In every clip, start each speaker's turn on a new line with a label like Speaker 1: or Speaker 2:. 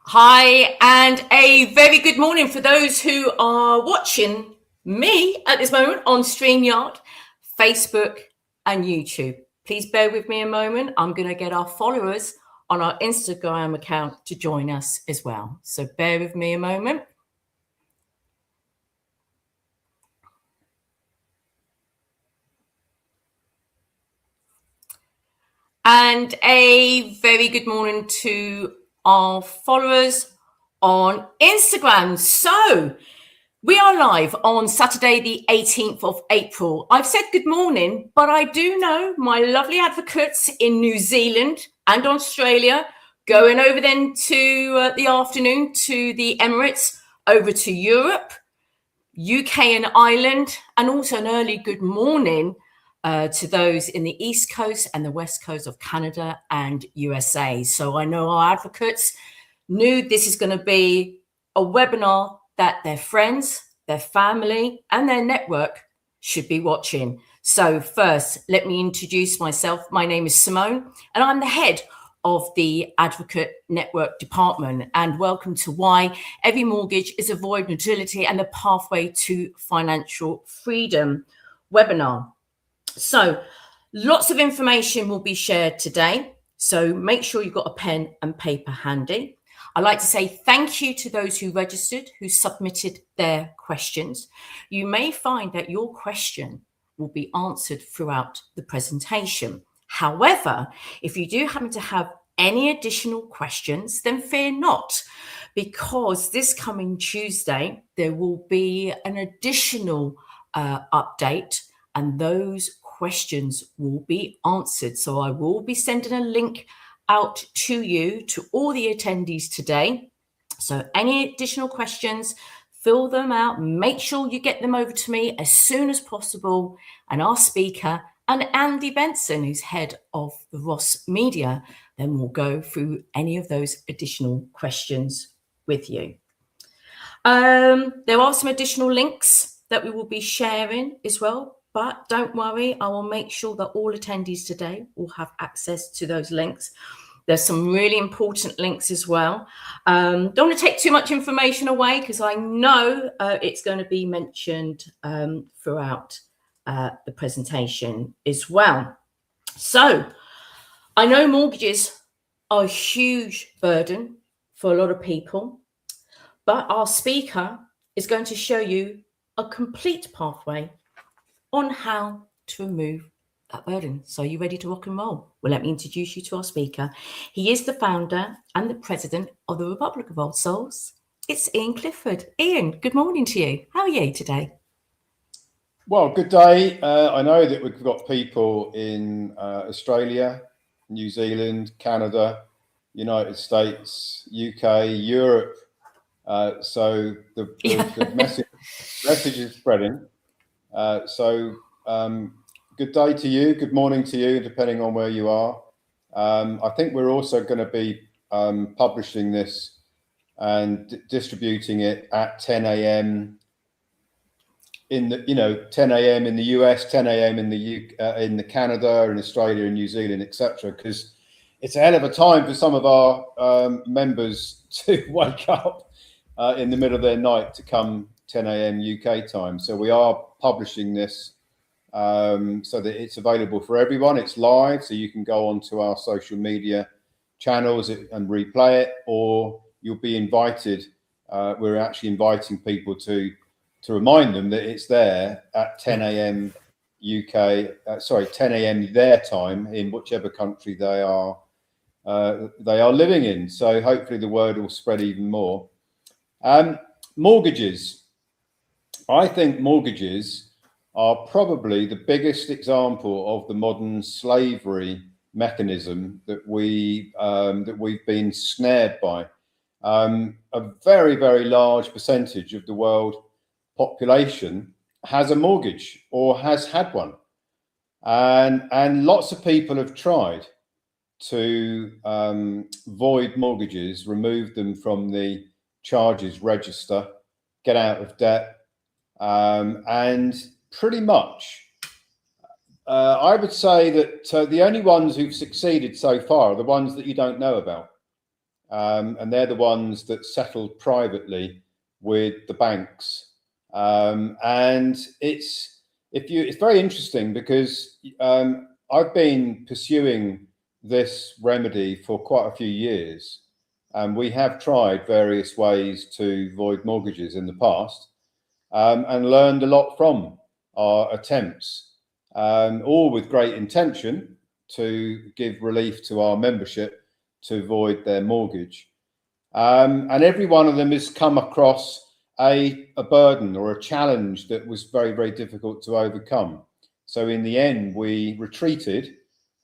Speaker 1: Hi, and a very good morning for those who are watching me at this moment on StreamYard, Facebook, and YouTube. Please bear with me a moment. I'm going to get our followers on our Instagram account to join us as well. So bear with me a moment. And a very good morning to our followers on Instagram. So we are live on Saturday, the 18th of April. I've said good morning, but I do know my lovely advocates in New Zealand and Australia going over then to the afternoon to the Emirates, over to Europe, UK and Ireland, and also an early good morning to those in the East Coast and the West Coast of Canada and USA. So I know our advocates knew this is going to be a webinar that their friends, their family, and their network should be watching. So first, let me introduce myself. My name is Simone, and I'm the head of the Advocate Network Department. And welcome to Why Every Mortgage is Avoidability and the Pathway to Financial Freedom webinar. So lots of information will be shared today. So make sure you've got a pen and paper handy. I'd like to say thank you to those who registered, who submitted their questions. You may find that your question will be answered throughout the presentation. However, if you do happen to have any additional questions, then fear not, because this coming Tuesday, there will be an additional update, and those questions will be answered. So I will be sending a link out to you, to all the attendees today. So any additional questions, fill them out, make sure you get them over to me as soon as possible. And our speaker, and Andy Benson, who's head of the Ross Media, then we'll go through any of those additional questions with you. There are some additional links that we will be sharing as well, but don't worry, I will make sure that all attendees today will have access to those links. There's some really important links as well. Don't want to take too much information away, because I know it's going to be mentioned throughout the presentation as well. So I know mortgages are a huge burden for a lot of people, but our speaker is going to show you a complete pathway on how to remove that burden. So are you ready to rock and roll? Well, let me introduce you to our speaker. He is the founder and the president of the Republic of Old Souls. It's Ian Clifford. Ian, good morning to you. How are you today?
Speaker 2: Well, good day. I know that we've got people in Australia, New Zealand, Canada, United States, UK, Europe. So the message is spreading. Good day to you. Good morning to you, depending on where you are. I think we're also going to be publishing this and distributing it at 10 a.m. in the 10 a.m. in the US, 10 a.m. in the Canada and Australia and New Zealand, etc. Because it's a hell of a time for some of our members to wake up in the middle of their night to come 10 a.m. UK time. So we are publishing this so that it's available for everyone. It's live, so you can go onto our social media channels and replay it, or you'll be invited. We're actually inviting people to remind them that it's there at 10 a.m. UK, 10 a.m. their time in whichever country they are living in. So hopefully the word will spread even more. Mortgages. I think mortgages are probably the biggest example of the modern slavery mechanism that we've been snared by. A very, very large percentage of the world population has a mortgage or has had one, and lots of people have tried to void mortgages, remove them from the charges register, get out of debt, and pretty much I would say that the only ones who've succeeded so far are the ones that you don't know about. and they're the ones that settled privately with the banks. And it's very interesting because I've been pursuing this remedy for quite a few years, and we have tried various ways to void mortgages in the past, and learned a lot from our attempts, all with great intention to give relief to our membership to void their mortgage. And every one of them has come across a burden or a challenge that was very, very difficult to overcome. So in the end, we retreated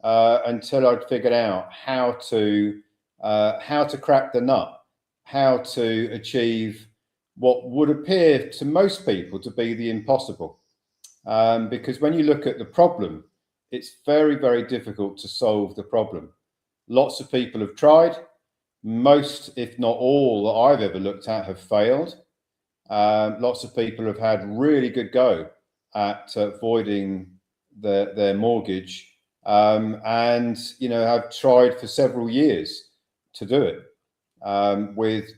Speaker 2: until I'd figured out how to crack the nut, how to achieve what would appear to most people to be the impossible. Because when you look at the problem, it's very, very difficult to solve the problem. Lots of people have tried. Most, if not all, that I've ever looked at have failed. Lots of people have had really good go at voiding their mortgage, and have tried for several years to do it, with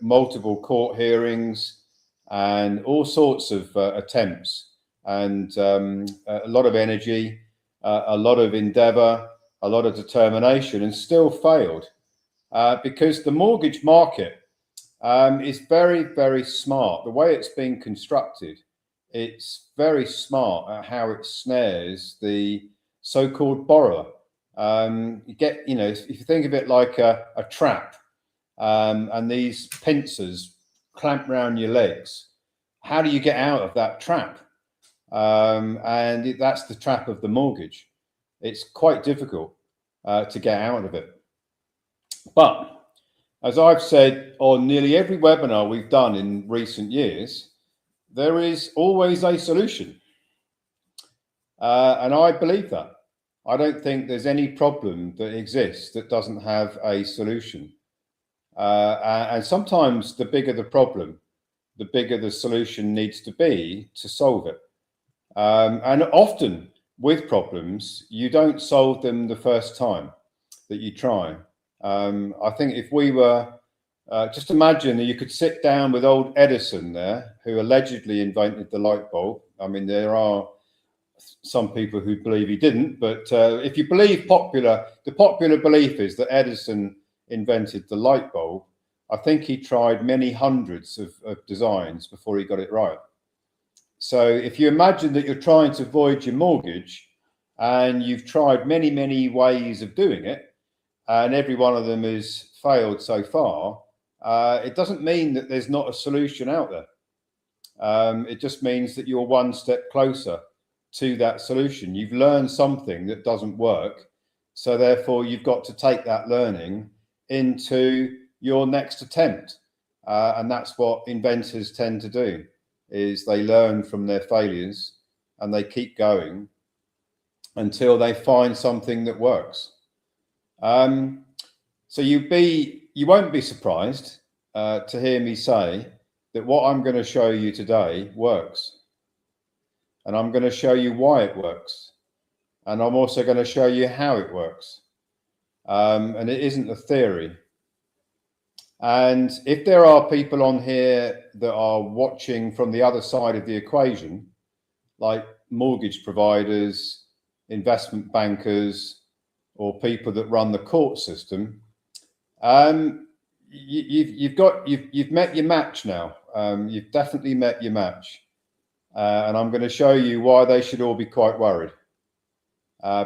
Speaker 2: multiple court hearings and all sorts of attempts, and a lot of energy, a lot of endeavour, a lot of determination, and still failed, because the mortgage market is very, very smart. The way it's been constructed, it's very smart at how it snares the so-called borrower. If you think of it like a trap, and these pincers clamp around your legs, how do you get out of that trap? And that's the trap of the mortgage. It's quite difficult to get out of it. But as I've said on nearly every webinar we've done in recent years, there is always a solution. And I believe that. I don't think there's any problem that exists that doesn't have a solution. And sometimes the bigger the problem, the bigger the solution needs to be to solve it. And often with problems, you don't solve them the first time that you try. I think if we were, just imagine that you could sit down with old Edison there, who allegedly invented the light bulb. I mean, there are some people who believe he didn't, but if you believe the popular belief is that Edison invented the light bulb. I think he tried many hundreds of designs before he got it right. So if you imagine that you're trying to void your mortgage and you've tried many, many ways of doing it, and every one of them has failed so far, it doesn't mean that there's not a solution out there. It just means that you're one step closer to that solution. You've learned something that doesn't work, so therefore you've got to take that learning into your next attempt. And that's what inventors tend to do, is they learn from their failures and they keep going until they find something that works. So you won't be surprised to hear me say that what I'm going to show you today works. And I'm going to show you why it works. And I'm also going to show you how it works. And it isn't a theory. And if there are people on here that are watching from the other side of the equation, like mortgage providers, investment bankers, or people that run the court system, you've met your match now. You've definitely met your match. And I'm going to show you why they should all be quite worried,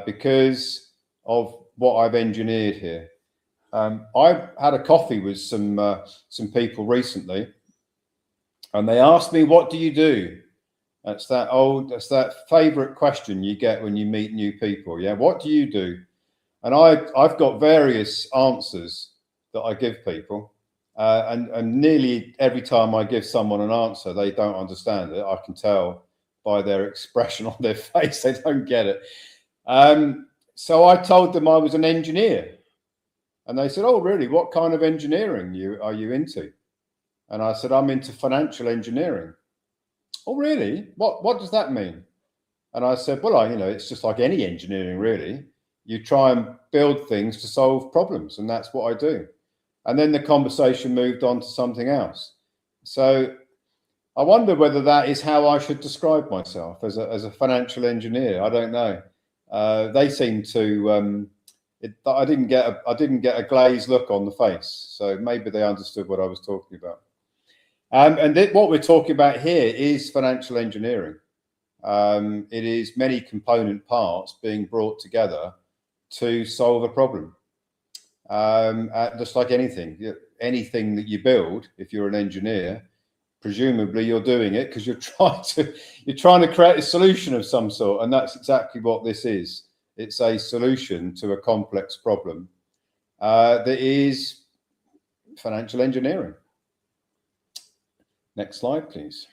Speaker 2: because of what I've engineered here. I had a coffee with some people recently, and they asked me, "What do you do?" That's that favorite question you get when you meet new people. Yeah, what do you do? And I've got various answers that I give people, and nearly every time I give someone an answer, they don't understand it. I can tell by their expression on their face they don't get it. So I told them I was an engineer. And they said, "Oh, really? What kind of engineering are you into?" And I said, "I'm into financial engineering." "Oh, really? What does that mean?" And I said, "Well, it's just like any engineering, really. You try and build things to solve problems, and that's what I do." And then the conversation moved on to something else. So I wonder whether that is how I should describe myself as a financial engineer. I don't know. They seem to. I didn't get a glazed look on the face, so maybe they understood what I was talking about. What we're talking about here is financial engineering. It is many component parts being brought together to solve a problem. Just like anything that you build, if you're an engineer, presumably you're doing it because you're trying to create a solution of some sort, and that's exactly what this is. It's a solution to a complex problem that is financial engineering. Next slide, please.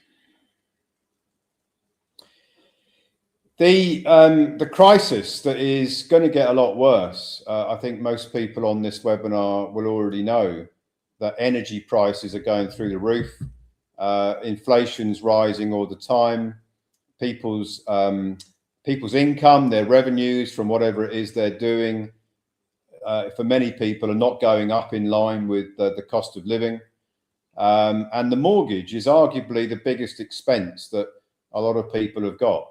Speaker 2: The crisis that is going to get a lot worse. I think most people on this webinar will already know that energy prices are going through the roof. Inflation's rising all the time. People's income, their revenues from whatever it is they're doing, for many people are not going up in line with the cost of living. And the mortgage is arguably the biggest expense that a lot of people have got.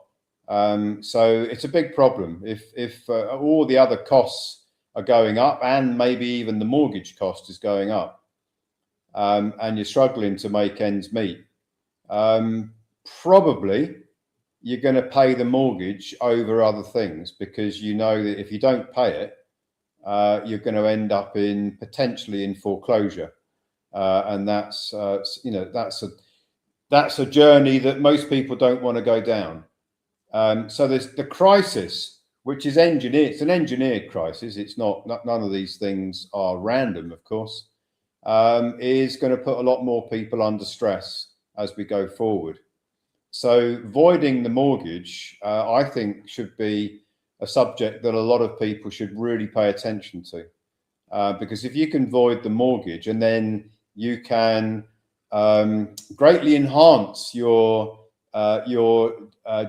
Speaker 2: So it's a big problem if all the other costs are going up and maybe even the mortgage cost is going up, and you're struggling to make ends meet. Probably you're going to pay the mortgage over other things, because you know that if you don't pay it, you're going to end up potentially in foreclosure, and that's a journey that most people don't want to go down. So there's the crisis, which is engineered. It's an engineered crisis. It's not none of these things are random, of course. Is going to put a lot more people under stress as we go forward. So voiding the mortgage, I think, should be a subject that a lot of people should really pay attention to, because if you can void the mortgage, and then you can greatly enhance your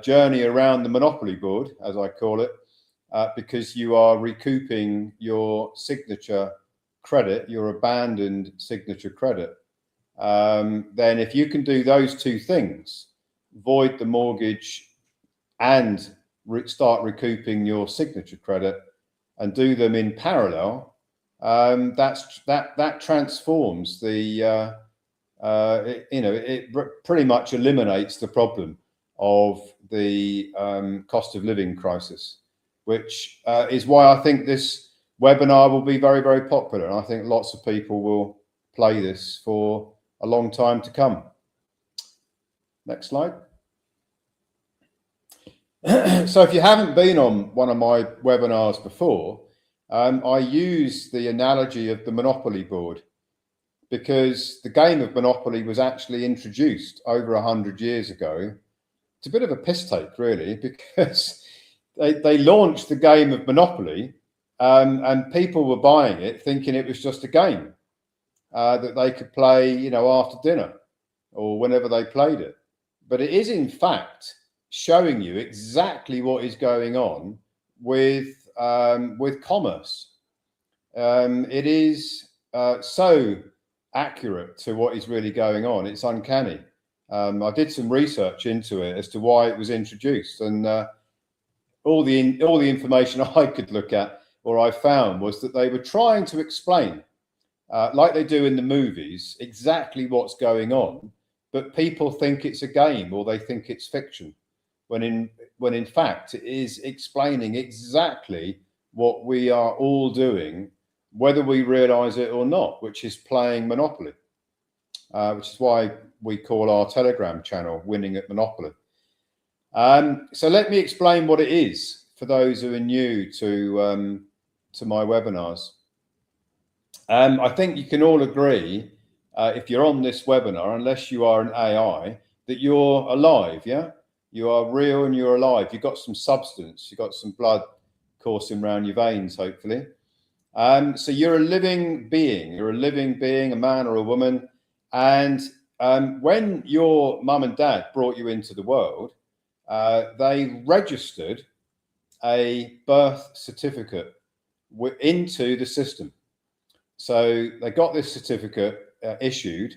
Speaker 2: journey around the monopoly board, as I call it, because you are recouping your signature credit, your abandoned signature credit. Then if you can do those two things, void the mortgage and start recouping your signature credit, and do them in parallel, that transforms the it pretty much eliminates the problem of the cost of living crisis, which is why I think this webinar will be very, very popular. And I think lots of people will play this for a long time to come. Next slide. So if you haven't been on one of my webinars before, I use the analogy of the Monopoly board, because the game of Monopoly was actually introduced over 100 years ago. It's a bit of a piss take, really, because they launched the game of Monopoly, and people were buying it thinking it was just a game that they could play, after dinner or whenever they played it. But it is, in fact, showing you exactly what is going on with commerce. It is so accurate to what is really going on. It's uncanny. I did some research into it as to why it was introduced, and all the information I could look at, or I found, was that they were trying to explain, like they do in the movies, exactly what's going on, but people think it's a game or they think it's fiction, when in fact it is explaining exactly what we are all doing, whether we realize it or not, which is playing Monopoly, which is why we call our Telegram channel Winning at Monopoly. So let me explain what it is for those who are new to my webinars. I think you can all agree, if you're on this webinar, unless you are an AI, that you're alive, yeah? You are real and you're alive. You've got some substance, you've got some blood coursing around your veins, hopefully. So you're a living being. You're a living being, a man or a woman. And when your mum and dad brought you into the world, they registered a birth certificate into the system. So they got this certificate issued,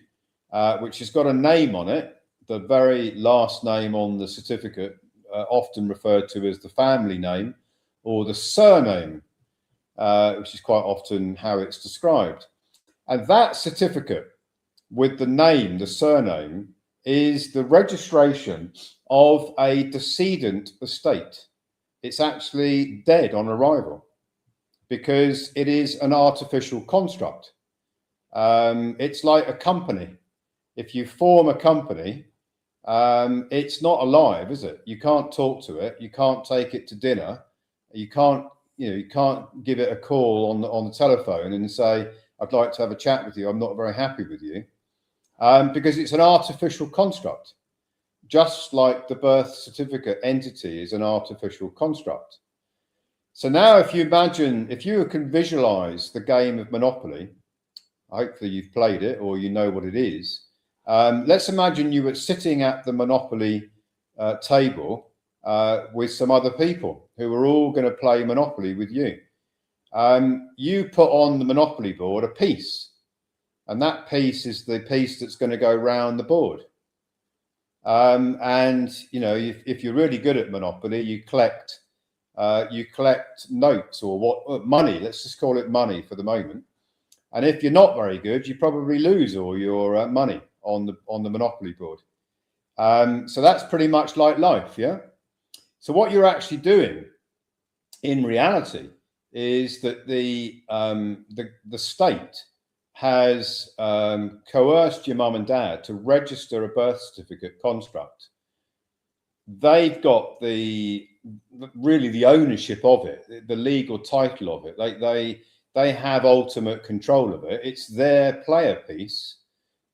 Speaker 2: which has got a name on it, the very last name on the certificate, often referred to as the family name or the surname, which is quite often how it's described. And that certificate with the name, the surname, is the registration of a decedent estate. It's actually dead on arrival because it is an artificial construct. It's like a company. If you form a company, it's not alive, is it? You can't talk to it. You can't take it to dinner. You can't give it a call on the telephone and say, I'd like to have a chat with you. I'm not very happy with you. Because it's an artificial construct, just like the birth certificate entity is an artificial construct. So now if you can visualize the game of Monopoly, hopefully you've played it or you know what it is. Let's imagine you were sitting at the Monopoly table with some other people who are all going to play Monopoly with you. You put on the Monopoly board a piece, and that piece is the piece that's going to go round the board. And if you're really good at Monopoly, you collect notes or money. Let's just call it money for the moment. And if you're not very good, you probably lose all your money on the Monopoly board. So that's pretty much like life, yeah. So what you're actually doing in reality is that the state has coerced your mum and dad to register a birth certificate construct. They've got really the ownership of it, the legal title of it. They have ultimate control of it. It's their player piece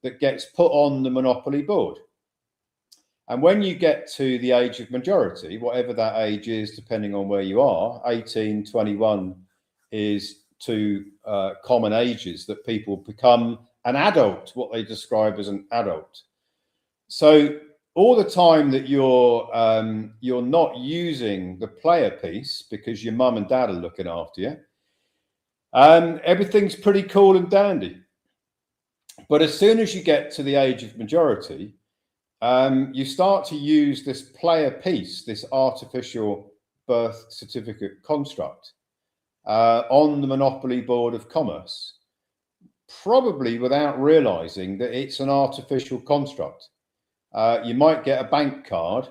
Speaker 2: that gets put on the Monopoly board. And when you get to the age of majority, whatever that age is, depending on where you are, 18, 21 is two common ages that people become an adult, what they describe as an adult. So all the time that you're not using the player piece because your mum and dad are looking after you, everything's pretty cool and dandy. But as soon as you get to the age of majority, you start to use this player piece, this artificial birth certificate construct, on the Monopoly board of commerce, probably without realizing that it's an artificial construct. You might get a bank card,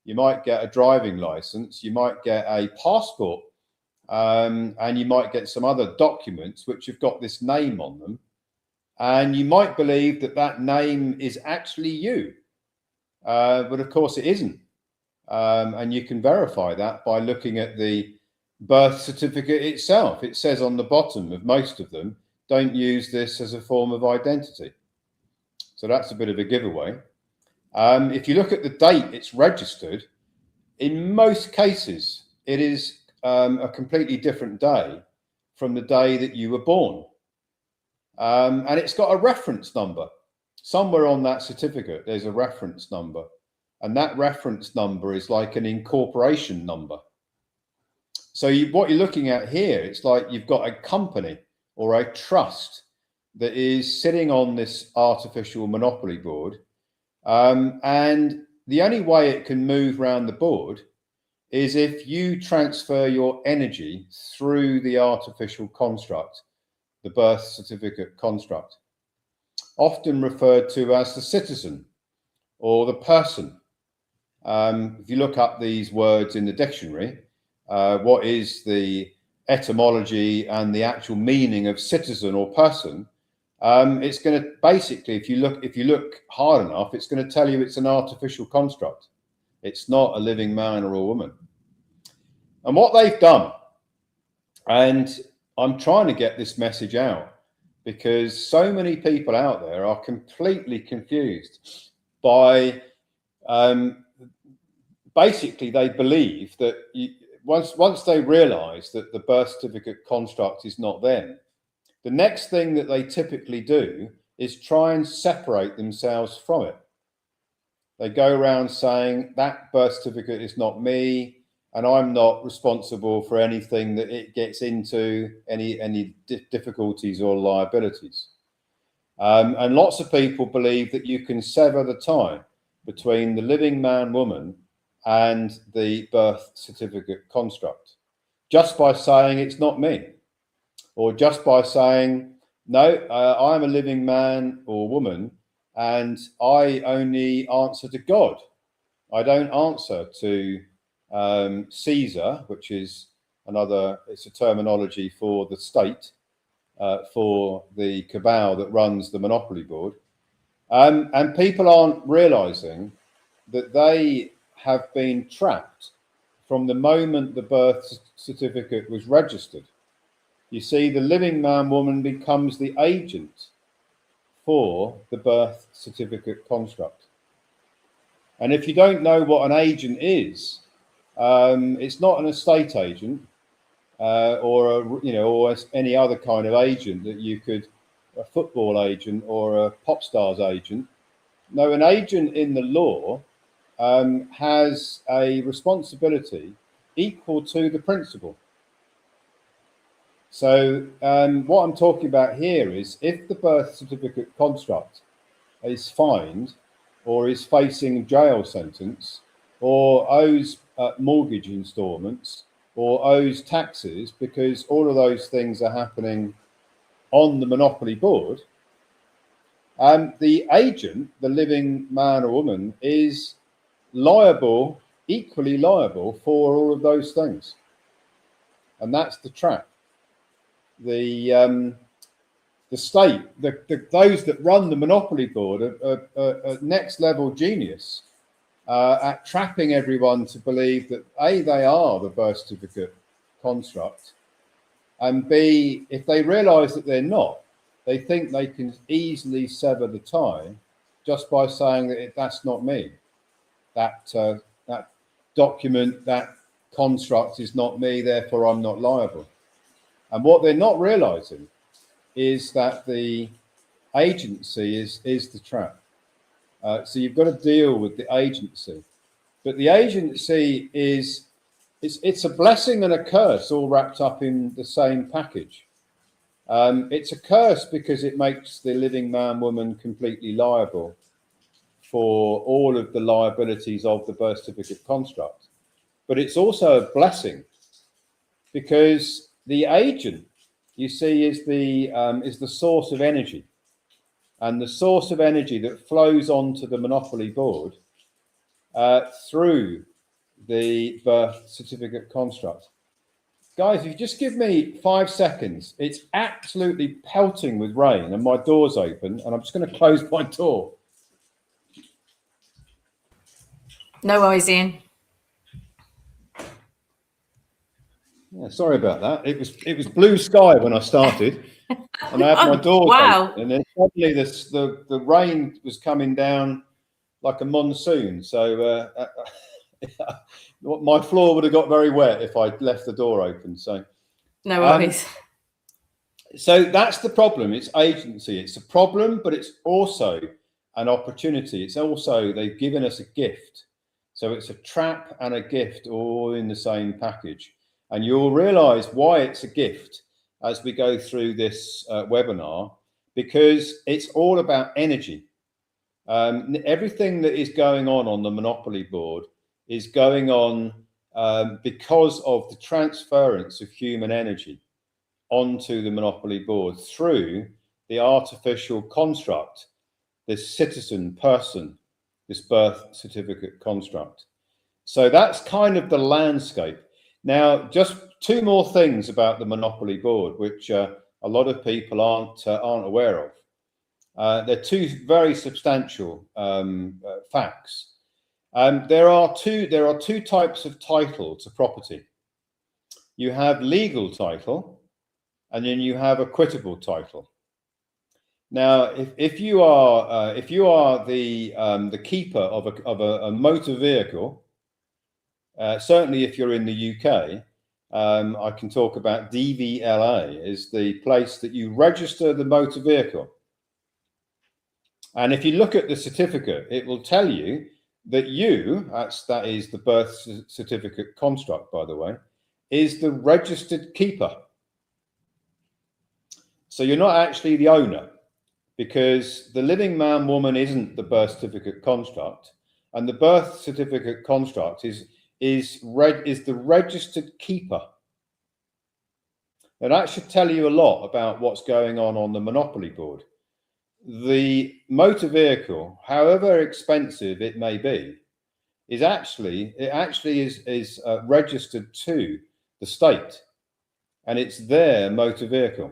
Speaker 2: you might get a driving license, you might get a passport, and you might get some other documents which have got this name on them. And you might believe that that name is actually you. But of course it isn't. And you can verify that by looking at the birth certificate itself. It says on the bottom of most of them, don't use this as a form of identity. So that's a bit of a giveaway. If you look at the date it's registered, in most cases, it is a completely different day from the day that you were born. And it's got a reference number. Somewhere on that certificate, there's a reference number. And that reference number is like an incorporation number. So what you're looking at here, it's like you've got a company or a trust that is sitting on this artificial Monopoly board. And the only way it can move around the board is if you transfer your energy through the artificial construct, the birth certificate construct, often referred to as the citizen or the person. If you look up these words in the dictionary, what is the etymology and the actual meaning of citizen or person, it's going to basically, if you look hard enough, it's going to tell you it's an artificial construct. It's not a living man or a woman. And what they've done, and I'm trying to get this message out because so many people out there are completely confused by, basically they believe that once they realize that the birth certificate construct is not them, the next thing that they typically do is try and separate themselves from it. They go around saying that birth certificate is not me. and I'm not responsible for anything that it gets into, any difficulties or liabilities. And lots of people believe that you can sever the tie between the living man woman and the birth certificate construct just by saying it's not me, or just by saying, no, I'm a living man or woman and I only answer to God. I don't answer to Caesar, which is it's a terminology for the state, for the cabal that runs the Monopoly board. And people aren't realizing that they have been trapped from the moment the birth certificate was registered. You see, the living man woman becomes the agent for the birth certificate construct. And if you don't know what an agent is, it's not an estate agent or any other kind of agent that you could, a football agent or a pop star's agent. No, an agent in the law has a responsibility equal to the principal. So what I'm talking about here is if the birth certificate construct is fined or is facing jail sentence or owes mortgage installments or owes taxes, because all of those things are happening on the Monopoly board, the agent, the living man or woman, is liable, equally liable for all of those things. And that's the trap. The state, those that run the Monopoly board are next level genius at trapping everyone to believe that A, they are the birth certificate construct, and B, if they realize that they're not, they think they can easily sever the tie just by saying that that's not me. That document, that construct is not me, therefore I'm not liable. And what they're not realizing is that the agency is the trap. So you've got to deal with the agency. But the agency it's a blessing and a curse all wrapped up in the same package. It's a curse because it makes the living man woman completely liable for all of the liabilities of the birth certificate construct. But it's also a blessing because the agent, you see, is the source of energy, and the source of energy that flows onto the Monopoly board through the birth certificate construct. Guys, if you just give me 5 seconds, it's absolutely pelting with rain and my door's open, and I'm just going to close my door.
Speaker 1: No worries, Ian.
Speaker 2: Yeah, sorry about that. It was blue sky when I started, and I had my door open, and then suddenly the rain was coming down like a monsoon. So my floor would have got very wet if I'd left the door open. So
Speaker 1: no worries.
Speaker 2: So that's the problem. It's agency. It's a problem, but it's also an opportunity. It's also, they've given us a gift. So it's a trap and a gift all in the same package. And you'll realize why it's a gift as we go through this webinar, because it's all about energy. Everything that is going on the Monopoly board is going on because of the transference of human energy onto the Monopoly board through the artificial construct, this citizen person, this birth certificate construct. So that's kind of the landscape. Now, just 2 more things about the Monopoly board, which a lot of people aren't aware of. They're 2 very substantial facts. There are two types of title to property. You have legal title, and then you have equitable title. Now, if you are the keeper of a motor vehicle, certainly if you're in the UK, I can talk about DVLA is the place that you register the motor vehicle. And if you look at the certificate, it will tell you that that is the birth certificate construct, by the way, is the registered keeper. So you're not actually the owner, because the living man woman isn't the birth certificate construct, and the birth certificate construct is the registered keeper. And that should tell you a lot about what's going on the Monopoly board. The motor vehicle, however expensive it may be, is actually registered to the state, and it's their motor vehicle.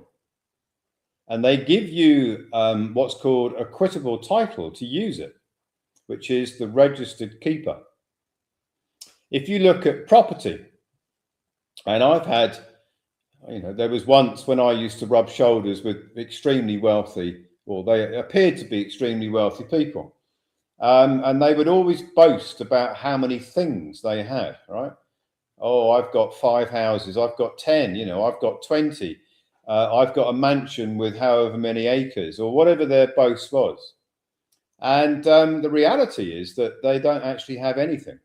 Speaker 2: And they give you what's called a quittable title to use it, which is the registered keeper. If you look at property, and I've had, there was once when I used to rub shoulders with extremely wealthy, or they appeared to be extremely wealthy people. And they would always boast about how many things they had, right? Oh, I've got 5 houses, I've got 10, I've got 20. I've got a mansion with however many acres, or whatever their boast was. And the reality is that they don't actually have anything,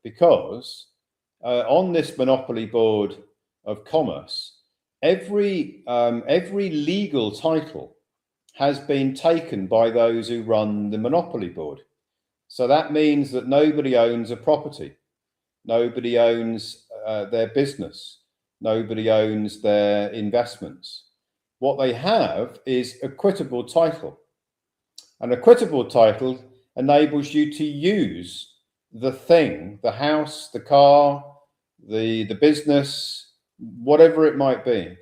Speaker 2: because on this Monopoly Board of Commerce, every legal title has been taken by those who run the Monopoly Board. So that means that nobody owns a property, nobody owns their business, nobody owns their investments. What they have is a quittable title. And a quittable title enables you to use the thing, the house, the car, the business, whatever it might be.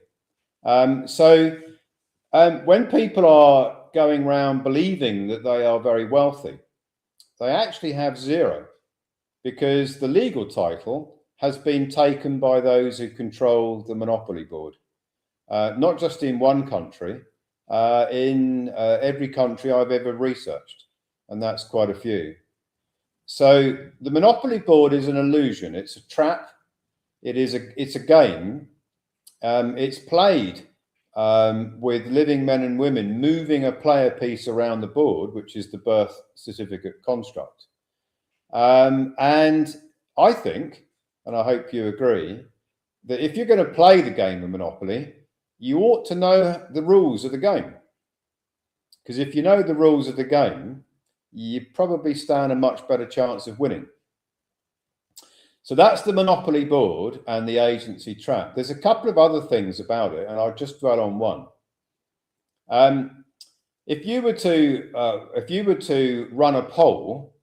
Speaker 2: When people are going around believing that they are very wealthy, they actually have zero, because the legal title has been taken by those who control the Monopoly Board, not just in one country, in every country I've ever researched, and that's quite a few. So the Monopoly Board is an illusion. It's a trap. It's a game. It's played with living men and women moving a player piece around the board, which is the birth certificate construct. And I think, and I hope you agree, that if you're going to play the game of Monopoly, you ought to know the rules of the game. Because if you know the rules of the game, you probably stand a much better chance of winning. So that's the Monopoly Board and the agency trap. There's a couple of other things about it, and I'll just dwell on one. If you were to run a poll,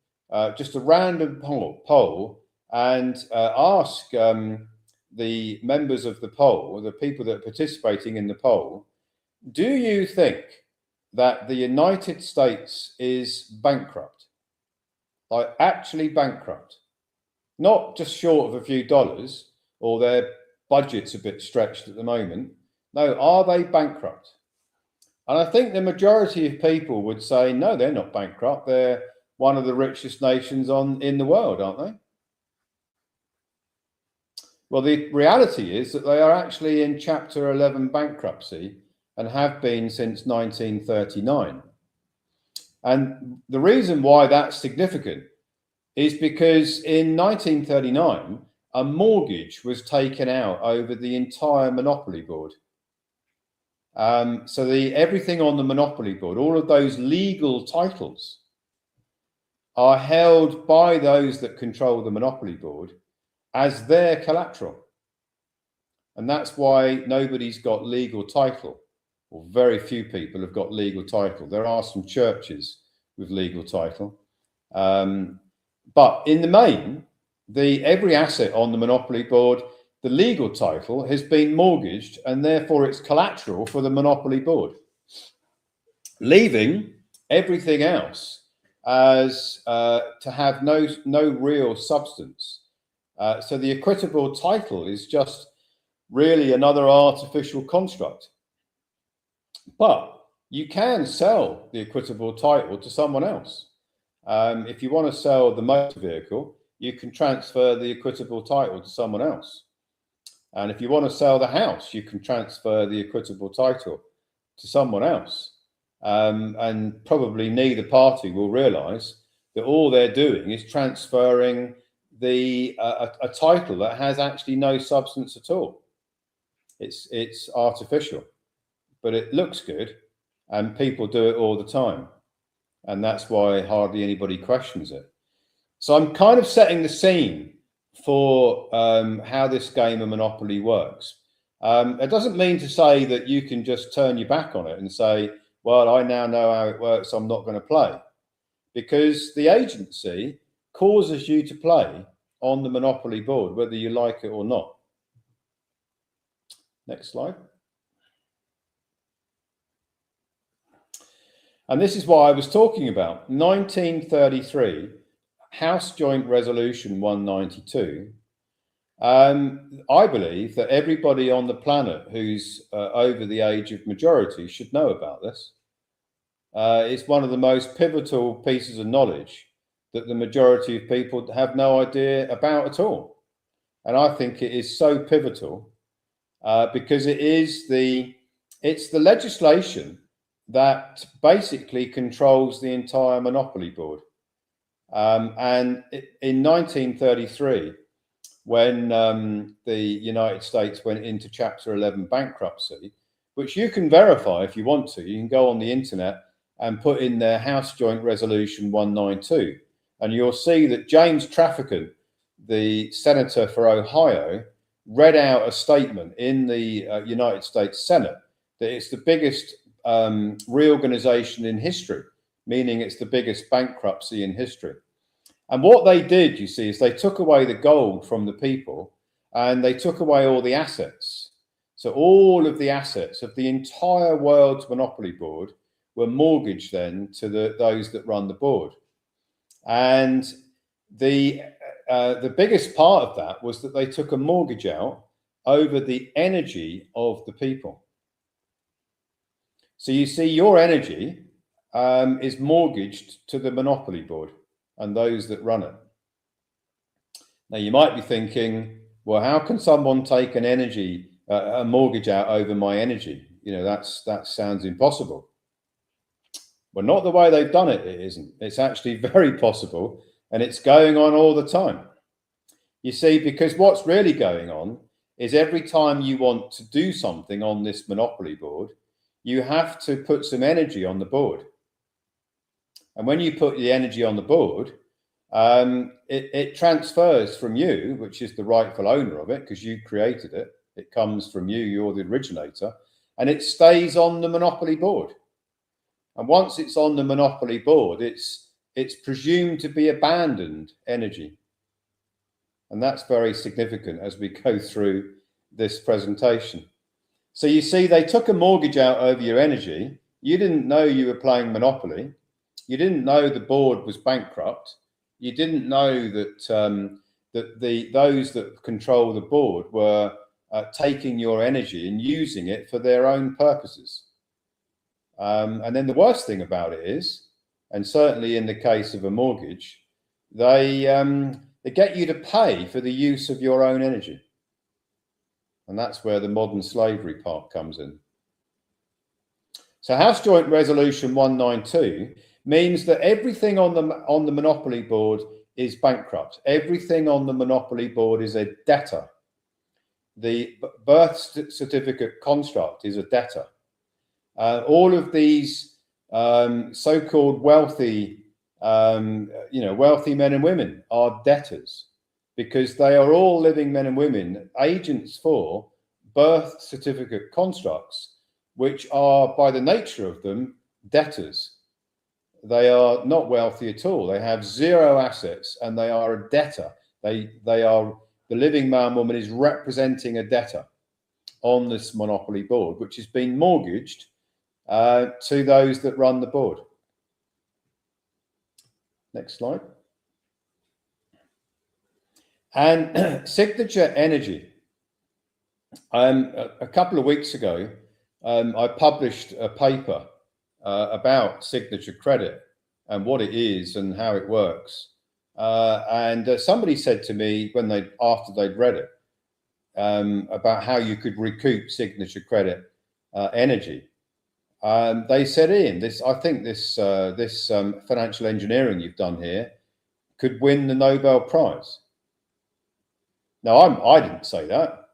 Speaker 2: just a random poll, and ask the members of the poll, the people that are participating in the poll, do you think that the United States is bankrupt? Like actually bankrupt? Not just short of a few dollars, or their budget's a bit stretched at the moment. No, are they bankrupt? And I think the majority of people would say, no, they're not bankrupt. They're one of the richest nations in the world, aren't they? Well, the reality is that they are actually in Chapter 11 bankruptcy and have been since 1939. And the reason why that's significant is because in 1939, a mortgage was taken out over the entire Monopoly Board. So everything on the Monopoly Board, all of those legal titles, are held by those that control the Monopoly Board as their collateral. And that's why nobody's got legal title, or very few people have got legal title. There are some churches with legal title. But in the main, every asset on the Monopoly Board, the legal title has been mortgaged, and therefore it's collateral for the Monopoly Board, leaving everything else as to have no real substance. So the equitable title is just really another artificial construct. But you can sell the equitable title to someone else. If you want to sell the motor vehicle, you can transfer the equitable title to someone else. And if you want to sell the house, you can transfer the equitable title to someone else. And probably neither party will realize that all they're doing is transferring a title that has actually no substance at all. It's artificial, but it looks good, and people do it all the time, and that's why hardly anybody questions it. So I'm kind of setting the scene for how this game of Monopoly works. It doesn't mean to say that you can just turn your back on it and say, well, I now know how it works, I'm not going to play. Because the agency causes you to play on the Monopoly board, whether you like it or not. Next slide. And this is what I was talking about. 1933, House Joint Resolution 192. I believe that everybody on the planet who's over the age of majority should know about this. It's one of the most pivotal pieces of knowledge that the majority of people have no idea about at all. And I think it is so pivotal because it's the legislation that basically controls the entire Monopoly board. And in 1933, when the United States went into Chapter 11 bankruptcy, which you can verify if you want to, you can go on the internet and put in their House Joint Resolution 192, and you'll see that James Traficant, the senator for Ohio, read out a statement in the United States Senate that it's the biggest reorganization in history, meaning it's the biggest bankruptcy in history. And what they did, you see, is they took away the gold from the people and they took away all the assets. So all of the assets of the entire world's Monopoly board were mortgaged then to those that run the board. And the biggest part of that was that they took a mortgage out over the energy of the people. So you see, your energy is mortgaged to the Monopoly board and those that run it. Now you might be thinking, well, how can someone take a mortgage out over my energy? That sounds impossible. Well, not the way they've done it, it isn't. It's actually very possible, and it's going on all the time. You see, because what's really going on is every time you want to do something on this Monopoly board, you have to put some energy on the board. And when you put the energy on the board, it transfers from you, which is the rightful owner of it, because you created it. It comes from you, you're the originator, and it stays on the Monopoly board. And once it's on the Monopoly board, it's presumed to be abandoned energy. And that's very significant as we go through this presentation. So you see, they took a mortgage out over your energy. You didn't know you were playing Monopoly. You didn't know the board was bankrupt. You didn't know that those that control the board were taking your energy and using it for their own purposes. And then the worst thing about it is, and certainly in the case of a mortgage, they get you to pay for the use of your own energy. And that's where the modern slavery part comes in. So House Joint Resolution 192 means that everything on the Monopoly board is bankrupt. Everything on the Monopoly board is a debtor. The birth certificate construct is a debtor. All of these so-called wealthy, wealthy men and women are debtors, because they are all living men and women, agents for birth certificate constructs, which are, by the nature of them, debtors. They are not wealthy at all. They have zero assets, and they are a debtor. They are, the living man woman is representing a debtor on this Monopoly board, which has been mortgaged to those that run the board. Next slide. And Signature Energy. A couple of weeks ago, I published a paper about Signature Credit and what it is and how it works. And somebody said to me after they'd read it about how you could recoup Signature Credit energy. they said, Ian, I think this financial engineering you've done here could win the Nobel Prize. Now, I didn't say that,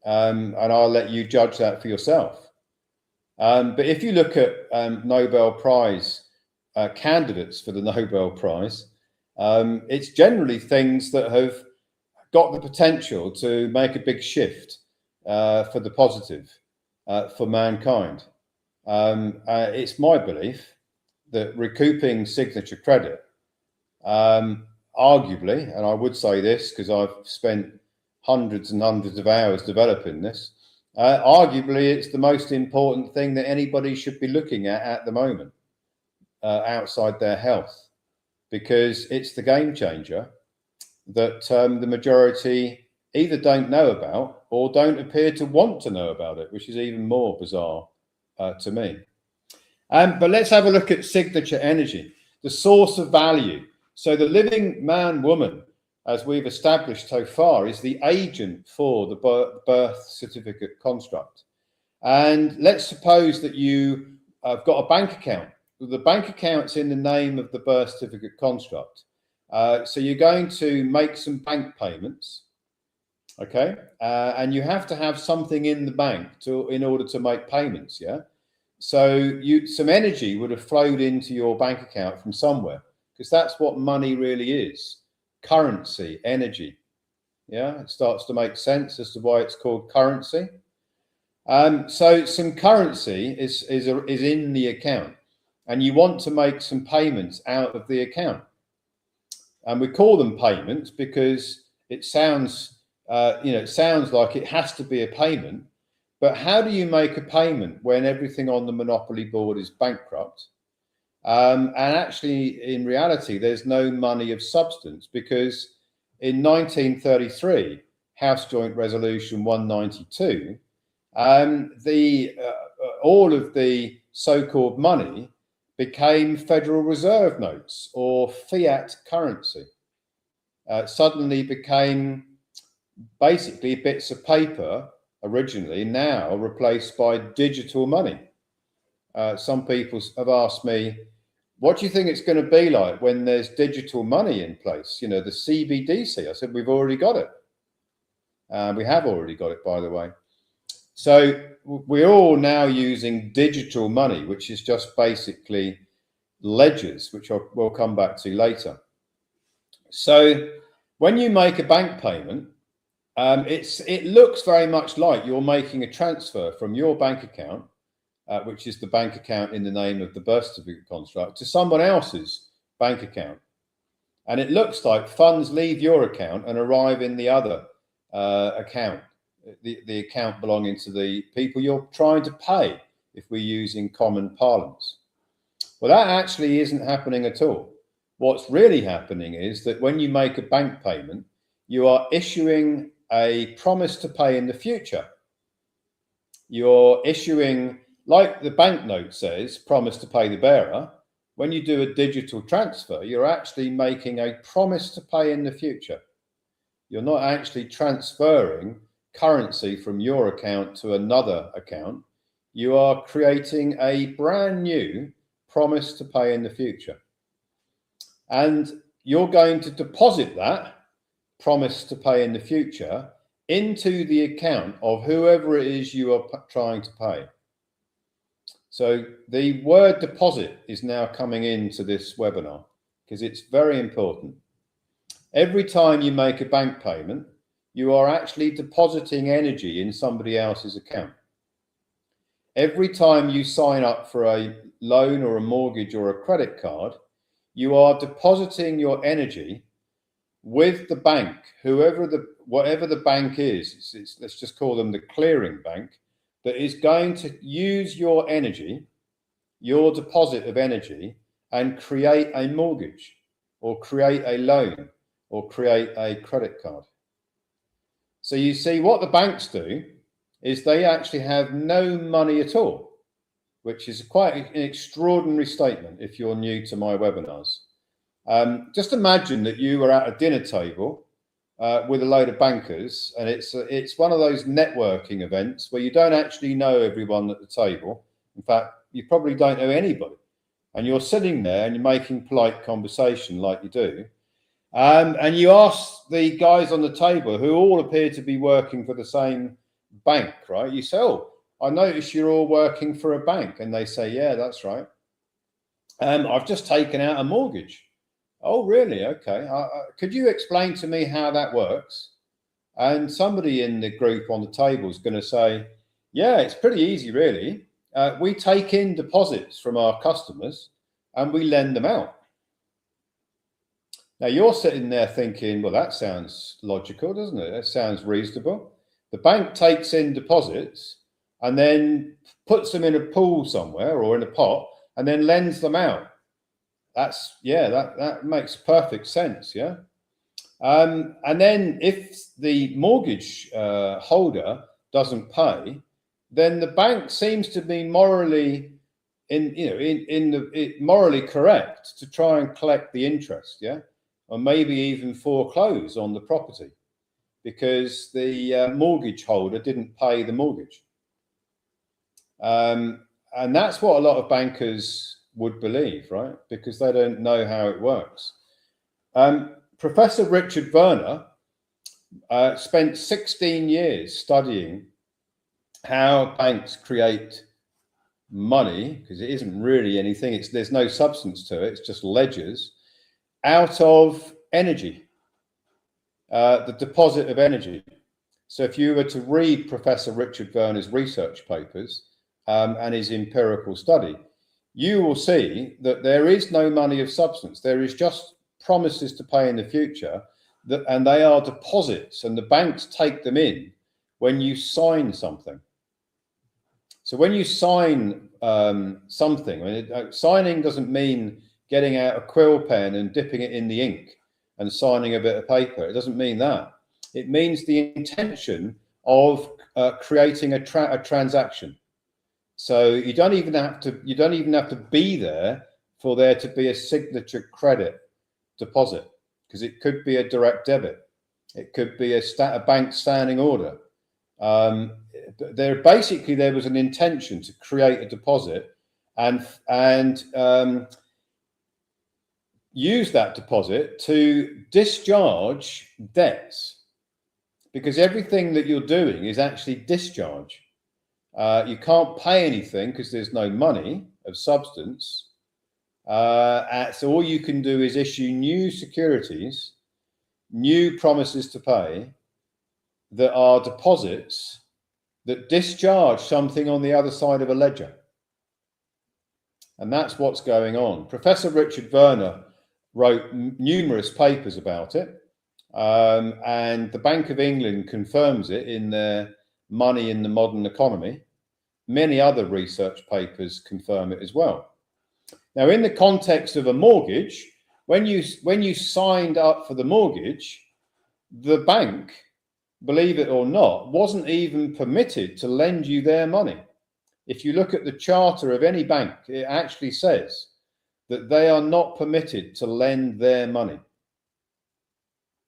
Speaker 2: and I'll let you judge that for yourself. But if you look at Nobel Prize candidates for the Nobel Prize, it's generally things that have got the potential to make a big shift for the positive for mankind. It's my belief that recouping signature credit, arguably, and I would say this because I've spent hundreds and hundreds of hours developing this, arguably it's the most important thing that anybody should be looking at the moment outside their health, because it's the game changer that the majority either don't know about or don't appear to want to know about it, which is even more bizarre to me. But let's have a look at signature energy, the source of value. So the living man, woman, as we've established so far, is the agent for the birth certificate construct. And let's suppose that you have got a bank account. The bank account's in the name of the birth certificate construct. So you're going to make some bank payments, okay? And you have to have something in the bank in order to make payments, yeah? So some energy would have flowed into your bank account from somewhere, because that's what money really is. Currency, energy. Yeah, it starts to make sense as to why it's called currency. So some currency is in the account, and you want to make some payments out of the account. And we call them payments because it sounds, it sounds like it has to be a payment. But how do you make a payment when everything on the monopoly board is bankrupt? And actually, in reality, there's no money of substance, because in 1933, House Joint Resolution 192, all of the so-called money became Federal Reserve notes or fiat currency. Suddenly became basically bits of paper, originally, now replaced by digital money. Some people have asked me, what do you think it's going to be like when there's digital money in place? You know, the CBDC. I said, we've already got it. We have already got it, by the way. So we're all now using digital money, which is just basically ledgers, which we'll come back to later. So when you make a bank payment, it looks very much like you're making a transfer from your bank account, which is the bank account in the name of the birth certificate construct, to someone else's bank account. And it looks like funds leave your account and arrive in the other account, the account belonging to the people you're trying to pay, if we're using common parlance. Well, that actually isn't happening at all. What's really happening is that when you make a bank payment, you are issuing a promise to pay in the future. You're issuing, like the banknote says, promise to pay the bearer. When you do a digital transfer, you're actually making a promise to pay in the future. You're not actually transferring currency from your account to another account. You are creating a brand new promise to pay in the future. And you're going to deposit that promise to pay in the future into the account of whoever it is you are trying to pay. So the word deposit is now coming into this webinar because it's very important. Every time you make a bank payment, you are actually depositing energy in somebody else's account. Every time you sign up for a loan or a mortgage or a credit card, you are depositing your energy with the bank, whatever the bank is. Let's just call them the clearing bank, that is going to use your energy, your deposit of energy, and create a mortgage or create a loan or create a credit card. So you see, what the banks do is they actually have no money at all, which is quite an extraordinary statement if you're new to my webinars. Just imagine that you were at a dinner table with a load of bankers, and it's one of those networking events where you don't actually know everyone at the table. In fact, you probably don't know anybody, and you're sitting there and you're making polite conversation like you do, and you ask the guys on the table who all appear to be working for the same bank, right? You say, "Oh, I notice you're all working for a bank," and they say, "Yeah, that's right. I've just taken out a mortgage." "Oh, really? Okay. Could you explain to me how that works?" And somebody in the group on the table is going to say, "Yeah, it's pretty easy, really. We take in deposits from our customers and we lend them out." Now you're sitting there thinking, well, that sounds logical, doesn't it? That sounds reasonable. The bank takes in deposits and then puts them in a pool somewhere or in a pot and then lends them out. That makes perfect sense. Yeah. And then if the mortgage holder doesn't pay, then the bank seems to be morally morally correct to try and collect the interest, yeah, or maybe even foreclose on the property because the mortgage holder didn't pay the mortgage. And that's what a lot of bankers would believe, right? Because they don't know how it works. Professor Richard Werner spent 16 years studying how banks create money, because it isn't really anything, there's no substance to it, it's just ledgers, out of energy, the deposit of energy. So if you were to read Professor Richard Werner's research papers and his empirical study, you will see that there is no money of substance. There is just promises to pay in the future, and they are deposits, and the banks take them in when you sign something. So when you sign something, signing doesn't mean getting out a quill pen and dipping it in the ink and signing a bit of paper. It doesn't mean that. It means the intention of creating a transaction. So you don't even have to be there for there to be a signature credit deposit, because it could be a direct debit, it could be a bank standing order. There was an intention to create a deposit and use that deposit to discharge debts, because everything that you're doing is actually discharge. You can't pay anything because there's no money of substance. So all you can do is issue new securities, new promises to pay that are deposits that discharge something on the other side of a ledger. And that's what's going on. Professor Richard Werner wrote numerous papers about it, and the Bank of England confirms it in their Money in the Modern Economy. Many other research papers confirm it as well. Now, in the context of a mortgage, when you signed up for the mortgage, the bank, believe it or not, wasn't even permitted to lend you their money. If you look at the charter of any bank, it actually says that they are not permitted to lend their money.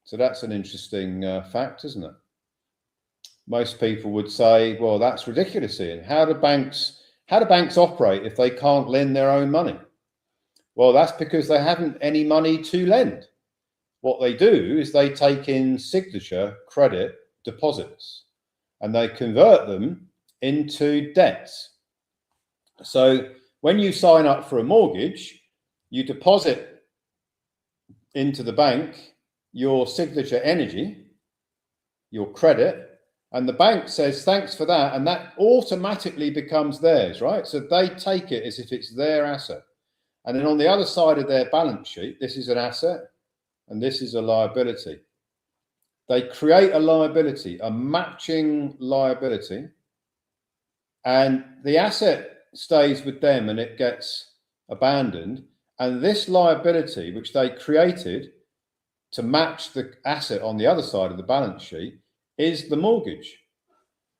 Speaker 2: So that's an interesting fact, isn't it? Most people would say, well, that's ridiculous, Ian. How do banks operate if they can't lend their own money? Well, that's because they haven't any money to lend. What they do is they take in signature credit deposits and they convert them into debts. So when you sign up for a mortgage, you deposit into the bank your signature energy, your credit, and the bank says, thanks for that. And that automatically becomes theirs, right? So they take it as if it's their asset. And then on the other side of their balance sheet, this is an asset and this is a liability. They create a liability, a matching liability, and the asset stays with them and it gets abandoned. And this liability, which they created to match the asset on the other side of the balance sheet, is the mortgage.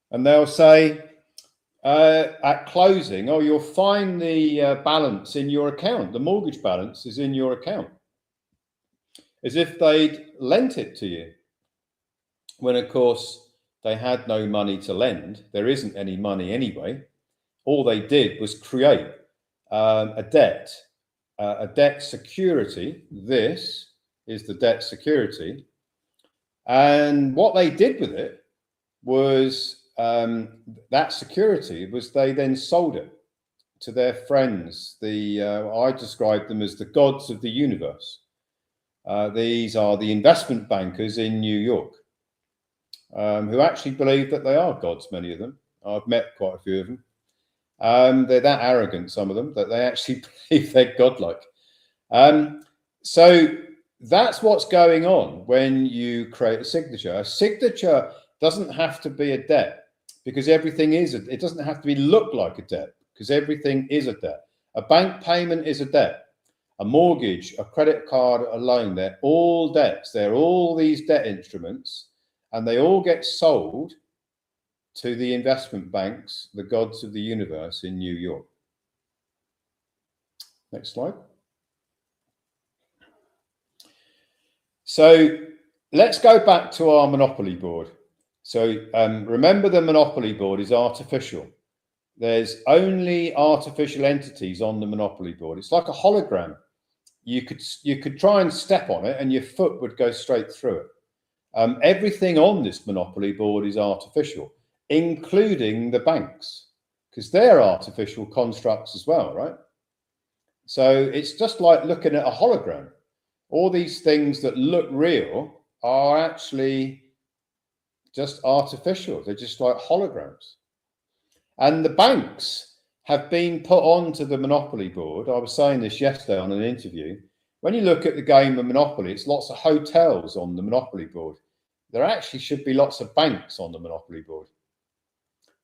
Speaker 2: And they'll say at closing, oh, you'll find the balance in your account. The mortgage balance is in your account, as if they'd lent it to you, when of course they had no money to lend. There isn't any money anyway. all they did was create a debt security. This is the debt security. And what they did with it was that security was they then sold it to their friends. I describe them as the gods of the universe. These are the investment bankers in New York, who actually believe that they are gods, many of them. I've met quite a few of them. They're that arrogant, some of them, that they actually believe they're godlike. So that's what's going on when you create a signature. A signature doesn't have to be a debt, because everything is. It doesn't have to look like a debt, because everything is a debt. A bank payment is a debt. A mortgage, a credit card, a loan, they're all debts. They're all these debt instruments, and they all get sold to the investment banks, the gods of the universe in New York. Next slide. So let's go back to our Monopoly board. So remember, the Monopoly board is artificial. There's only artificial entities on the Monopoly board. It's like a hologram. You could try and step on it and your foot would go straight through it. Everything on this Monopoly board is artificial, including the banks, because they're artificial constructs as well, right? So it's just like looking at a hologram. All these things that look real are actually just artificial. They're just like holograms. And the banks have been put onto the Monopoly board. I was saying this yesterday on an interview. When you look at the game of Monopoly, it's lots of hotels on the Monopoly board. There actually should be lots of banks on the Monopoly board,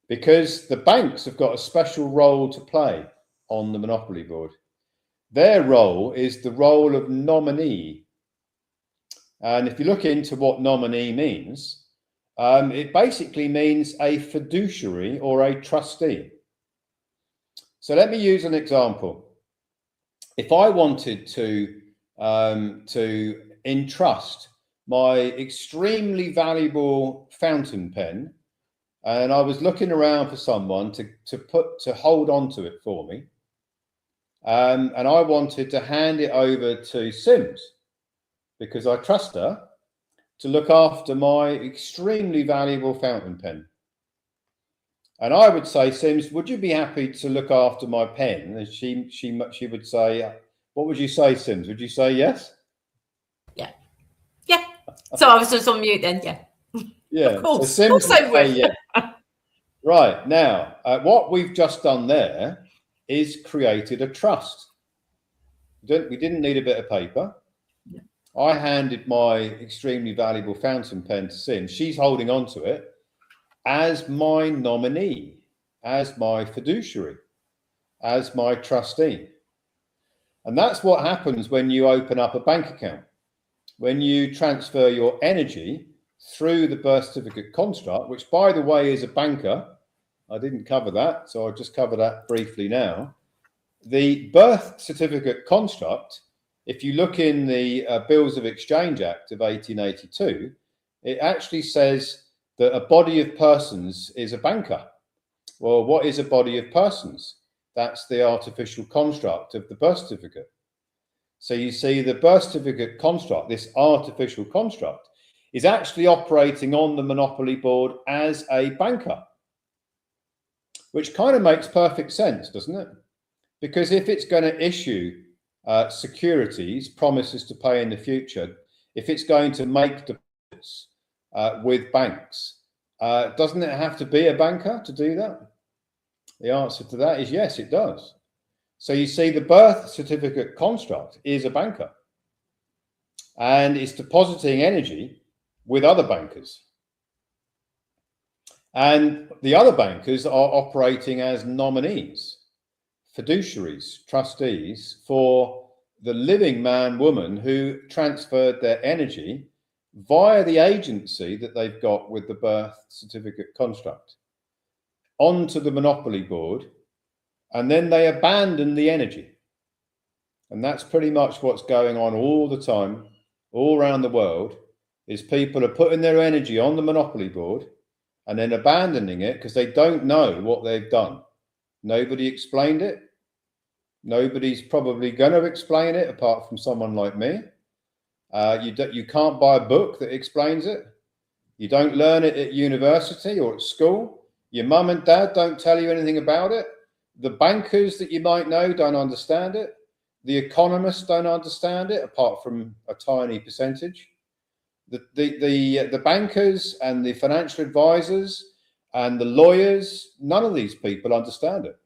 Speaker 2: because the banks have got a special role to play on the Monopoly board. Their role is the role of nominee. And if you look into what nominee means, it basically means a fiduciary or a trustee. So let me use an example. If I wanted to entrust my extremely valuable fountain pen, and I was looking around for someone to hold on to it for me, and I wanted to hand it over to Sims, because I trust her to look after my extremely valuable fountain pen. And I would say, Sims, would you be happy to look after my pen? And she would say, what would you say, Sims? Would you say yes?
Speaker 1: Yeah. Yeah. So I was just on mute then, yeah.
Speaker 2: Yeah.
Speaker 1: Of course.
Speaker 2: So Sims
Speaker 1: would
Speaker 2: say yes. Right. Now, what we've just done there is created a trust. We didn't need a bit of paper. Yeah. I handed my extremely valuable fountain pen to Sims. She's holding on to it as my nominee, as my fiduciary, as my trustee. And that's what happens when you open up a bank account. When you transfer your energy through the birth certificate construct, which, by the way, is a banker. I didn't cover that, so I'll just cover that briefly now. The birth certificate construct, if you look in the Bills of Exchange Act of 1882, it actually says that a body of persons is a banker. Well, what is a body of persons? That's the artificial construct of the birth certificate. So you see, the birth certificate construct, this artificial construct, is actually operating on the Monopoly board as a banker, which kind of makes perfect sense, doesn't it? Because if it's going to issue securities, promises to pay in the future, if it's going to make deposits with banks, doesn't it have to be a banker to do that? The answer to that is yes, it does. So you see, the birth certificate construct is a banker, and it's depositing energy with other bankers. And the other bankers are operating as nominees, fiduciaries, trustees for the living man, woman who transferred their energy via the agency that they've got with the birth certificate construct onto the Monopoly board, and then they abandon the energy. And that's pretty much what's going on all the time, all around the world, is people are putting their energy on the Monopoly board and then abandoning it because they don't know what they've done. Nobody explained it. Nobody's probably going to explain it apart from someone like me. You can't buy a book that explains it. You don't learn it at university or at school. Your mum and dad don't tell you anything about it. The bankers that you might know don't understand it. The economists don't understand it, apart from a tiny percentage. The bankers and the financial advisors and the lawyers, none of these people understand it.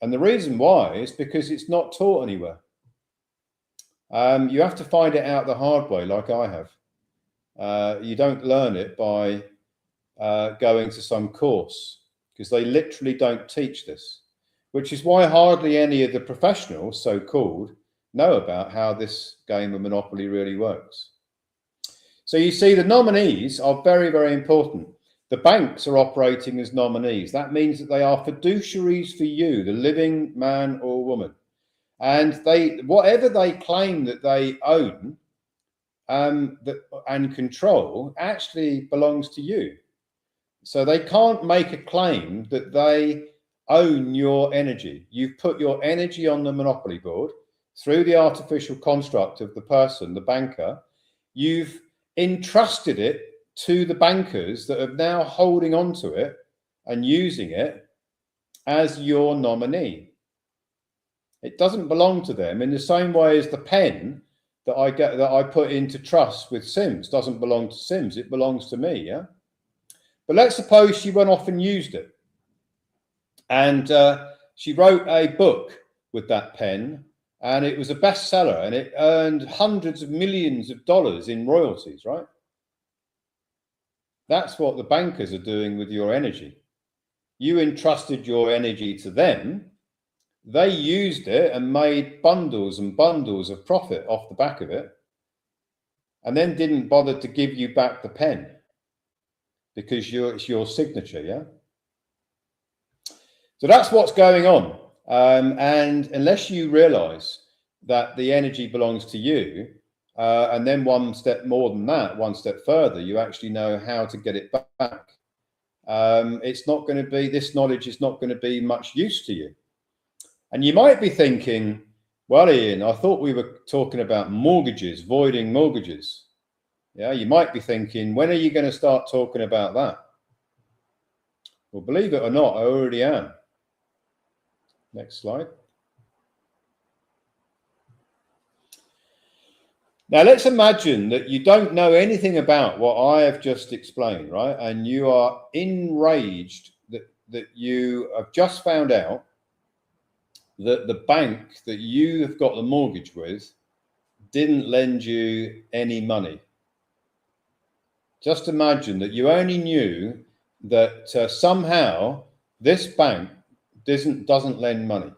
Speaker 2: And the reason why is because it's not taught anywhere. You have to find it out the hard way, like I have. You don't learn it by going to some course, because they literally don't teach this, which is why hardly any of the professionals, so-called, know about how this game of Monopoly really works. So you see, the nominees are very, very important. The banks are operating as nominees. That means that they are fiduciaries for you, the living man or woman. And whatever they claim that they own and control actually belongs to you. So they can't make a claim that they own your energy. You've put your energy on the Monopoly board through the artificial construct of the person, the banker. You've entrusted it to the bankers that are now holding on to it and using it as your nominee. It doesn't belong to them, in the same way as the pen that I put into trust with Sims doesn't belong to Sims. It belongs to me. Yeah. But let's suppose she went off and used it, and she wrote a book with that pen, and it was a bestseller, and it earned hundreds of millions of dollars in royalties, right? That's what the bankers are doing with your energy. You entrusted your energy to them. They used it and made bundles and bundles of profit off the back of it, and then didn't bother to give you back the pen because it's your signature, yeah? So that's what's going on. And unless you realize that the energy belongs to you, and then one step more than that, one step further, you actually know how to get it back. It's not going to be, this knowledge is not going to be much use to you. And you might be thinking, well, Ian, I thought we were talking about mortgages, voiding mortgages. Yeah, you might be thinking, when are you going to start talking about that? Well, believe it or not, I already am. Next slide. Now, let's imagine that you don't know anything about what I have just explained, right? And you are enraged that you have just found out that the bank that you have got the mortgage with didn't lend you any money. Just imagine that you only knew that somehow this bank doesn't lend money,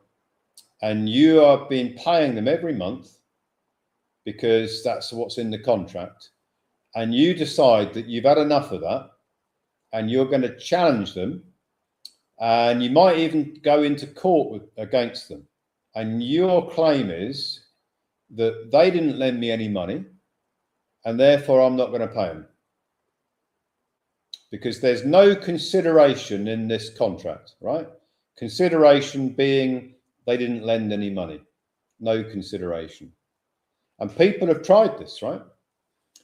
Speaker 2: and you have been paying them every month because that's what's in the contract, and you decide that you've had enough of that and you're going to challenge them, and you might even go into court against them, and your claim is that they didn't lend me any money and therefore I'm not going to pay them, because there's no consideration in this contract, right? Consideration being they didn't lend any money, no consideration. And people have tried this, right?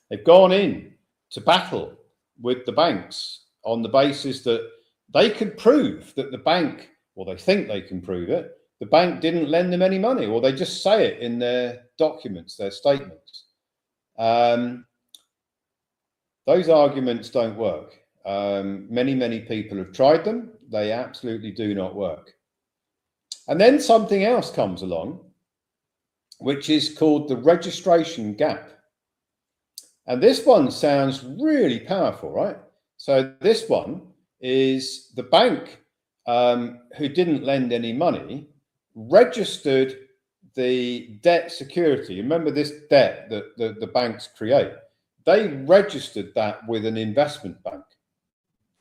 Speaker 2: They've gone in to battle with the banks on the basis that they can prove that the bank, or they think they can prove it, the bank didn't lend them any money, or they just say it in their documents, their statements. Those arguments don't work. Many people have tried them. They absolutely do not work. And then something else comes along, which is called the registration gap. And this one sounds really powerful, right? So this one is the bank who didn't lend any money registered the debt security. Remember this debt that the banks create. They registered that with an investment bank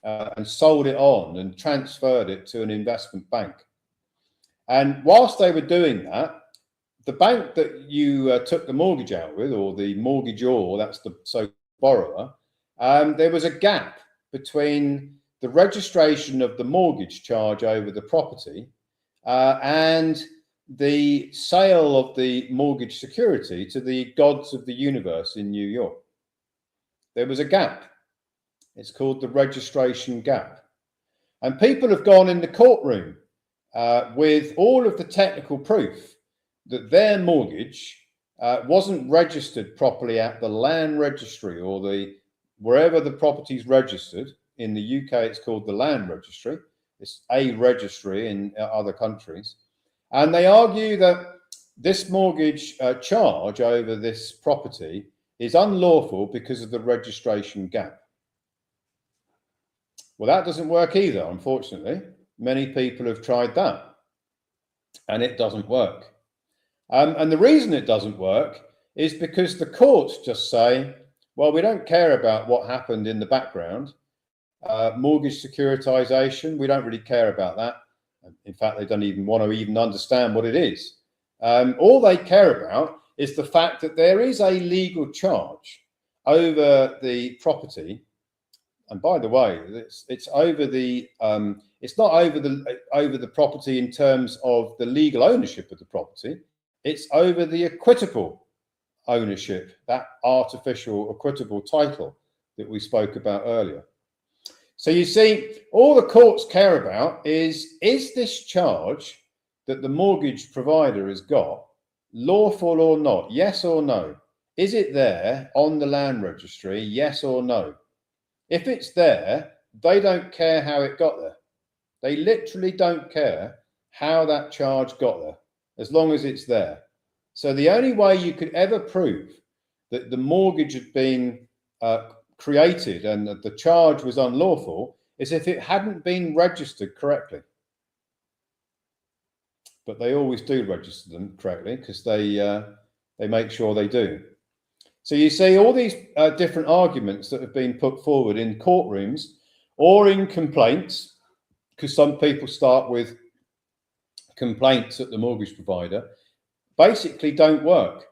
Speaker 2: and sold it on and transferred it to an investment bank. And whilst they were doing that, the bank that you took the mortgage out with, or the mortgagor, that's the so borrower, there was a gap between the registration of the mortgage charge over the property and the sale of the mortgage security to the gods of the universe in New York. There was a gap. It's called the registration gap. And people have gone in the courtroom with all of the technical proof that their mortgage wasn't registered properly at the land registry or wherever the property's registered. In the UK, it's called the land registry. It's a registry in other countries. And they argue that this mortgage charge over this property is unlawful because of the registration gap. Well, that doesn't work either, unfortunately. Many people have tried that, and it doesn't work. And the reason it doesn't work is because the courts just say, well, we don't care about what happened in the background. Mortgage securitization, we don't really care about that. In fact, they don't even want to even understand what it is. All they care about is the fact that there is a legal charge over the property. And by the way, it's over the it's not over the property in terms of the legal ownership of the property. It's over the equitable ownership, that artificial equitable title that we spoke about earlier. So you see, all the courts care about is this charge that the mortgage provider has got lawful or not? Yes or no? Is it there on the land registry? Yes or no? If it's there, they don't care how it got there. They literally don't care how that charge got there, as long as it's there. So the only way you could ever prove that the mortgage had been created and that the charge was unlawful is if it hadn't been registered correctly. But they always do register them correctly because they make sure they do. So you see all these different arguments that have been put forward in courtrooms or in complaints, because some people start with complaints at the mortgage provider, basically don't work.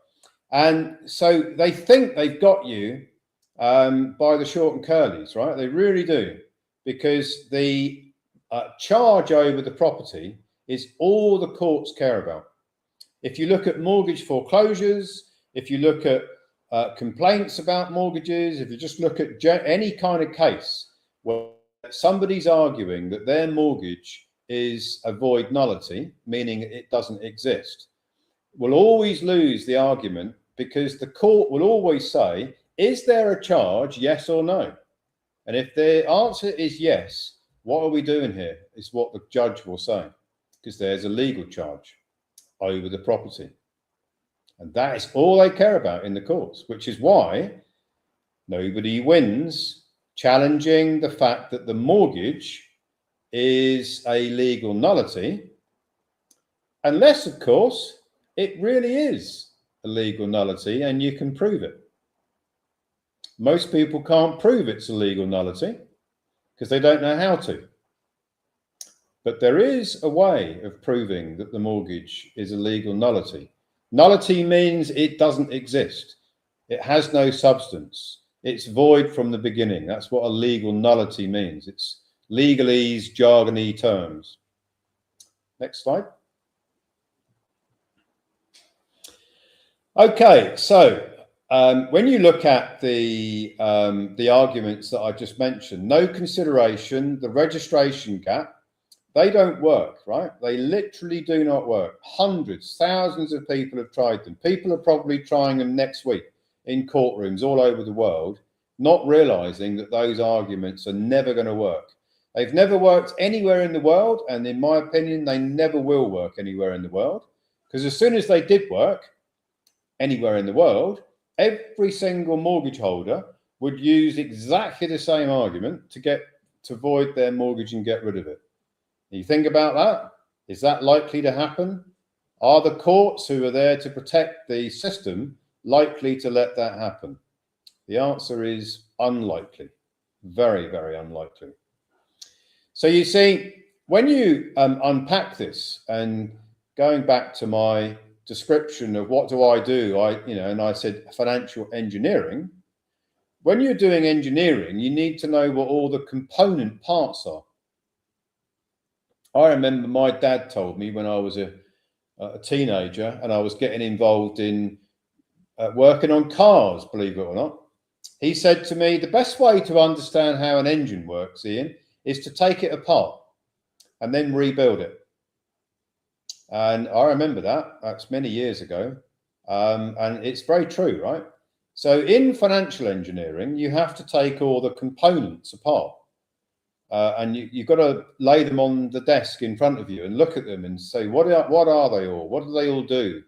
Speaker 2: And so they think they've got you by the short and curlies, right? They really do, because the charge over the property is all the courts care about. If you look at mortgage foreclosures, if you look at complaints about mortgages, if you just look at any kind of case where somebody's arguing that their mortgage is a void nullity, meaning it doesn't exist, will always lose the argument, because the court will always say, is there a charge, yes or no? And if the answer is yes, what are we doing here is what the judge will say, because there's a legal charge over the property. And that is all they care about in the courts, which is why nobody wins challenging the fact that the mortgage is a legal nullity, unless, of course, it really is a legal nullity and you can prove it. Most people can't prove it's a legal nullity because they don't know how to. But there is a way of proving that the mortgage is a legal nullity. Nullity means it doesn't exist. It has no substance. It's void from the beginning. That's what a legal nullity means. It's legalese, jargony terms. Next slide. Okay, so when you look at the arguments that I just mentioned, no consideration, the registration gap, they don't work, right? They literally do not work. Hundreds, thousands of people have tried them. People are probably trying them next week in courtrooms all over the world, not realizing that those arguments are never going to work. They've never worked anywhere in the world, and in my opinion, they never will work anywhere in the world, because as soon as they did work anywhere in the world, every single mortgage holder would use exactly the same argument to void their mortgage and get rid of it. You think about that? Is that likely to happen? Are the courts, who are there to protect the system, likely to let that happen? The answer is unlikely. Very, very unlikely. So you see, when you unpack this, and going back to my description of what do I do, and I said financial engineering. when you're doing engineering, you need to know what all the component parts are. I remember my dad told me when I was a teenager and I was getting involved in working on cars, believe it or not. He said to me, the best way to understand how an engine works, Ian, is to take it apart and then rebuild it. And I remember that. That's many years ago. And it's very true, right? So in financial engineering, you have to take all the components apart. And you've got to lay them on the desk in front of you and look at them and say, what are they all? What do they all do?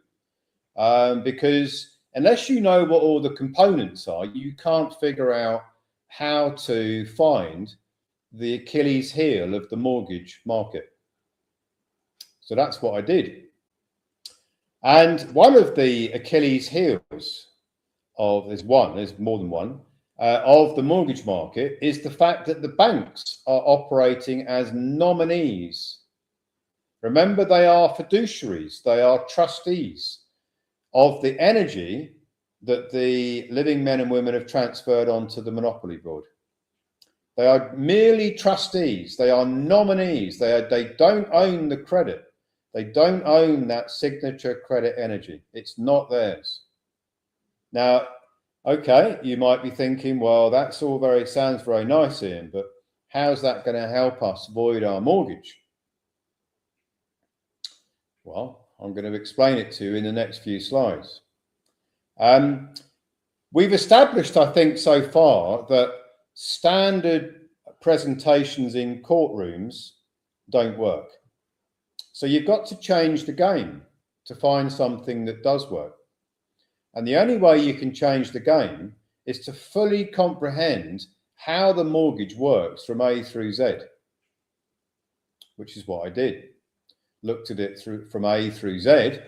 Speaker 2: Because unless you know what all the components are, you can't figure out how to find the Achilles heel of the mortgage market. So that's what I did. And one of the Achilles heels there's more than one, of the mortgage market is the fact that the banks are operating as nominees. Remember, they are fiduciaries, they are trustees of the energy that the living men and women have transferred onto the Monopoly Board. They are merely trustees, they are nominees, they don't own the credit. They don't own that signature credit energy. It's not theirs. Now, okay, you might be thinking, well, sounds very nice, Ian, but how's that going to help us void our mortgage? Well, I'm going to explain it to you in the next few slides. We've established, I think, so far that standard presentations in courtrooms don't work. So you've got to change the game to find something that does work. And the only way you can change the game is to fully comprehend how the mortgage works from A through Z, which is what I did. Looked at it from A through Z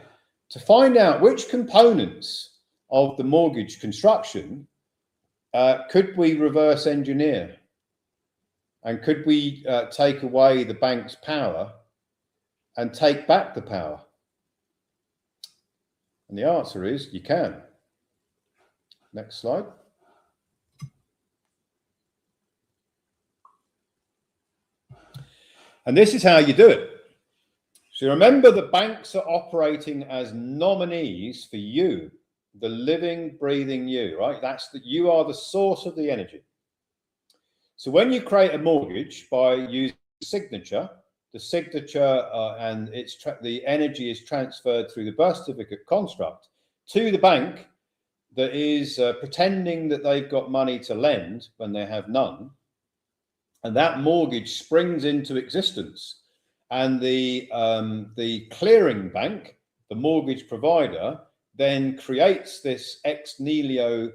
Speaker 2: to find out which components of the mortgage construction could we reverse engineer, and could we take away the bank's power and take back the power? And the answer is you can. Next slide. And this is how you do it. So remember, the banks are operating as nominees for you, the living, breathing you, right? You are the source of the energy. So when you create a mortgage by using signature, the signature and the energy is transferred through the birth certificate construct to the bank that is pretending that they've got money to lend when they have none. And that mortgage springs into existence. And the clearing bank, the mortgage provider, then creates this ex nihilo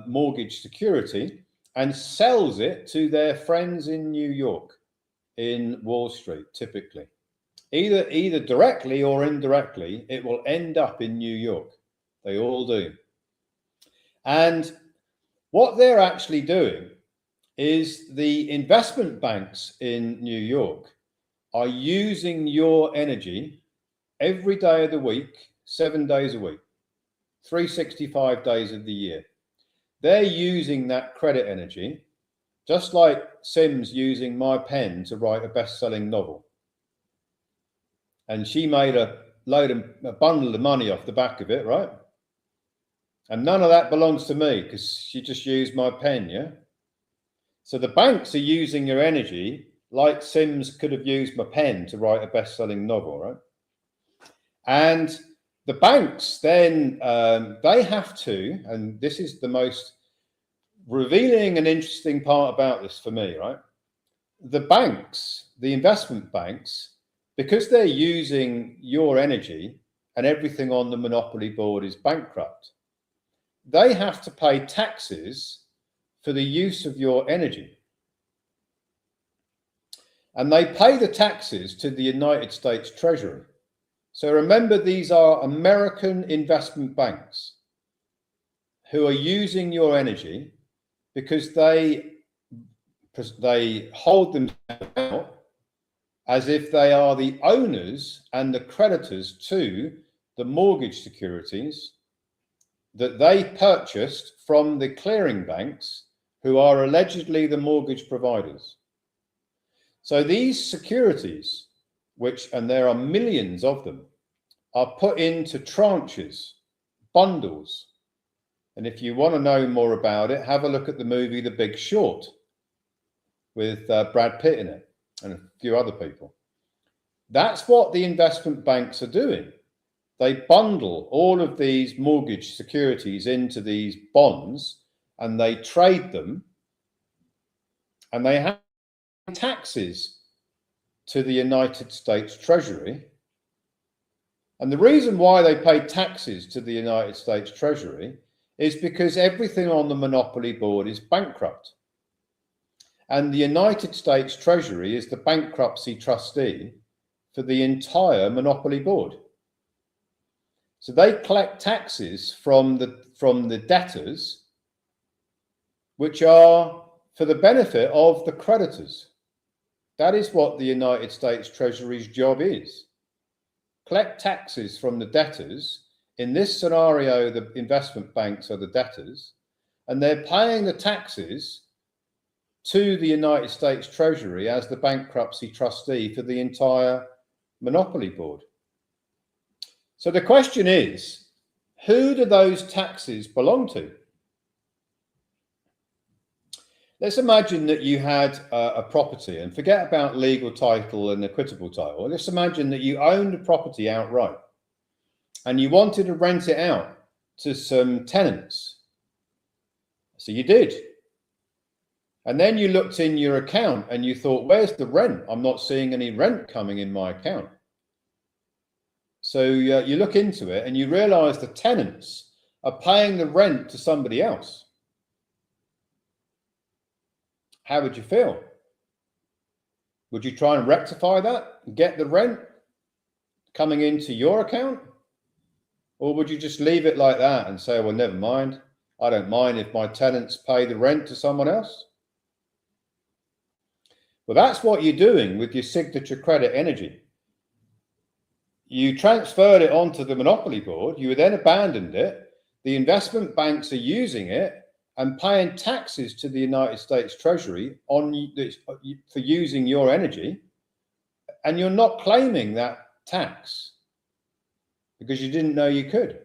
Speaker 2: mortgage security and sells it to their friends in New York, in Wall Street, typically. Either directly or indirectly, it will end up in New York. They all do. And what they're actually doing is the investment banks in New York are using your energy every day of the week, 7 days a week, 365 days of the year. They're using that credit energy, just like Sim's using my pen to write a best-selling novel. And she made a bundle of money off the back of it, right? And none of that belongs to me because she just used my pen, yeah? So the banks are using your energy like Sims could have used my pen to write a best-selling novel, right? And the banks then, they have to, and this is the most revealing and interesting part about this for me, right? The banks, the investment banks, because they're using your energy and everything on the Monopoly Board is bankrupt, they have to pay taxes for the use of your energy. And they pay the taxes to the United States Treasury. So remember, these are American investment banks who are using your energy because they hold them out as if they are the owners and the creditors to the mortgage securities that they purchased from the clearing banks, who are allegedly the mortgage providers. So these securities, and there are millions of them, are put into tranches, bundles. And if you want to know more about it, have a look at the movie The Big Short with Brad Pitt in it and a few other people. That's what the investment banks are doing. They bundle all of these mortgage securities into these bonds and they trade them, and they have taxes to the United States Treasury. And the reason why they pay taxes to the United States Treasury is because everything on the Monopoly Board is bankrupt. And the United States Treasury is the bankruptcy trustee for the entire Monopoly Board. So they collect taxes from the debtors, which are for the benefit of the creditors. That is what the United States Treasury's job is. Collect taxes from the debtors. In this scenario, the investment banks are the debtors, and they're paying the taxes to the United States Treasury as the bankruptcy trustee for the entire Monopoly Board. So the question is, who do those taxes belong to? Let's imagine that you had a property, and forget about legal title and equitable title. Let's imagine that you owned a property outright and you wanted to rent it out to some tenants. So you did. And then you looked in your account and you thought, where's the rent? I'm not seeing any rent coming in my account. So you look into it and you realize the tenants are paying the rent to somebody else. How would you feel? Would you try and rectify that and get the rent coming into your account? Or would you just leave it like that and say, well, never mind. I don't mind if my tenants pay the rent to someone else. Well, that's what you're doing with your Signature Credit Energy. You transferred it onto the Monopoly Board. You then abandoned it. The investment banks are using it and paying taxes to the United States Treasury for using your energy. And you're not claiming that tax because you didn't know you could.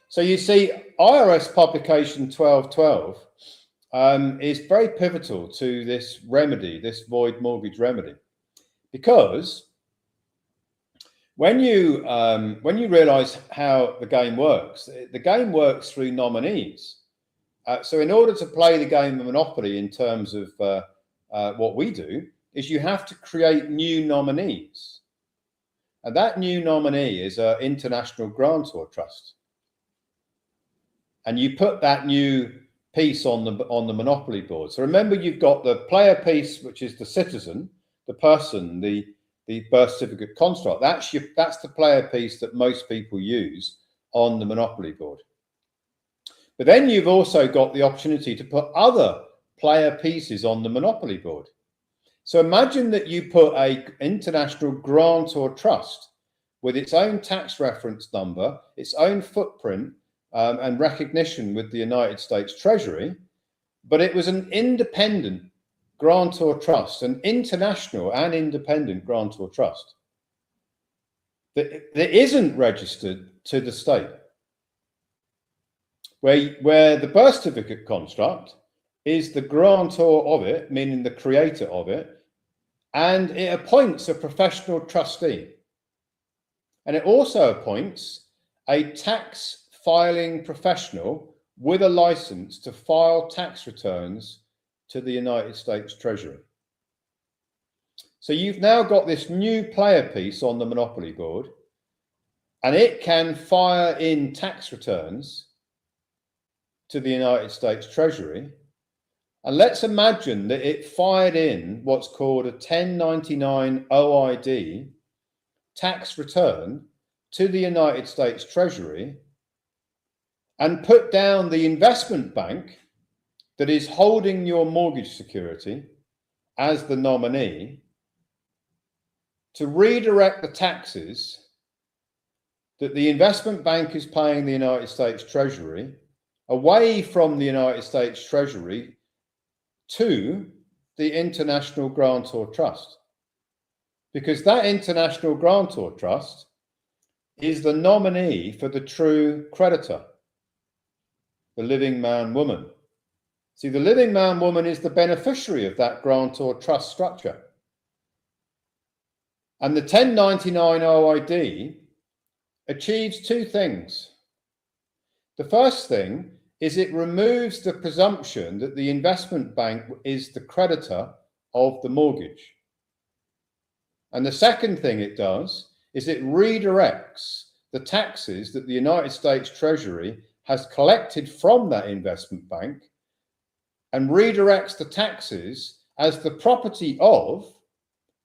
Speaker 2: So you see, IRS publication 1212 is very pivotal to this remedy, this void mortgage remedy, because when you realize how the game works through nominees. So in order to play the game of Monopoly in terms of what we do, is you have to create new nominees. And that new nominee is an international grantor trust. And you put that new piece on the Monopoly Board. So remember, you've got the player piece, which is the citizen, the person, the birth certificate construct. That's the player piece that most people use on the Monopoly Board. But then you've also got the opportunity to put other player pieces on the Monopoly Board. So imagine that you put an international grantor trust with its own tax reference number, its own footprint, and recognition with the United States Treasury, but it was an independent grantor trust, an international and independent grantor trust that isn't registered to the state, where the birth certificate construct is the grantor of it, meaning the creator of it, and it appoints a professional trustee. And it also appoints a tax filing professional with a license to file tax returns to the United States Treasury. So you've now got this new player piece on the Monopoly Board, and it can fire in tax returns to the United States Treasury. And let's imagine that it fired in what's called a 1099 OID tax return to the United States Treasury and put down the investment bank that is holding your mortgage security as the nominee to redirect the taxes that the investment bank is paying the United States Treasury away from the United States Treasury to the International Grantor Trust. Because that International Grantor Trust is the nominee for the true creditor, the living man woman. See, the living man woman is the beneficiary of that grantor trust structure. And the 1099 OID achieves two things. The first thing is it removes the presumption that the investment bank is the creditor of the mortgage. And the second thing it does is it redirects the taxes that the United States Treasury has collected from that investment bank and redirects the taxes as the property of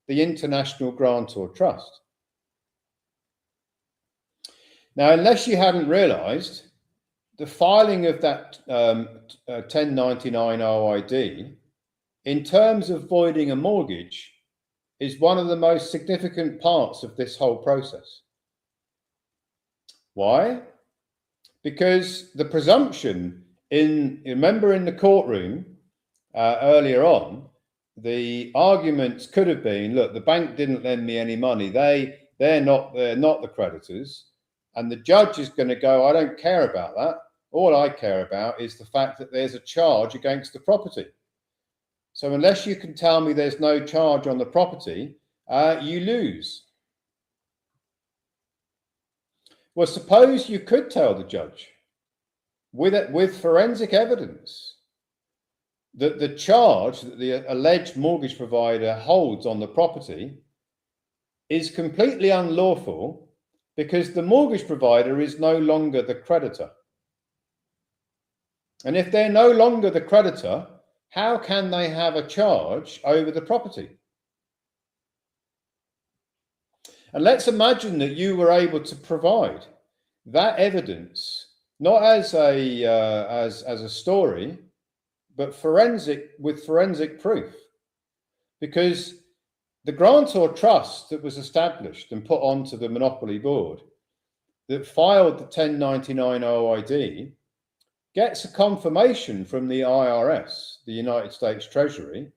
Speaker 2: the International Grantor Trust. Now, unless you haven't realized, the filing of that 1099 OID in terms of voiding a mortgage is one of the most significant parts of this whole process. Why? Because the presumption remember in the courtroom earlier on, the arguments could have been, look, the bank didn't lend me any money. They're not the creditors. And the judge is going to go, I don't care about that. All I care about is the fact that there's a charge against the property. So unless you can tell me there's no charge on the property, you lose. Well, suppose you could tell the judge with forensic evidence that the charge that the alleged mortgage provider holds on the property is completely unlawful because the mortgage provider is no longer the creditor. And if they're no longer the creditor, how can they have a charge over the property? And let's imagine that you were able to provide that evidence, not as a story, but with forensic proof. Because the grantor trust that was established and put onto the Monopoly Board that filed the 1099 OID gets a confirmation from the IRS, the United States Treasury,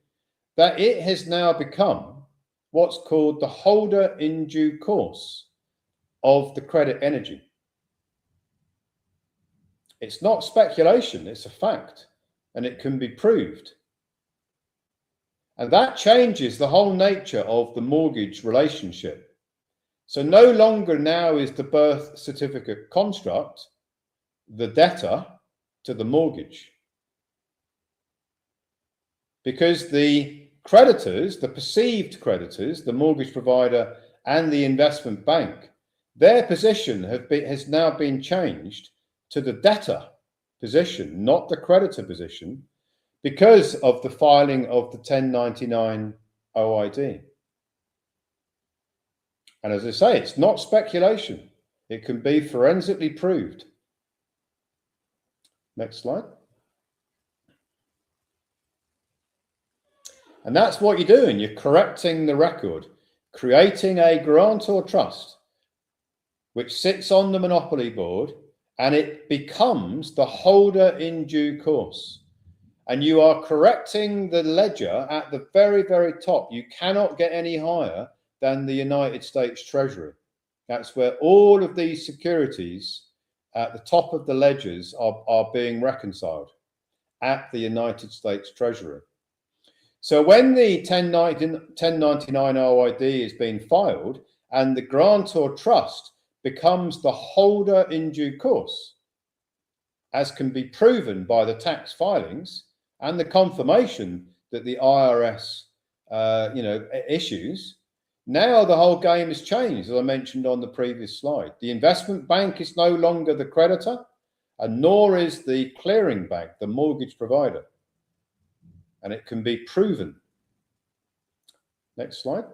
Speaker 2: that it has now become what's called the holder in due course of the credit energy. It's not speculation, it's a fact, and it can be proved. And that changes the whole nature of the mortgage relationship. So no longer now is the birth certificate construct the debtor to the mortgage. Because the creditors, the perceived creditors, the mortgage provider and the investment bank, their position has now been changed to the debtor position, not the creditor position, because of the filing of the 1099 OID. And as I say, it's not speculation. It can be forensically proved. Next slide. And that's what you're doing. You're correcting the record, creating a grantor trust, which sits on the Monopoly Board, and it becomes the holder in due course. And you are correcting the ledger at the very, very top. You cannot get any higher than the United States Treasury. That's where all of these securities at the top of the ledgers are being reconciled at the United States Treasury. So when the 1099 OID is being filed and the grantor trust becomes the holder in due course, as can be proven by the tax filings and the confirmation that the IRS issues, now the whole game has changed, as I mentioned on the previous slide. The investment bank is no longer the creditor, and nor is the clearing bank, the mortgage provider. And it can be proven. Next slide.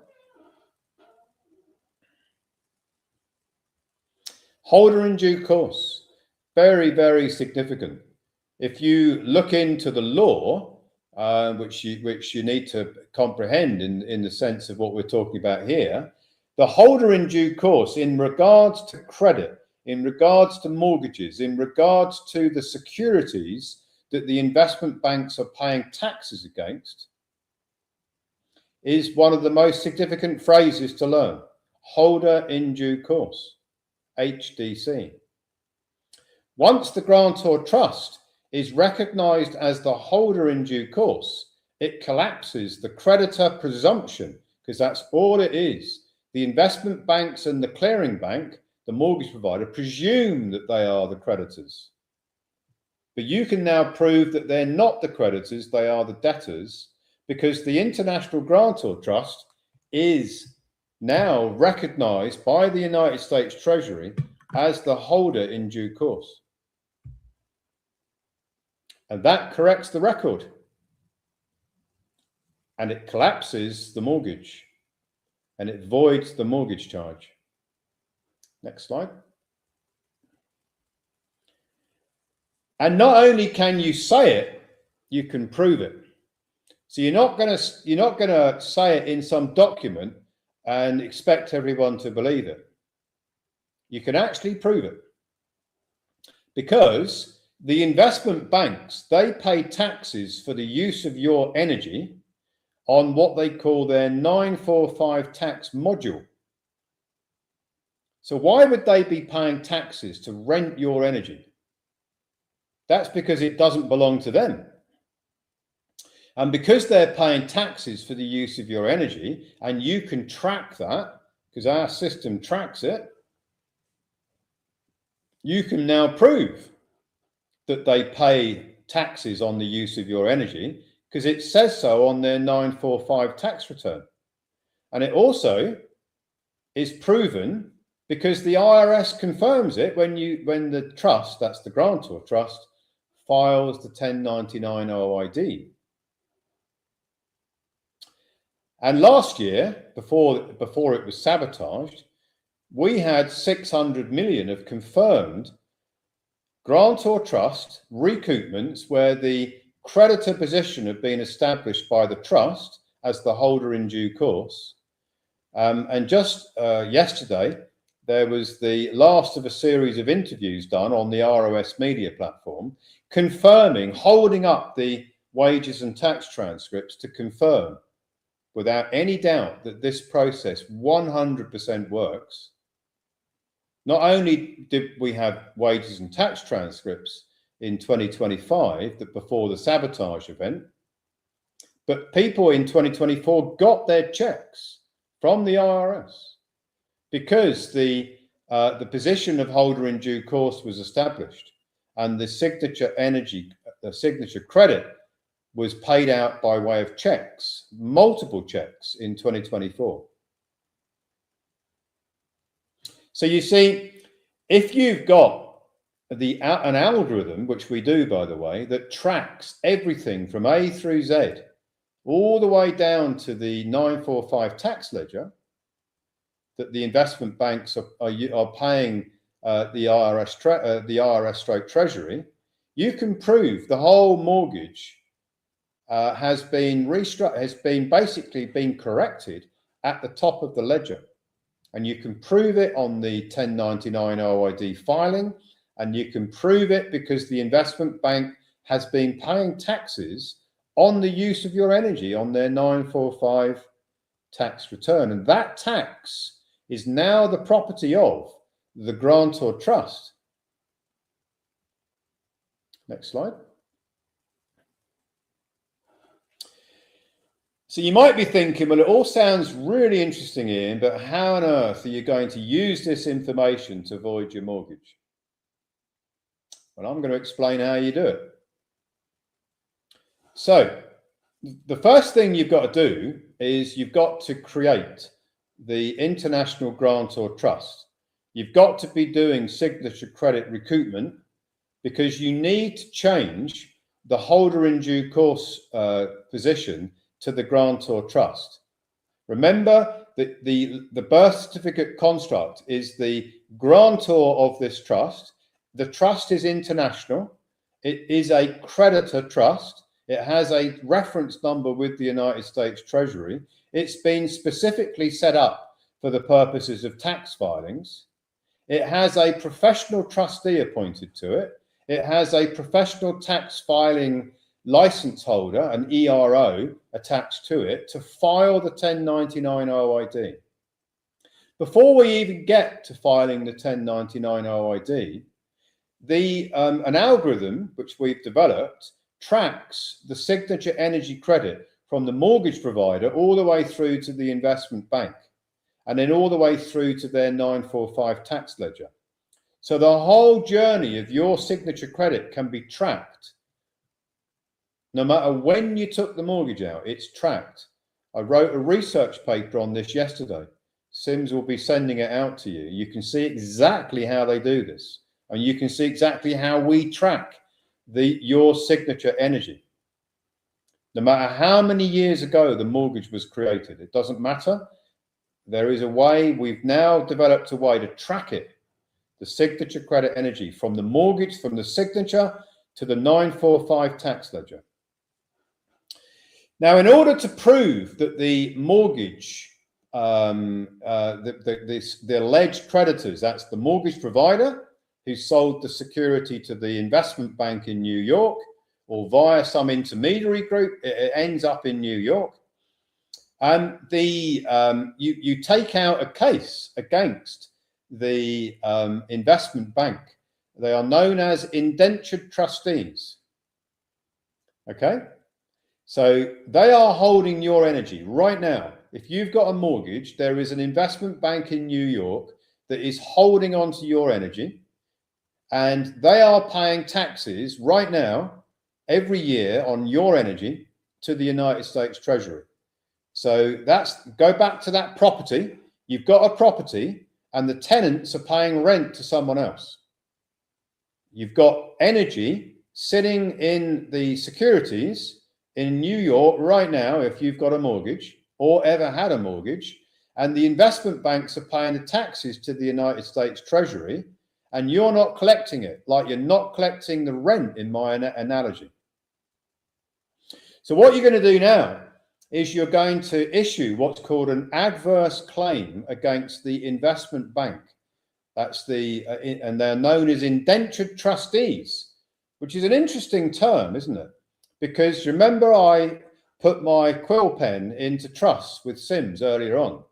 Speaker 2: Holder in due course. Very, very significant. If you look into the law, which you need to comprehend in the sense of what we're talking about here, The holder in due course, in regards to credit, in regards to mortgages, in regards to the securities that the investment banks are paying taxes against, is one of the most significant phrases to learn. Holder in due course, HDC. Once the grantor trust is recognized as the holder in due course, it collapses the creditor presumption, because that's all it is. The investment banks and the clearing bank, the mortgage provider, presume that they are the creditors. But you can now prove that they're not the creditors, they are the debtors, because the International Grantor Trust is now recognized by the United States Treasury as the holder in due course. And that corrects the record. And it collapses the mortgage. And it voids the mortgage charge. Next slide. And not only can you say it, you can prove it. So you're not going to say it in some document and expect everyone to believe it. You can actually prove it. Because the investment banks, they pay taxes for the use of your energy on what they call their 945 tax module. So why would they be paying taxes to rent your energy? That's because it doesn't belong to them. And because they're paying taxes for the use of your energy, and you can track that, because our system tracks it, you can now prove that they pay taxes on the use of your energy, because it says so on their 945 tax return. And it also is proven because the IRS confirms it when the trust, that's the grantor trust, files the 1099 OID. And last year, before it was sabotaged, we had 600 million of confirmed grantor trust recoupments where the creditor position had been established by the trust as the holder in due course. And just yesterday, there was the last of a series of interviews done on the ROS media platform, confirming, holding up the wages and tax transcripts to confirm without any doubt that this process 100% works. Not only did we have wages and tax transcripts in 2025, that before the sabotage event, but people in 2024 got their checks from the IRS because the position of holder in due course was established, and the signature credit was paid out by way of checks, multiple checks in 2024. So you see, if you've got an algorithm, which we do, by the way, that tracks everything from A through Z, all the way down to the 945 tax ledger that the investment banks are paying the IRS stroke Treasury, you can prove the whole mortgage has been basically been corrected at the top of the ledger. And you can prove it on the 1099 OID filing, and you can prove it because the investment bank has been paying taxes on the use of your energy on their 945 tax return. And that tax is now the property of the grantor trust. Next slide. So you might be thinking, well, it all sounds really interesting, Ian, but how on earth are you going to use this information to void your mortgage? Well, I'm going to explain how you do it. So the first thing you've got to do is you've got to create the International Grantor Trust. You've got to be doing signature credit recoupment because you need to change the holder in due course position to the grantor trust. Remember that the birth certificate construct is the grantor of this trust. The trust is international. It is a creditor trust. It has a reference number with the United States Treasury. It's been specifically set up for the purposes of tax filings. It has a professional trustee appointed to it. It has a professional tax filing license holder, an ERO, attached to it to file the 1099 OID. Before we even get to filing the 1099 OID, an algorithm which we've developed tracks the signature energy credit from the mortgage provider all the way through to the investment bank, and then all the way through to their 945 tax ledger. So the whole journey of your signature credit can be tracked. No matter when you took the mortgage out, it's tracked. I wrote a research paper on this yesterday. Sims will be sending it out to you. You can see exactly how they do this, and you can see exactly how we track your signature energy. No matter how many years ago the mortgage was created, it doesn't matter. There is a way, we've now developed a way to track it, the signature credit energy from the mortgage, from the signature to the 945 tax ledger. Now, in order to prove that the mortgage, the alleged creditors, that's the mortgage provider who sold the security to the investment bank in New York, or via some intermediary group, it ends up in New York. You take out a case against the investment bank. They are known as indentured trustees. Okay, so they are holding your energy right now. If you've got a mortgage, there is an investment bank in New York that is holding on to your energy, and they are paying taxes right now every year on your energy to the United States Treasury. So go back to that property. You've got a property and the tenants are paying rent to someone else. You've got energy sitting in the securities in New York right now, if you've got a mortgage or ever had a mortgage, and the investment banks are paying the taxes to the United States Treasury, and you're not collecting it, like you're not collecting the rent in my analogy. So what you're going to do now is you're going to issue what's called an adverse claim against the investment bank. That's and they're known as indentured trustees, which is an interesting term, isn't it? Because remember, I put my quill pen into trust with Sims earlier on.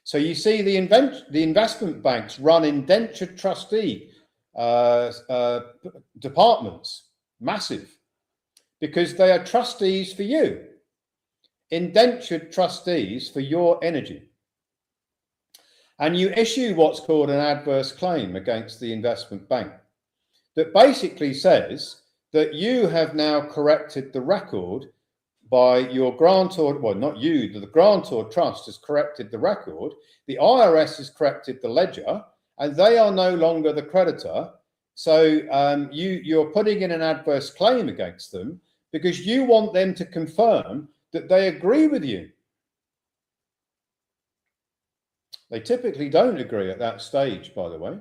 Speaker 2: So you see the investment banks run indentured trustee departments, massive, because they are trustees for you, indentured trustees for your energy. And you issue what's called an adverse claim against the investment bank that basically says that you have now corrected the record by your grantor, well, not you, the grantor trust has corrected the record, the IRS has corrected the ledger, and they are no longer the creditor. So you're putting in an adverse claim against them because you want them to confirm that they agree with you. They typically don't agree at that stage, by the way,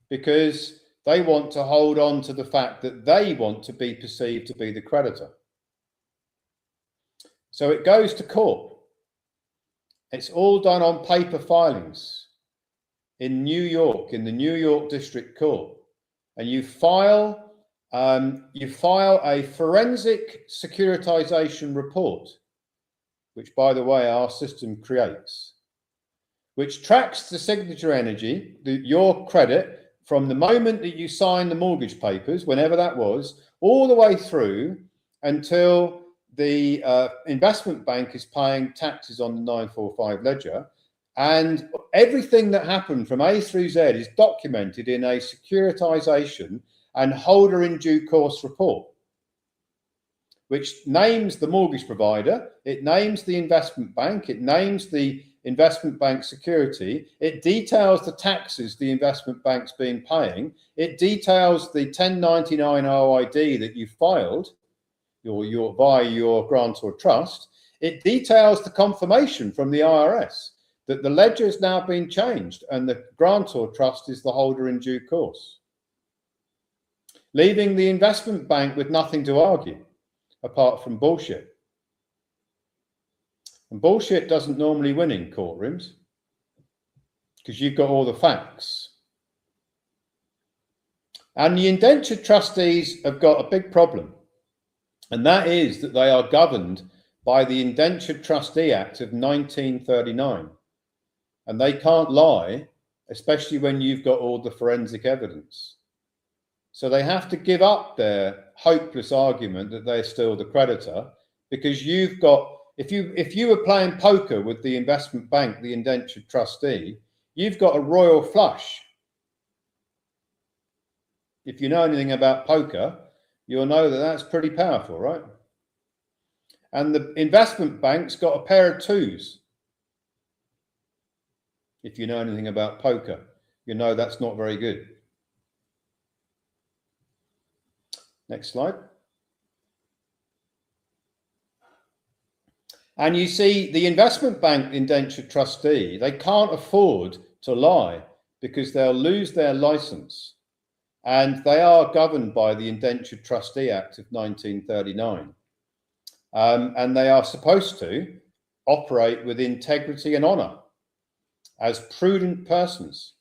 Speaker 2: because they want to hold on to the fact that they want to be perceived to be the creditor. So it goes to court. It's all done on paper filings in New York, in the New York District Court, and you file a forensic securitization report, which, by the way, our system creates, which tracks the signature energy, your credit, from the moment that you sign the mortgage papers, whenever that was, all the way through until the investment bank is paying taxes on the 945 ledger. And everything that happened from A through Z is documented in a securitization and holder in due course report, which names the mortgage provider, it names the investment bank, it names the investment bank security, it details the taxes the investment bank's been paying, it details the 1099 OID that you filed via your grantor trust, it details the confirmation from the IRS that the ledger has now been changed and the grantor trust is the holder in due course, leaving the investment bank with nothing to argue apart from bullshit. And bullshit doesn't normally win in courtrooms because you've got all the facts. And the indentured trustees have got a big problem. And that is that they are governed by the Indentured Trustee Act of 1939. And they can't lie, especially when you've got all the forensic evidence. So they have to give up their hopeless argument that they're still the creditor, because you've got, if you were playing poker with the investment bank, the indentured trustee, you've got a royal flush. If you know anything about poker, you'll know that that's pretty powerful, right? And the investment bank's got a pair of twos. If you know anything about poker, you know that's not very good. Next slide. And you see the investment bank indentured trustee, they can't afford to lie because they'll lose their license. And they are governed by the Indentured Trustee Act of 1939. And they are supposed to operate with integrity and honour as prudent persons.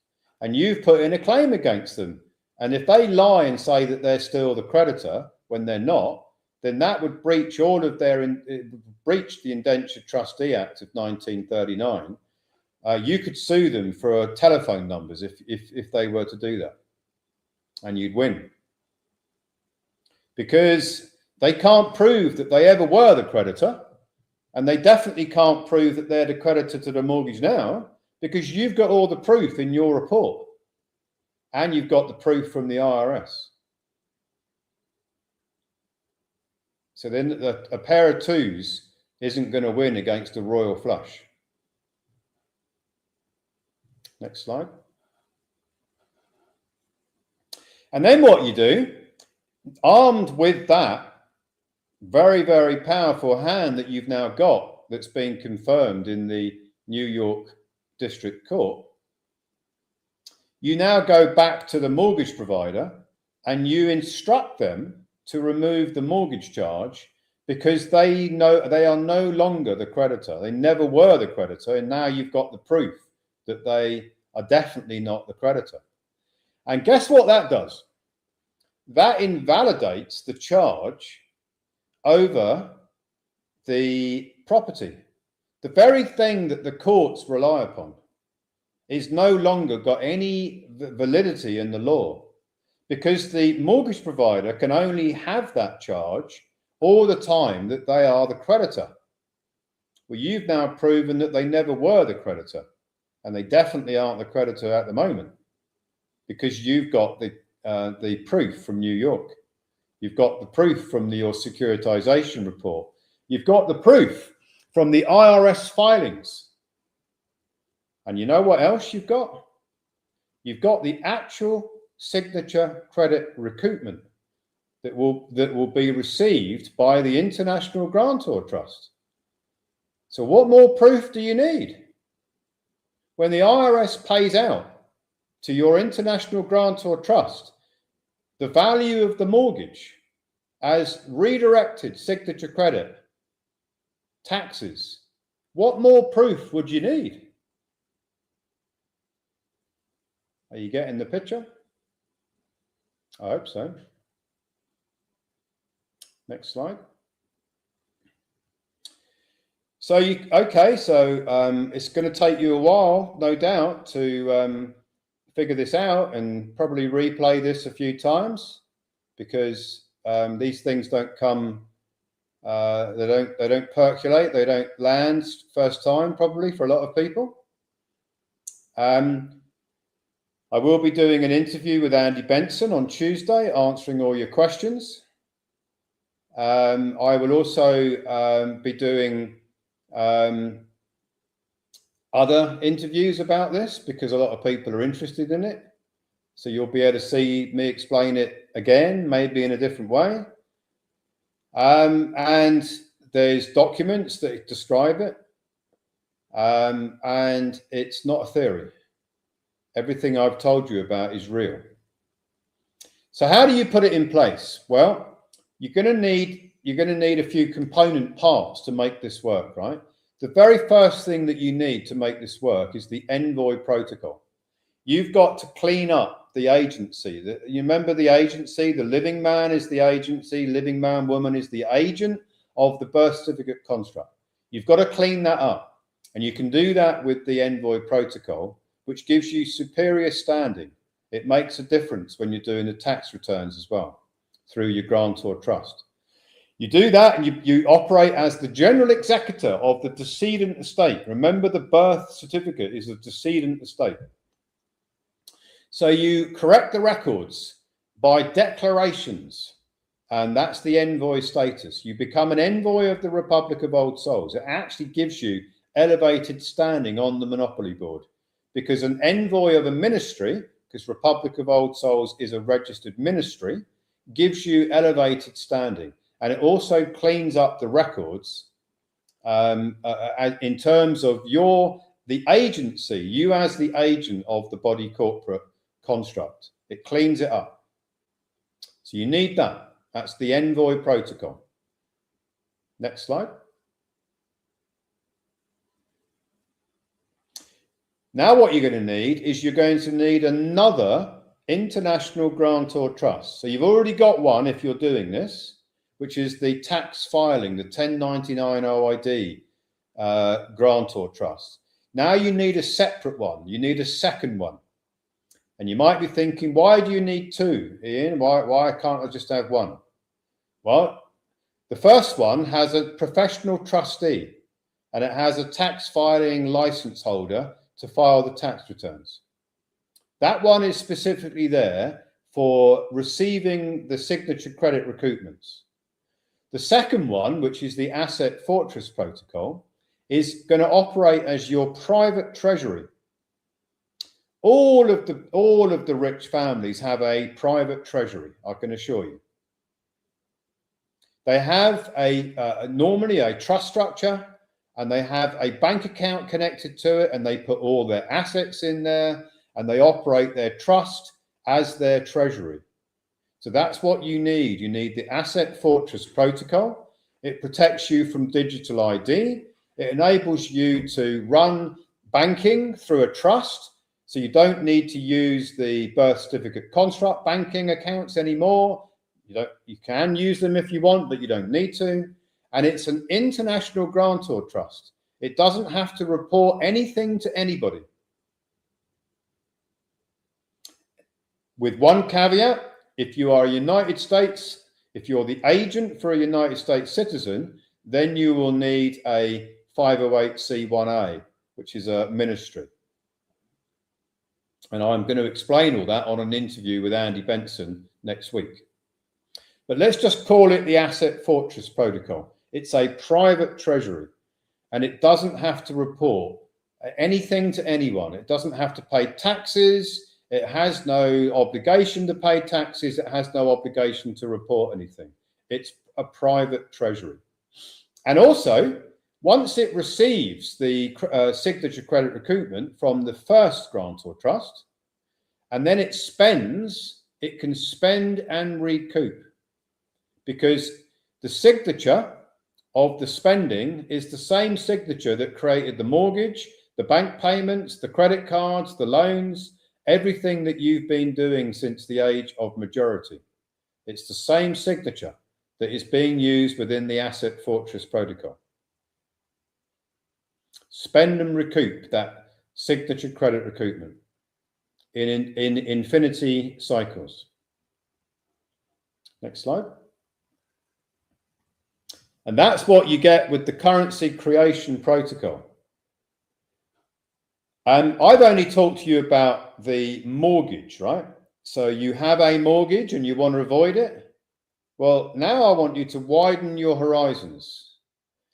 Speaker 2: And you've put in a claim against them. And if they lie and say that they're still the creditor when they're not, then that would breach all of their, breach the Indentured Trustee Act of 1939. You could sue them for telephone numbers if they were to do that. And you'd win. Because they can't prove that they ever were the creditor. And they definitely can't prove that they're the creditor to the mortgage now, because you've got all the proof in your report. And you've got the proof from the IRS. So then a pair of twos isn't going to win against a royal flush. Next slide. And then what you do, armed with that very, very powerful hand that you've now got that's been confirmed in the New York District Court, you now go back to the mortgage provider and you instruct them to remove the mortgage charge because they know they are no longer the creditor. They never were the creditor. And now you've got the proof that they are definitely not the creditor. And guess what that does? That invalidates the charge over the property. The very thing that the courts rely upon is no longer got any validity in the law, because the mortgage provider can only have that charge all the time that they are the creditor. Well, you've now proven that they never were the creditor, and they definitely aren't the creditor at the moment, because you've got the proof from New York. You've got the proof from your securitization report. You've got the proof from the IRS filings. And you know what else you've got? You've got the actual signature credit recoupment that will be received by the International Grantor Trust. So what more proof do you need? When the IRS pays out to your International Grantor Trust the value of the mortgage as redirected signature credit, taxes, what more proof would you need? Are you getting the picture? I hope so. Next slide. So it's going to take you a while, no doubt, to figure this out and probably replay this a few times, because these things don't come, they don't percolate, they don't land first time probably for a lot of people. I will be doing an interview with Andy Benson on Tuesday, answering all your questions. I will also be doing other interviews about this, because a lot of people are interested in it. So you'll be able to see me explain it again, maybe in a different way. And there's documents that describe it. And it's not a theory. Everything I've told you about is real. So how do you put it in place? Well, you're going to need a few component parts to make this work, right? the very first thing that you need to make this work is the envoy protocol. You've got to clean up the agency. You remember the agency, the living man is the agency, living man, woman is the agent of the birth certificate construct. You've got to clean that up. And you can do that with the envoy protocol, which gives you superior standing. It makes a difference when you're doing the tax returns as well, through your grantor trust. You do that and you operate as the general executor of the decedent estate. Remember, the birth certificate is a decedent estate. So you correct the records by declarations, and that's the envoy status. You become an envoy of the Republic of Old Souls. It actually gives you elevated standing on the Monopoly Board, because an envoy of a ministry, because Republic of Old Souls is a registered ministry, gives you elevated standing. And it also cleans up the records in terms of the agency, you as the agent of the body corporate construct. It cleans it up. So you need that. That's the envoy protocol. Next slide. Now what you're going to need is you're going to need another international grantor trust. So you've already got one if you're doing this, which is the tax filing, the 1099 OID grantor trust. Now you need a separate one. You need a second one. And you might be thinking, why do you need two, Ian? Why can't I just have one? Well, the first one has a professional trustee, and it has a tax filing license holder to file the tax returns. That one is specifically there for receiving the signature credit recoupments. The second one, which is the Asset Fortress Protocol, is going to operate as your private treasury. All of the rich families have a private treasury, I can assure you. They have normally a trust structure, and they have a bank account connected to it, and they put all their assets in there, and they operate their trust as their treasury. So that's what you need. You need the Asset Fortress Protocol. It protects you from digital ID. It enables you to run banking through a trust. So you don't need to use the birth certificate construct banking accounts anymore. You can use them if you want, but you don't need to. And it's an international grantor trust. It doesn't have to report anything to anybody. With one caveat, if you are United States, if you're the agent for a United States citizen, then you will need a 508c1a, which is a ministry. And I'm going to explain all that on an interview with Andy Benson next week. But let's just call it the Asset Fortress Protocol. It's a private treasury, and it doesn't have to report anything to anyone. It doesn't have to pay taxes. It has no obligation to pay taxes. It has no obligation to report anything. It's a private treasury. And also, once it receives the signature credit recoupment from the first grantor trust, and then it can spend and recoup, because the signature of the spending is the same signature that created the mortgage, the bank payments, the credit cards, the loans, everything that you've been doing since the age of majority. It's the same signature that is being used within the Asset Fortress Protocol. Spend and recoup that signature credit recoupment in infinity cycles. Next slide. And that's what you get with the currency creation protocol. I've only talked to you about the mortgage, right? So you have a mortgage and you want to avoid it. Well, now I want you to widen your horizons.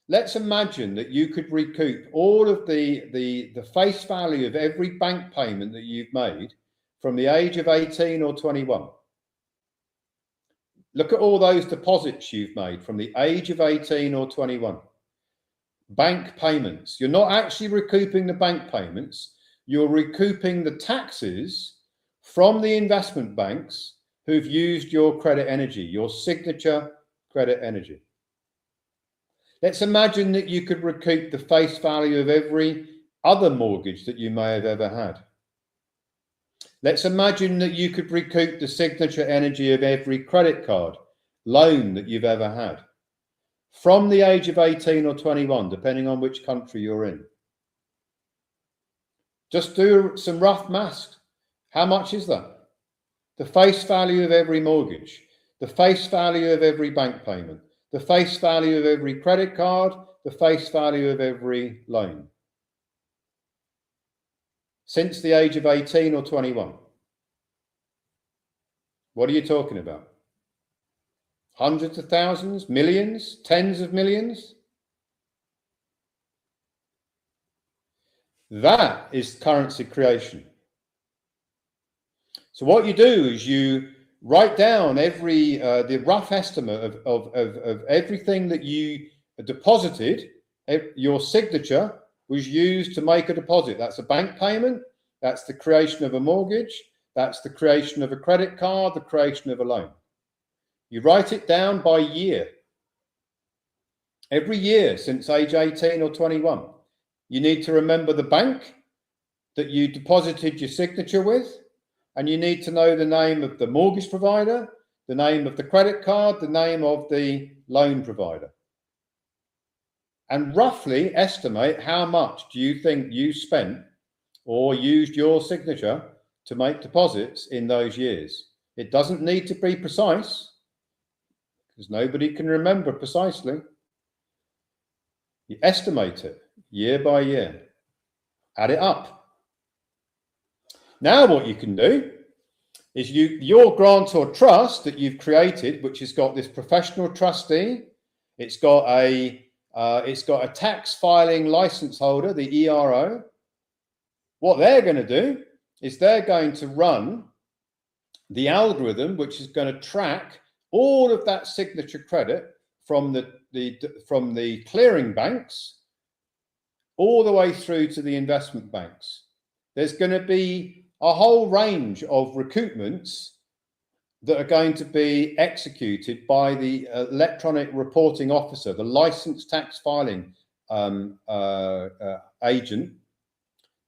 Speaker 2: Let's imagine that you could recoup all of the face value of every bank payment that you've made from the age of 18 or 21. Look at all those deposits you've made from the age of 18 or 21. Bank payments. You're not actually recouping the bank payments. You're recouping the taxes from the investment banks who've used your credit energy, your signature credit energy. Let's imagine that you could recoup the face value of every other mortgage that you may have ever had. Let's imagine that you could recoup the signature energy of every credit card loan that you've ever had from the age of 18 or 21, depending on which country you're in. Just do some rough maths. How much is that? The face value of every mortgage, the face value of every bank payment, the face value of every credit card, the face value of every loan. Since the age of 18 or 21. What are you talking about? Hundreds of thousands, millions, tens of millions? That is currency creation. So what you do is you write down every the rough estimate of everything that you deposited. Your signature was used to make a deposit. That's a bank payment. That's the creation of a mortgage. That's the creation of a credit card, the creation of a loan. You write it down by year. Every year since age 18 or 21. You need to remember the bank that you deposited your signature with, and you need to know the name of the mortgage provider, the name of the credit card, the name of the loan provider. And roughly estimate how much do you think you spent or used your signature to make deposits in those years. It doesn't need to be precise, because nobody can remember precisely. You estimate it year by year, add it up. Now what you can do is your grantor trust that you've created, which has got this professional trustee, it's got a tax filing license holder, the ERO. What they're going to do is they're going to run the algorithm, which is going to track all of that signature credit from the clearing banks all the way through to the investment banks. There's going to be a whole range of recoupments that are going to be executed by the electronic reporting officer, the licensed tax filing agent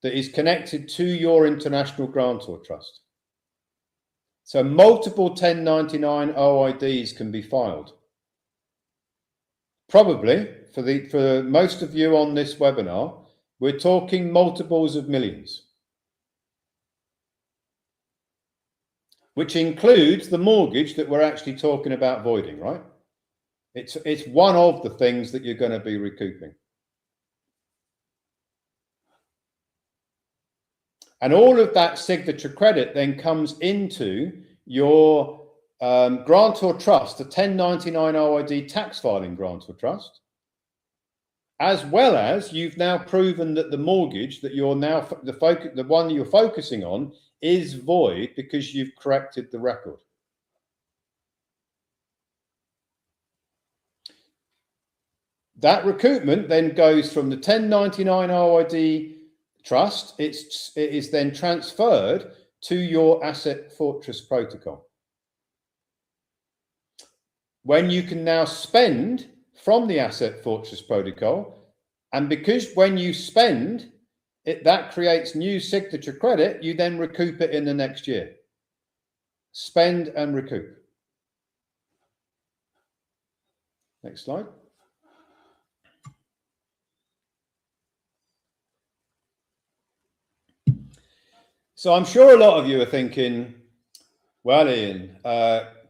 Speaker 2: that is connected to your international grantor trust. So multiple 1099 OIDs can be filed. Probably for most of you on this webinar, we're talking multiples of millions, which includes the mortgage that we're actually talking about voiding, right? It's one of the things that you're going to be recouping. And all of that signature credit then comes into your grantor trust, the 1099 OID tax filing grantor trust, as well as you've now proven that the mortgage that you're now, the one you're focusing on is void because you've corrected the record. That recoupment then goes from the 1099 OID trust, it is then transferred to your Asset Fortress protocol, when you can now spend from the Asset Fortress protocol. And because when you spend it, that creates new signature credit, you then recoup it in the next year. Spend and recoup. Next slide. So I'm sure a lot of you are thinking, well, Ian,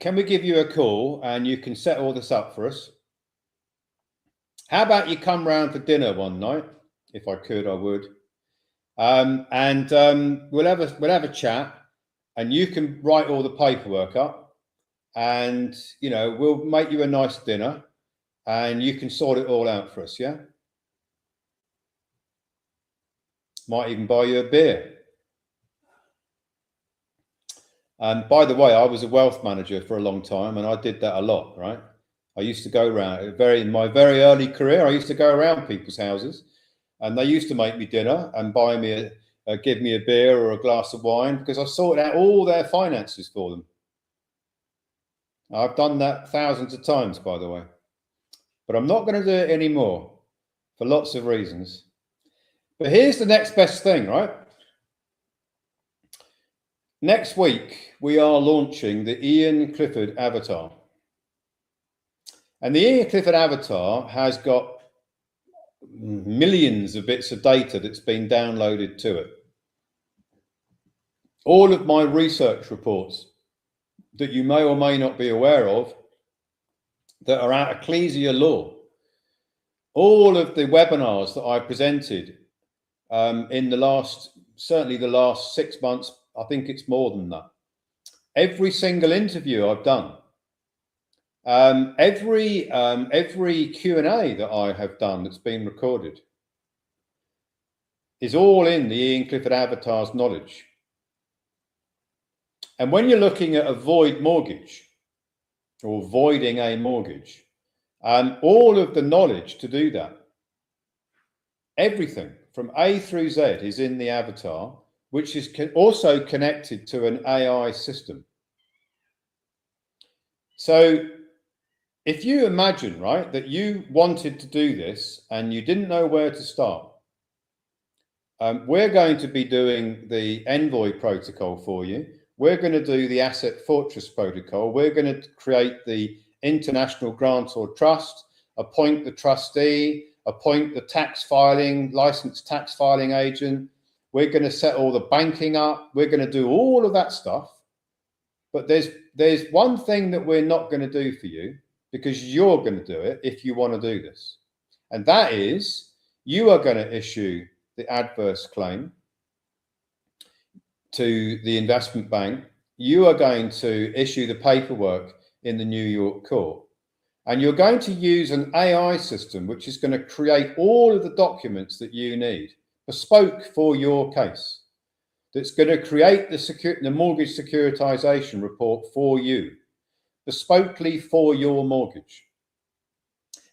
Speaker 2: can we give you a call and you can set all this up for us? How about you come round for dinner one night? If I could, I would. We'll have a chat, and you can write all the paperwork up, and we'll make you a nice dinner, and you can sort it all out for us. Yeah. Might even buy you a beer. And by the way, I was a wealth manager for a long time, and I did that a lot, right? I used to go around in my very early career. I used to go around people's houses, and they used to make me dinner and buy me give me a beer or a glass of wine, because I sorted out all their finances for them. I've done that thousands of times, by the way. but I'm not going to do it anymore for lots of reasons. But here's the next best thing, right? Next week, we are launching the Ian Clifford Avatar. And the Ian Clifford Avatar has got millions of bits of data that's been downloaded to it. All of my research reports that you may or may not be aware of that are out of Ecclesia Law, all of the webinars that I presented in the last, certainly the last 6 months, I think it's more than that. Every single interview I've done, every Q&A that I have done that's been recorded is all in the Ian Clifford Avatar's knowledge. And when you're looking at a void mortgage or voiding a mortgage, all of the knowledge to do that, everything from A through Z is in the Avatar, which is also connected to an AI system. So if you imagine, right, that you wanted to do this and you didn't know where to start, we're going to be doing the Envoy protocol for you. We're going to do the Asset Fortress protocol. We're going to create the international grantor trust, appoint the trustee, appoint the tax filing, licensed tax filing agent. We're going to set all the banking up. We're going to do all of that stuff. But there's one thing that we're not going to do for you, because you're going to do it if you want to do this. And that is, you are going to issue the adverse claim to the investment bank. You are going to issue the paperwork in the New York court. And you're going to use an AI system, which is going to create all of the documents that you need, bespoke for your case. That's going to create the mortgage securitization report for you, bespokely for your mortgage.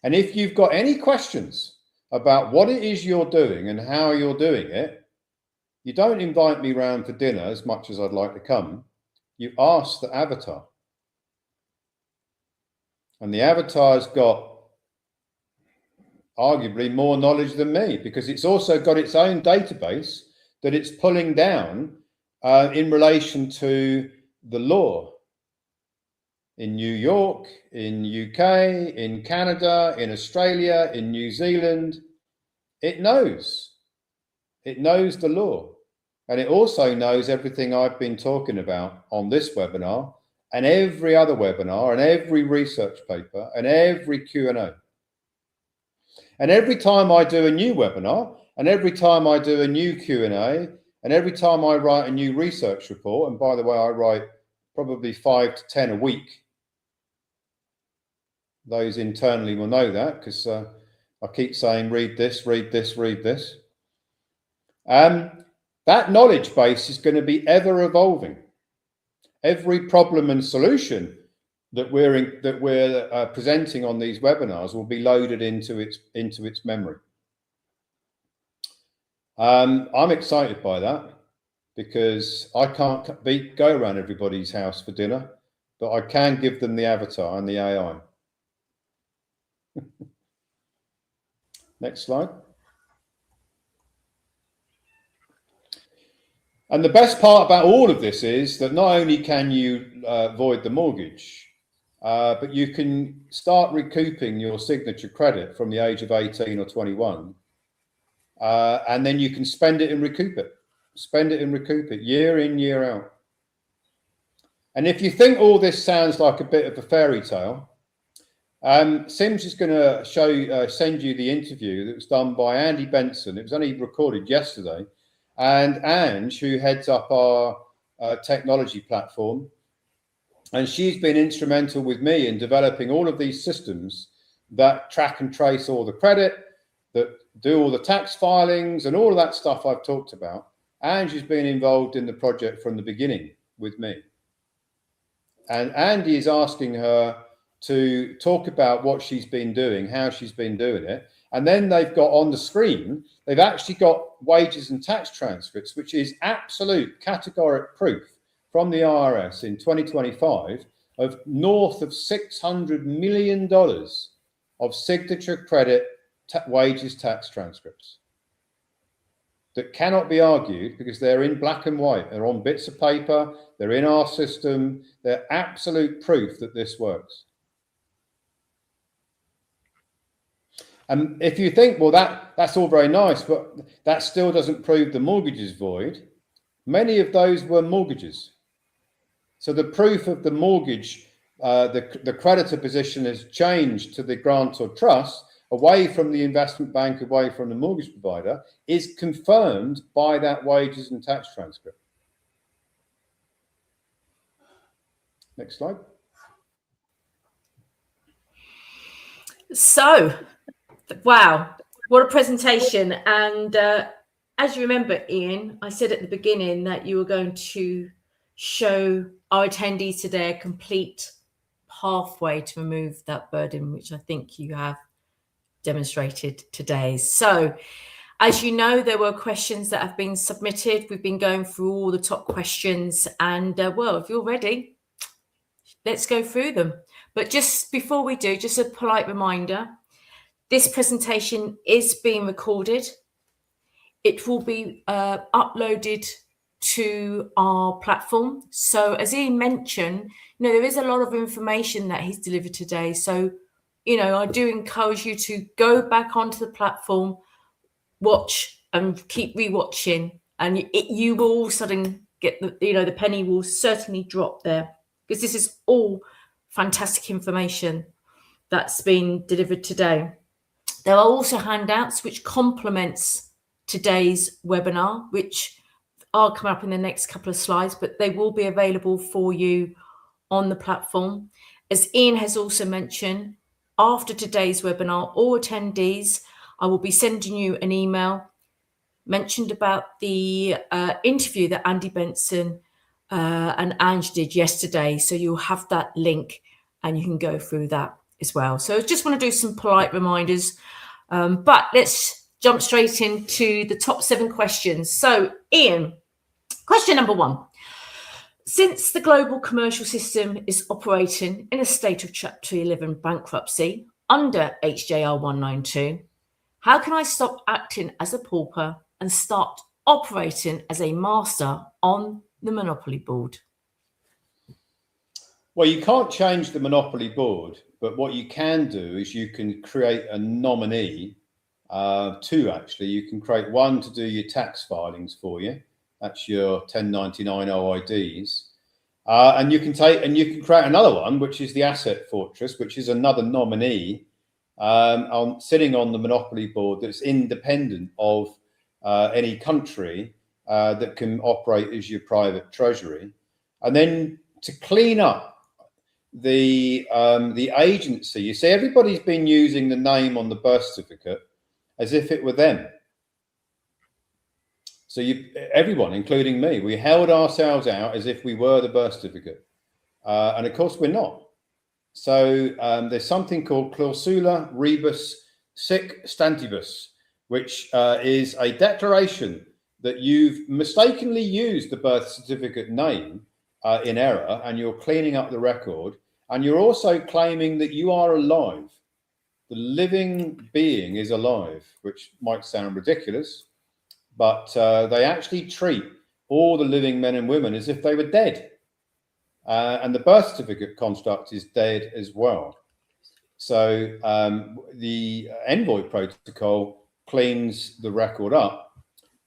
Speaker 2: And if you've got any questions about what it is you're doing and how you're doing it, you don't invite me round for dinner as much as I'd like to come. You ask the Avatar. And the Avatar's got arguably more knowledge than me, because it's also got its own database that it's pulling down in relation to the law in New York, in UK, in Canada, in Australia, in New Zealand. It knows the law. And it also knows everything I've been talking about on this webinar and every other webinar and every research paper and every Q&A. And every time I do a new webinar and every time I do a new Q&A and every time I write a new research report, and by the way, I write probably 5 to 10 a week. Those internally will know that, because I keep saying, read this, read this, read this. That knowledge base is going to be ever evolving. Every problem and solution that we're presenting on these webinars will be loaded into its memory. I'm excited by that, because I can't go around everybody's house for dinner, but I can give them the Avatar and the AI. Next slide. And the best part about all of this is that not only can you void the mortgage, but you can start recouping your signature credit from the age of 18 or 21. And then you can spend it and recoup it. Spend it and recoup it year in, year out. And if you think all this sounds like a bit of a fairy tale, Sims is going to send you the interview that was done by Andy Benson. It was only recorded yesterday. And Ange, who heads up our technology platform, and she's been instrumental with me in developing all of these systems that track and trace all the credit, that do all the tax filings and all of that stuff I've talked about. Ange has been involved in the project from the beginning with me. And Andy is asking her to talk about what she's been doing, how she's been doing it. And then they've got on the screen, they've actually got wages and tax transcripts, which is absolute categoric proof from the IRS in 2025 of north of $600 million of signature credit wages tax transcripts that cannot be argued because they're in black and white. They're on bits of paper. They're in our system. They're absolute proof that this works. And if you think, well, that's all very nice, but that still doesn't prove the mortgage is void. Many of those were mortgages. So the proof of the mortgage, the creditor position has changed to the grantor trust, away from the investment bank, away from the mortgage provider, is confirmed by that wages and tax transcript. Next slide.
Speaker 1: So, wow, what a presentation. And as you remember, Ian, I said at the beginning that you were going to show our attendees today a complete pathway to remove that burden, which I think you have demonstrated today. So, as you know, there were questions that have been submitted. We've been going through all the top questions, and well, if you're ready, let's go through them. But just before we do, just a polite reminder, this presentation is being recorded. It will be uploaded to our platform. So as Ian mentioned, there is a lot of information that he's delivered today. So, I do encourage you to go back onto the platform, watch and keep rewatching, and you will all suddenly get the penny will certainly drop there, because this is all fantastic information that's been delivered today. There are also handouts which complements today's webinar, which are coming up in the next couple of slides, but they will be available for you on the platform. As Ian has also mentioned, after today's webinar, all attendees, I will be sending you an email mentioned about the interview that Andy Benson and Ange did yesterday. So you'll have that link and you can go through that as well. So I just want to do some polite reminders, but let's jump straight into the top 7 questions. So Ian, question number 1. Since the global commercial system is operating in a state of Chapter 11 bankruptcy under HJR 192, how can I stop acting as a pauper and start operating as a master on the Monopoly Board?
Speaker 2: Well, you can't change the Monopoly Board, but what you can do is you can create a nominee, 2 actually. You can create one to do your tax filings for you. That's your 1099 OIDs. And you can create another one, which is the Asset Fortress, which is another nominee sitting on the Monopoly Board that's independent of any country that can operate as your private treasury. And then to clean up the agency, you see, everybody's been using the name on the birth certificate as if it were them. So everyone, including me, we held ourselves out as if we were the birth certificate. And of course we're not. So there's something called clausula rebus sic stantibus, which is a declaration that you've mistakenly used the birth certificate name in error, and you're cleaning up the record. And you're also claiming that you are alive. The living being is alive, which might sound ridiculous. But they actually treat all the living men and women as if they were dead. And the birth certificate construct is dead as well. So the Envoy protocol cleans the record up,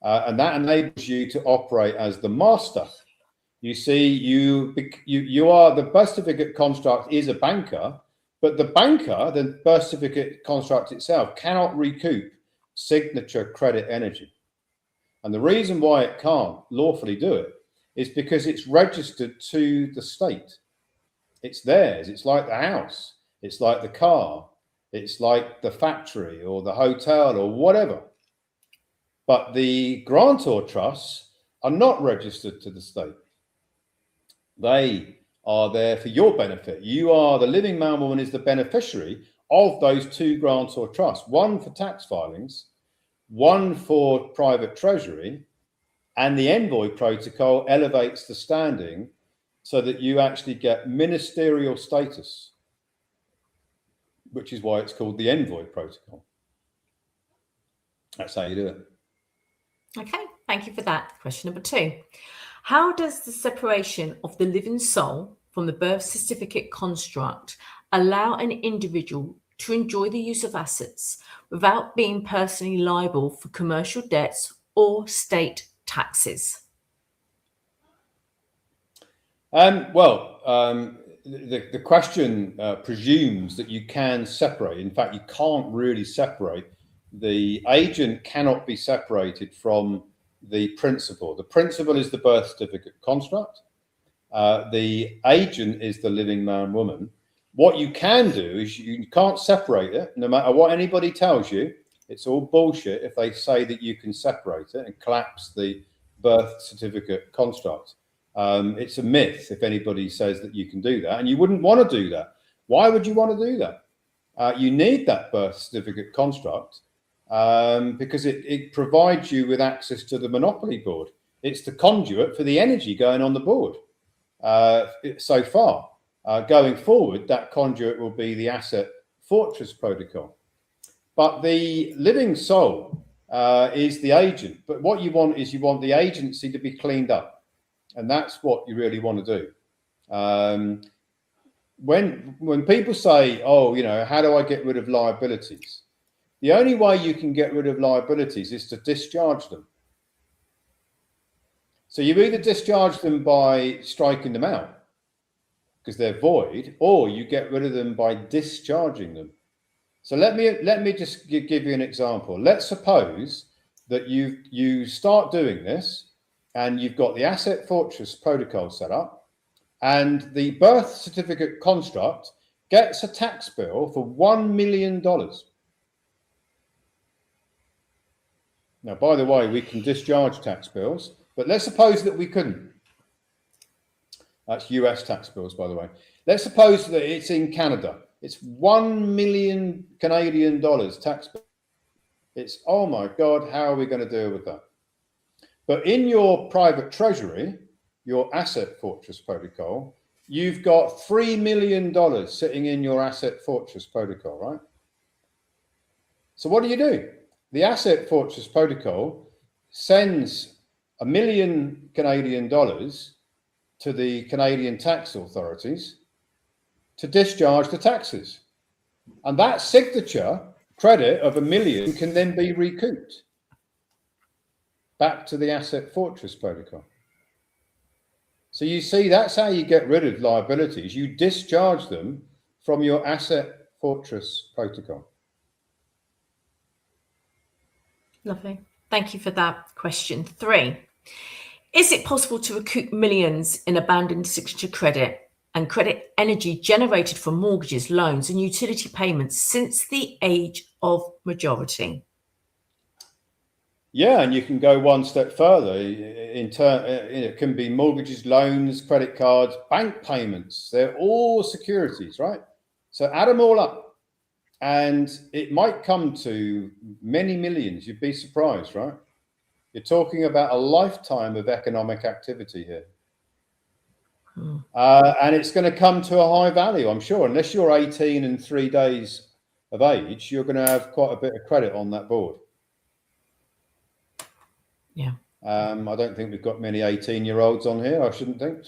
Speaker 2: and that enables you to operate as the master. You see, you are, the birth certificate construct is a banker, but the banker, the birth certificate construct itself, cannot recoup signature credit energy. And the reason why it can't lawfully do it is because it's registered to the state. It's theirs. It's like the house. It's like the car. It's like the factory or the hotel or whatever. But the grantor trusts are not registered to the state. They are there for your benefit. You are, the living man woman is the beneficiary of those 2 grantor trusts, one for tax filings, one for private treasury, and the Envoy protocol elevates the standing so that you actually get ministerial status. which is why it's called the Envoy protocol. That's how you do it.
Speaker 1: Okay, thank you for that. Question number 2. How does the separation of the living soul from the birth certificate construct allow an individual to enjoy the use of assets without being personally liable for commercial debts or state taxes?
Speaker 2: The question presumes that you can separate. In fact, you can't really separate. The agent cannot be separated from the principal. The principal is the birth certificate construct. The agent is the living man, woman. What you can do is you can't separate it, no matter what anybody tells you. It's all bullshit if they say that you can separate it and collapse the birth certificate construct. It's a myth if anybody says that you can do that, and you wouldn't want to do that. Why would you want to do that? You need that birth certificate construct because it provides you with access to the monopoly board. It's the conduit for the energy going on the board. So far, going forward, that conduit will be the Asset Fortress protocol. But the living soul is the agent. But what you want is the agency to be cleaned up. And that's what you really want to do. When people say, oh, how do I get rid of liabilities? The only way you can get rid of liabilities is to discharge them. So you either discharge them by striking them out because they're void, or you get rid of them by discharging them. So let me just give you an example. Let's suppose that you start doing this and you've got the Asset Fortress protocol set up, and the birth certificate construct gets a tax bill for $1 million. Now, by the way, we can discharge tax bills, but let's suppose that we couldn't. That's US tax bills, by the way. Let's suppose that it's in Canada. It's 1 million Canadian dollars tax bill. It's, oh my God, how are we going to deal with that? But in your private treasury, your Asset Fortress protocol, you've got $3 million sitting in your Asset Fortress protocol, right? So what do? The Asset Fortress protocol sends $1 million Canadian dollars to the Canadian tax authorities to discharge the taxes. And that signature credit of $1 million can then be recouped back to the Asset Fortress protocol. So you see, that's how you get rid of liabilities. You discharge them from your Asset Fortress protocol.
Speaker 1: Lovely. Thank you for that. Question 3. Is it possible to recoup millions in abandoned signature credit and credit energy generated from mortgages, loans, and utility payments since the age of majority?
Speaker 2: Yeah, and you can go one step further. It can be mortgages, loans, credit cards, bank payments. They're all securities, right? So add them all up, and it might come to many millions. You'd be surprised, right? You're talking about a lifetime of economic activity here. And it's going to come to a high value, I'm sure. Unless you're 18 and 3 days of age, you're going to have quite a bit of credit on that board.
Speaker 1: Yeah.
Speaker 2: I don't think we've got many 18-year-olds on here. I shouldn't think.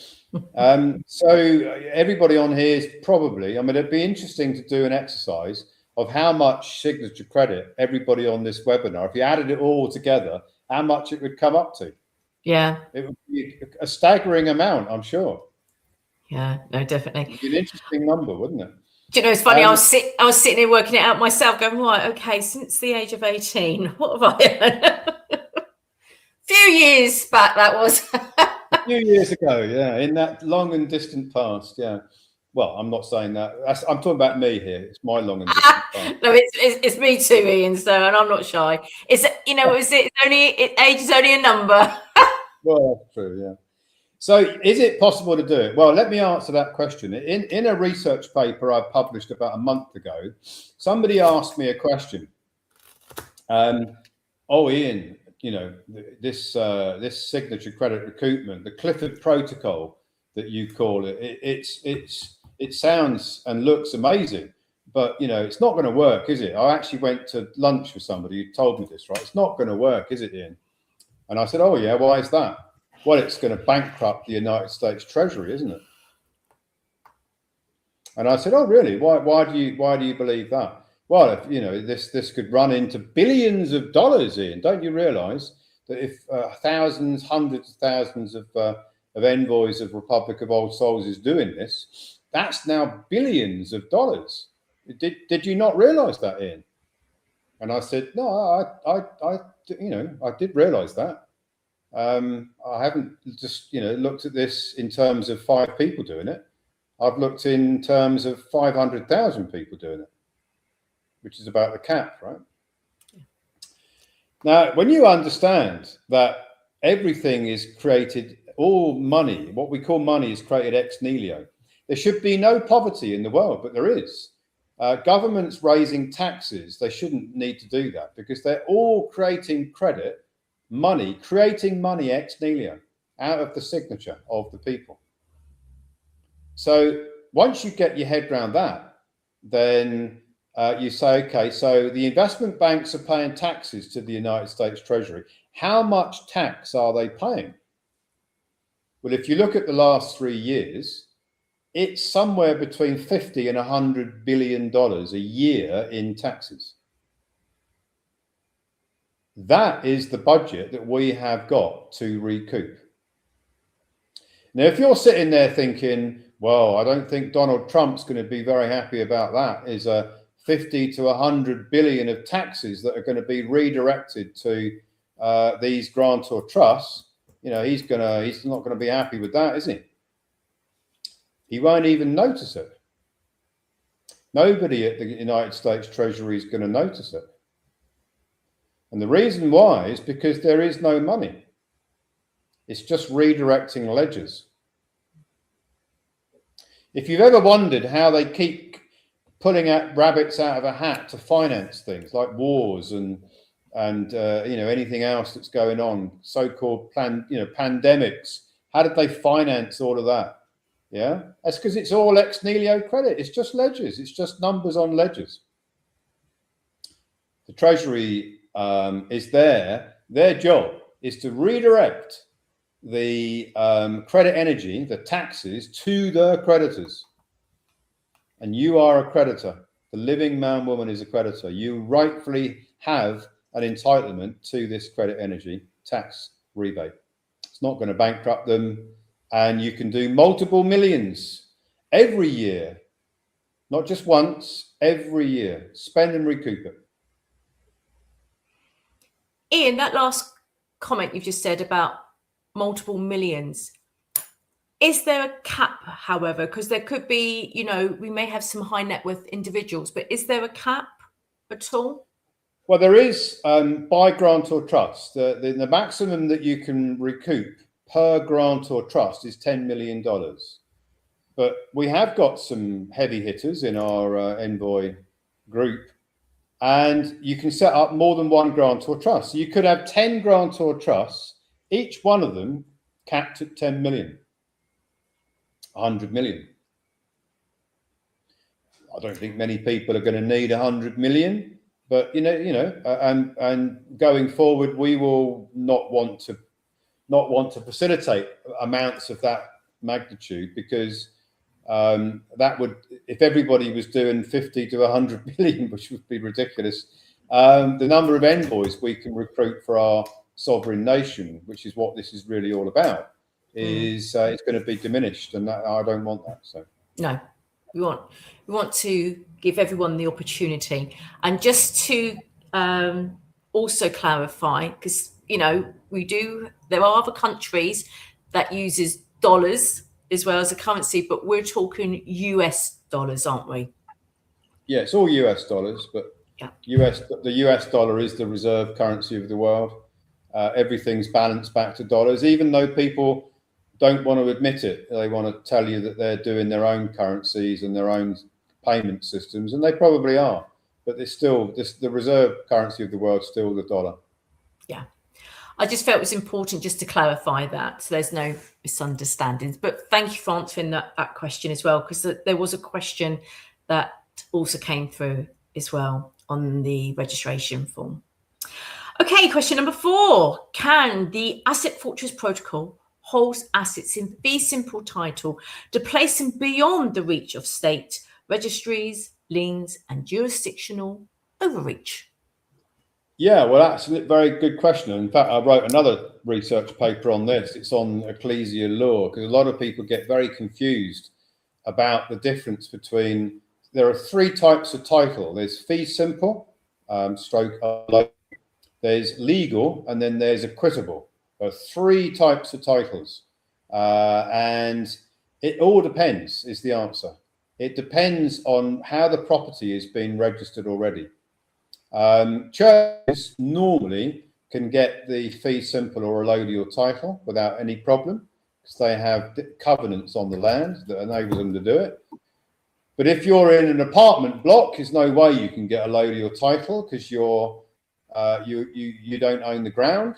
Speaker 2: So everybody on here is probably, it'd be interesting to do an exercise of how much signature credit everybody on this webinar, if you added it all together, how much it would come up to.
Speaker 1: Yeah.
Speaker 2: It would be a staggering amount, I'm sure.
Speaker 1: Yeah, no, definitely.
Speaker 2: It'd be an interesting number, wouldn't it?
Speaker 1: Do you know, it's funny, I was sitting here working it out myself, going, right, okay, since the age of 18, what have I earned? Few years back, that was.
Speaker 2: A few years ago, yeah, in that long and distant past, yeah. Well, I'm not saying that. I'm talking about me here. It's my long and distant past.
Speaker 1: No, it's me too, Ian. So, and I'm not shy. Age is only a number.
Speaker 2: Well, that's true, yeah. So, is it possible to do it? Well, let me answer that question. In a research paper I published about a month ago, somebody asked me a question. Ian, this signature credit recoupment, the Clifford Protocol that you call it, it sounds and looks amazing, but it's not going to work, is it? I actually went to lunch with somebody who told me this, right? It's not going to work, is it, Ian? And I said, oh yeah, why is that? Well, it's going to bankrupt the United States Treasury, isn't it? And I said, oh really? Why do you believe that? Well, if this could run into billions of dollars, Ian. Don't you realise that if thousands, hundreds of thousands of envoys of Republic of Old Souls is doing this, that's now billions of dollars. Did you not realise that, Ian? And I said, no, I did realise that. I haven't just looked at this in terms of 5 people doing it. I've looked in terms of 500,000 people doing it, which is about the cap, right? Yeah. Now, when you understand that everything is created, all money, what we call money, is created ex nihilo. There should be no poverty in the world, but there is. Governments raising taxes, they shouldn't need to do that because they're all creating creating money ex nihilo out of the signature of the people. So once you get your head around that, then you say, okay, so the investment banks are paying taxes to the United States Treasury. How much tax are they paying? Well, if you look at the last 3 years, it's somewhere between 50 and $100 billion a year in taxes. That is the budget that we have got to recoup. Now, if you're sitting there thinking, well, I don't think Donald Trump's going to be very happy about that, is a 50 to 100 billion of taxes that are going to be redirected to these grantor trusts. He's not going to be happy with that, is he? He won't even notice it. Nobody at the United States Treasury is going to notice it. And the reason why is because there is no money. It's just redirecting ledgers. If you've ever wondered how they keep pulling out rabbits out of a hat to finance things like wars and anything else that's going on, so-called pandemics, how did they finance all of that? Yeah, that's because it's all ex nihilo credit. It's just ledgers. It's just numbers on ledgers. The Treasury is there. Their job is to redirect the credit energy, the taxes, to the creditors. And you are a creditor. The living man, woman is a creditor. You rightfully have an entitlement to this credit energy tax rebate. It's not going to bankrupt them. And you can do multiple millions every year, not just once, every year. Spend and recoup it.
Speaker 1: Ian, that last comment you've just said about multiple millions, is there a cap, however? Because there could be, we may have some high net worth individuals, but is there a cap at all?
Speaker 2: Well, there is by grantor trust. The maximum that you can recoup per grantor trust is $10 million. But we have got some heavy hitters in our envoy group, and you can set up more than one grantor trust. So you could have 10 grantor trusts, each one of them capped at 10 million, 100 million. I don't think many people are going to need 100 million, but and going forward, we will not want to facilitate amounts of that magnitude, because that would, if everybody was doing 50 to 100 million, which would be ridiculous, the number of envoys we can recruit for our sovereign nation, which is what this is really all about, is it's going to be diminished, and that, I don't want that. So
Speaker 1: no, we want to give everyone the opportunity. And just to also clarify, because there are other countries that uses dollars as well as a currency, but we're talking US dollars, aren't we?
Speaker 2: Yeah, it's all US dollars, but the US dollar is the reserve currency of the world. Everything's balanced back to dollars, even though people don't want to admit it. They want to tell you that they're doing their own currencies and their own payment systems, and they probably are. But there's still the reserve currency of the world, still the dollar.
Speaker 1: Yeah. I just felt it was important just to clarify that, so there's no misunderstandings. But thank you for answering that question as well, because there was a question that that also came through as well on the registration form. Okay, question number 4. Can the Asset Fortress Protocol hold assets in fee simple title to place them beyond the reach of state registries, liens, and jurisdictional overreach?
Speaker 2: Yeah, well, that's a very good question. In fact, I wrote another research paper on this. It's on ecclesial law, because a lot of people get very confused about the difference between, there are 3 types of title. There's fee simple, stroke, there's legal, and then there's equitable. There are 3 types of titles. And it all depends, is the answer. It depends on how the property is being registered already. Churches normally can get the fee simple or allodial title without any problem, because they have covenants on the land that enable them to do it. But if you're in an apartment block, there's no way you can get a allodial title, because you don't own the ground.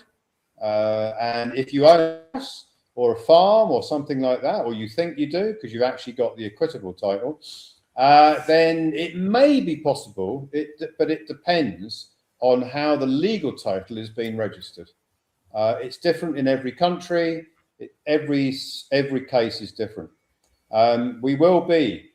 Speaker 2: And if you own a house or a farm or something like that, or you think you do because you've actually got the equitable title, then it may be possible, but it depends on how the legal title is being registered. It's different in every country. Every case is different. We will be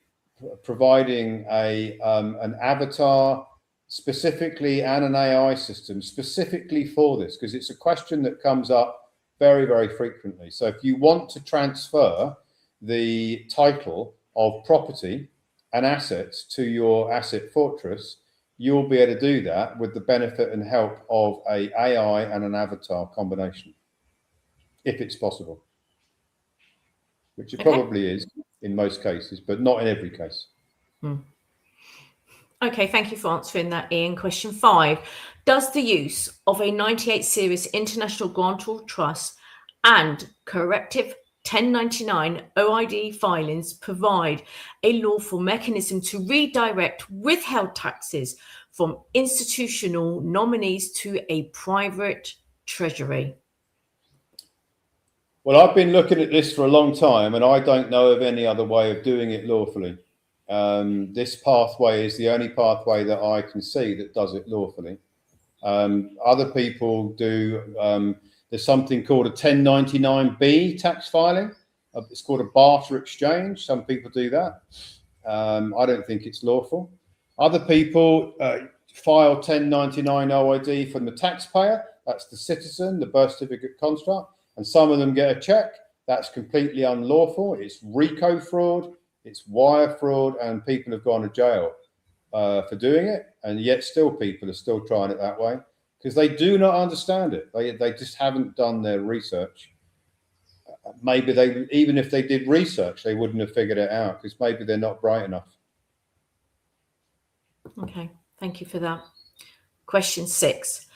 Speaker 2: providing an avatar specifically and an AI system specifically for this, because it's a question that comes up very, very frequently. So if you want to transfer the title of property and assets to your asset fortress, you'll be able to do that with the benefit and help of an AI and an avatar combination, if it's possible, which it probably is in most cases, but not in every case.
Speaker 1: Okay, thank you for answering that, Ian. Question 5. Does the use of a 98 series international grantor trust and corrective 1099 OID filings provide a lawful mechanism to redirect withheld taxes from institutional nominees to a private treasury?
Speaker 2: Well, I've been looking at this for a long time, and I don't know of any other way of doing it lawfully. This pathway is the only pathway that I can see that does it lawfully. Other people do. There's something called a 1099B tax filing. It's called a barter exchange. Some people do that. I don't think it's lawful. Other people file 1099 OID from the taxpayer. That's the citizen, the birth certificate construct. And some of them get a check. That's completely unlawful. It's RICO fraud. It's wire fraud, and people have gone to jail for doing it. And yet still people are still trying it that way, because they do not understand it. They just haven't done their research. Maybe even if they did research, they wouldn't have figured it out, because maybe they're not bright enough.
Speaker 1: Okay, thank you for that. Question 6.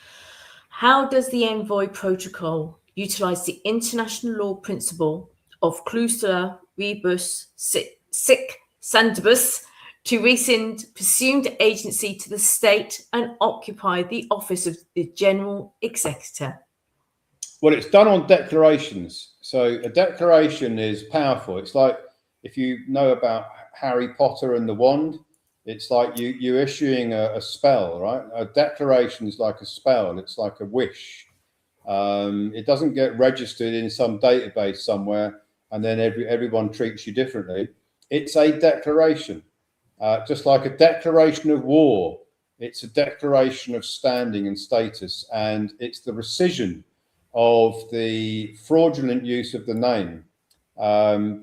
Speaker 1: How does the Envoy protocol utilize the international law principle of clausula rebus sic stantibus to rescind presumed agency to the state and occupy the office of the General Executor?
Speaker 2: Well, it's done on declarations. So a declaration is powerful. It's like, if you know about Harry Potter and the wand, it's like you issuing a spell, right? A declaration is like a spell. It's like a wish. It doesn't get registered in some database somewhere, and then everyone treats you differently. It's a declaration, just like a declaration of war. It's a declaration of standing and status, and it's the rescission of the fraudulent use of the name,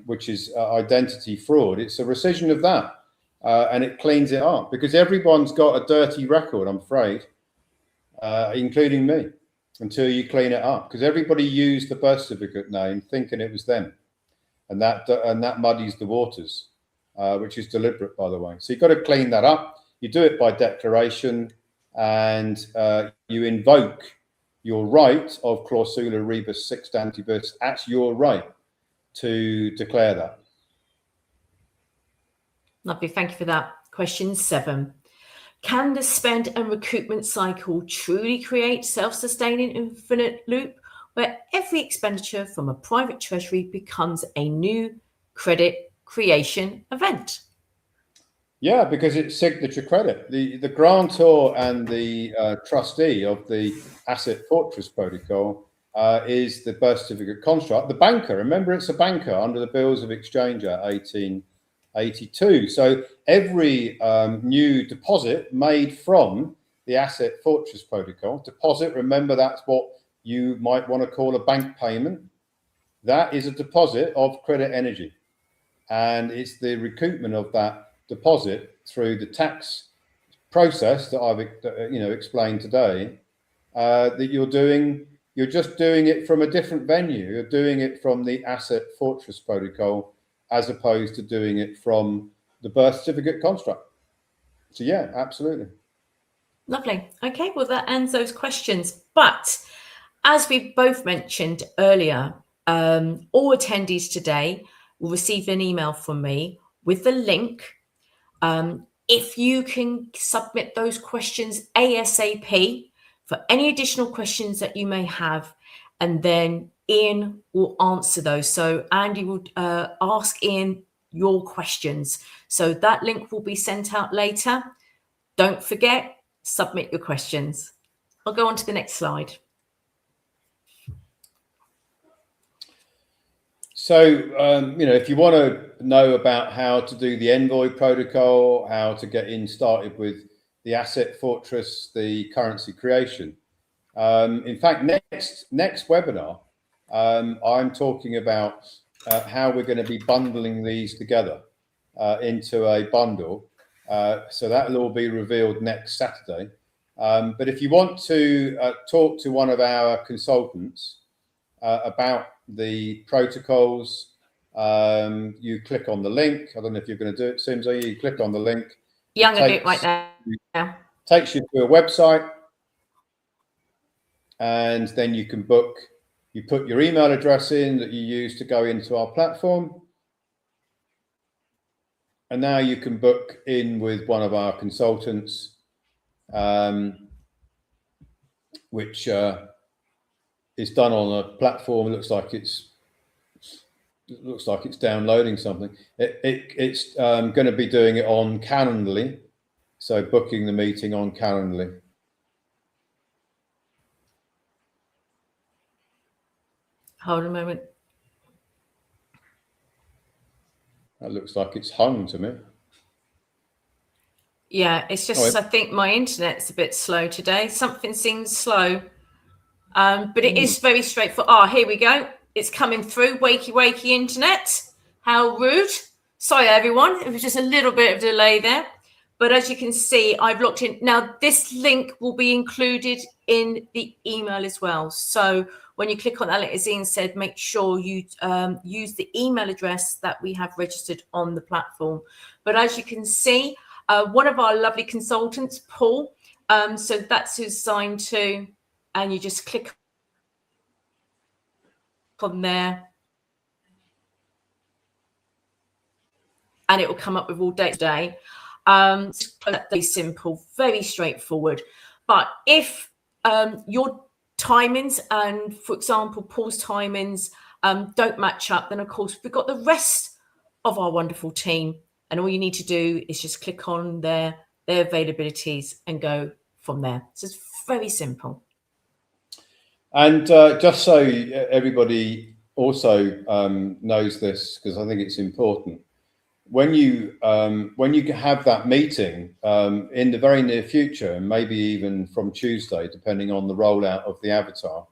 Speaker 2: which is identity fraud. It's a rescission of that, and it cleans it up, because everyone's got a dirty record, I'm afraid, including me, until you clean it up, because everybody used the birth certificate name thinking it was them, and that muddies the waters, which is deliberate, by the way. So you've got to clean that up. You do it by declaration, and you invoke your right of clausula rebus sic stantibus. That's your right to declare that.
Speaker 1: Lovely, thank you for that. Question 7. Can the spend and recoupment cycle truly create self-sustaining infinite loop where every expenditure from a private treasury becomes a new credit creation event?
Speaker 2: Yeah, because it's signature credit. The grantor and the trustee of the Asset Fortress Protocol is the birth certificate construct. The banker, remember, it's a banker under the Bills of Exchange Act 1882. So every new deposit made from the Asset Fortress Protocol, deposit, remember, that's what you might want to call a bank payment. That is a deposit of Credit Energy. And it's the recoupment of that deposit through the tax process that I've explained today, that you're just doing it from a different venue. You're doing it from the Asset Fortress Protocol as opposed to doing it from the birth certificate construct. So yeah, absolutely.
Speaker 1: Lovely. Okay, well, that ends those questions. But as we both mentioned earlier, all attendees today will receive an email from me with the link. If you can submit those questions ASAP for any additional questions that you may have, and then Ian will answer those. So Andy will ask Ian your questions. So that link will be sent out later. Don't forget, submit your questions. I'll go on to the next slide.
Speaker 2: So, if you want to know about how to do the Envoy protocol, how to get started with the Asset Fortress, the currency creation. In fact, next webinar, I'm talking about how we're going to be bundling these together into a bundle. So that will all be revealed next Saturday. But if you want to talk to one of our consultants about the protocols, you click on the link. I don't know if you're going to do it, Simzo. You click on the link.
Speaker 1: Yeah, I'm going to do it right now.
Speaker 2: Takes you to a website, and then you can book. You put your email address in that you use to go into our platform, and now you can book in with one of our consultants, which is done on a platform. It looks like it's downloading something. It's going to be doing it on Calendly, so booking the meeting on Calendly.
Speaker 1: Hold a moment.
Speaker 2: That looks like it's hung to me.
Speaker 1: Yeah, it's just, I think my internet's a bit slow today. Something seems slow. But it is very straightforward. Here we go. It's coming through. Wakey internet. How rude. Sorry, everyone. It was just a little bit of delay there. But as you can see, I've logged in. Now, this link will be included in the email as well. So when you click on that link, as Ian said, make sure you use the email address that we have registered on the platform. But as you can see, one of our lovely consultants, Paul, so that's who's assigned to, and you just click on there and it will come up with all dates today. Very simple, very straightforward. But if your timings and, for example, Paul's timings don't match up, then of course we've got the rest of our wonderful team, and all you need to do is just click on their availabilities and go from there. So it's very simple. And
Speaker 2: just so everybody also knows this, because I think it's important, when you have that meeting in the very near future, and maybe even from Tuesday, depending on the rollout of the avatar,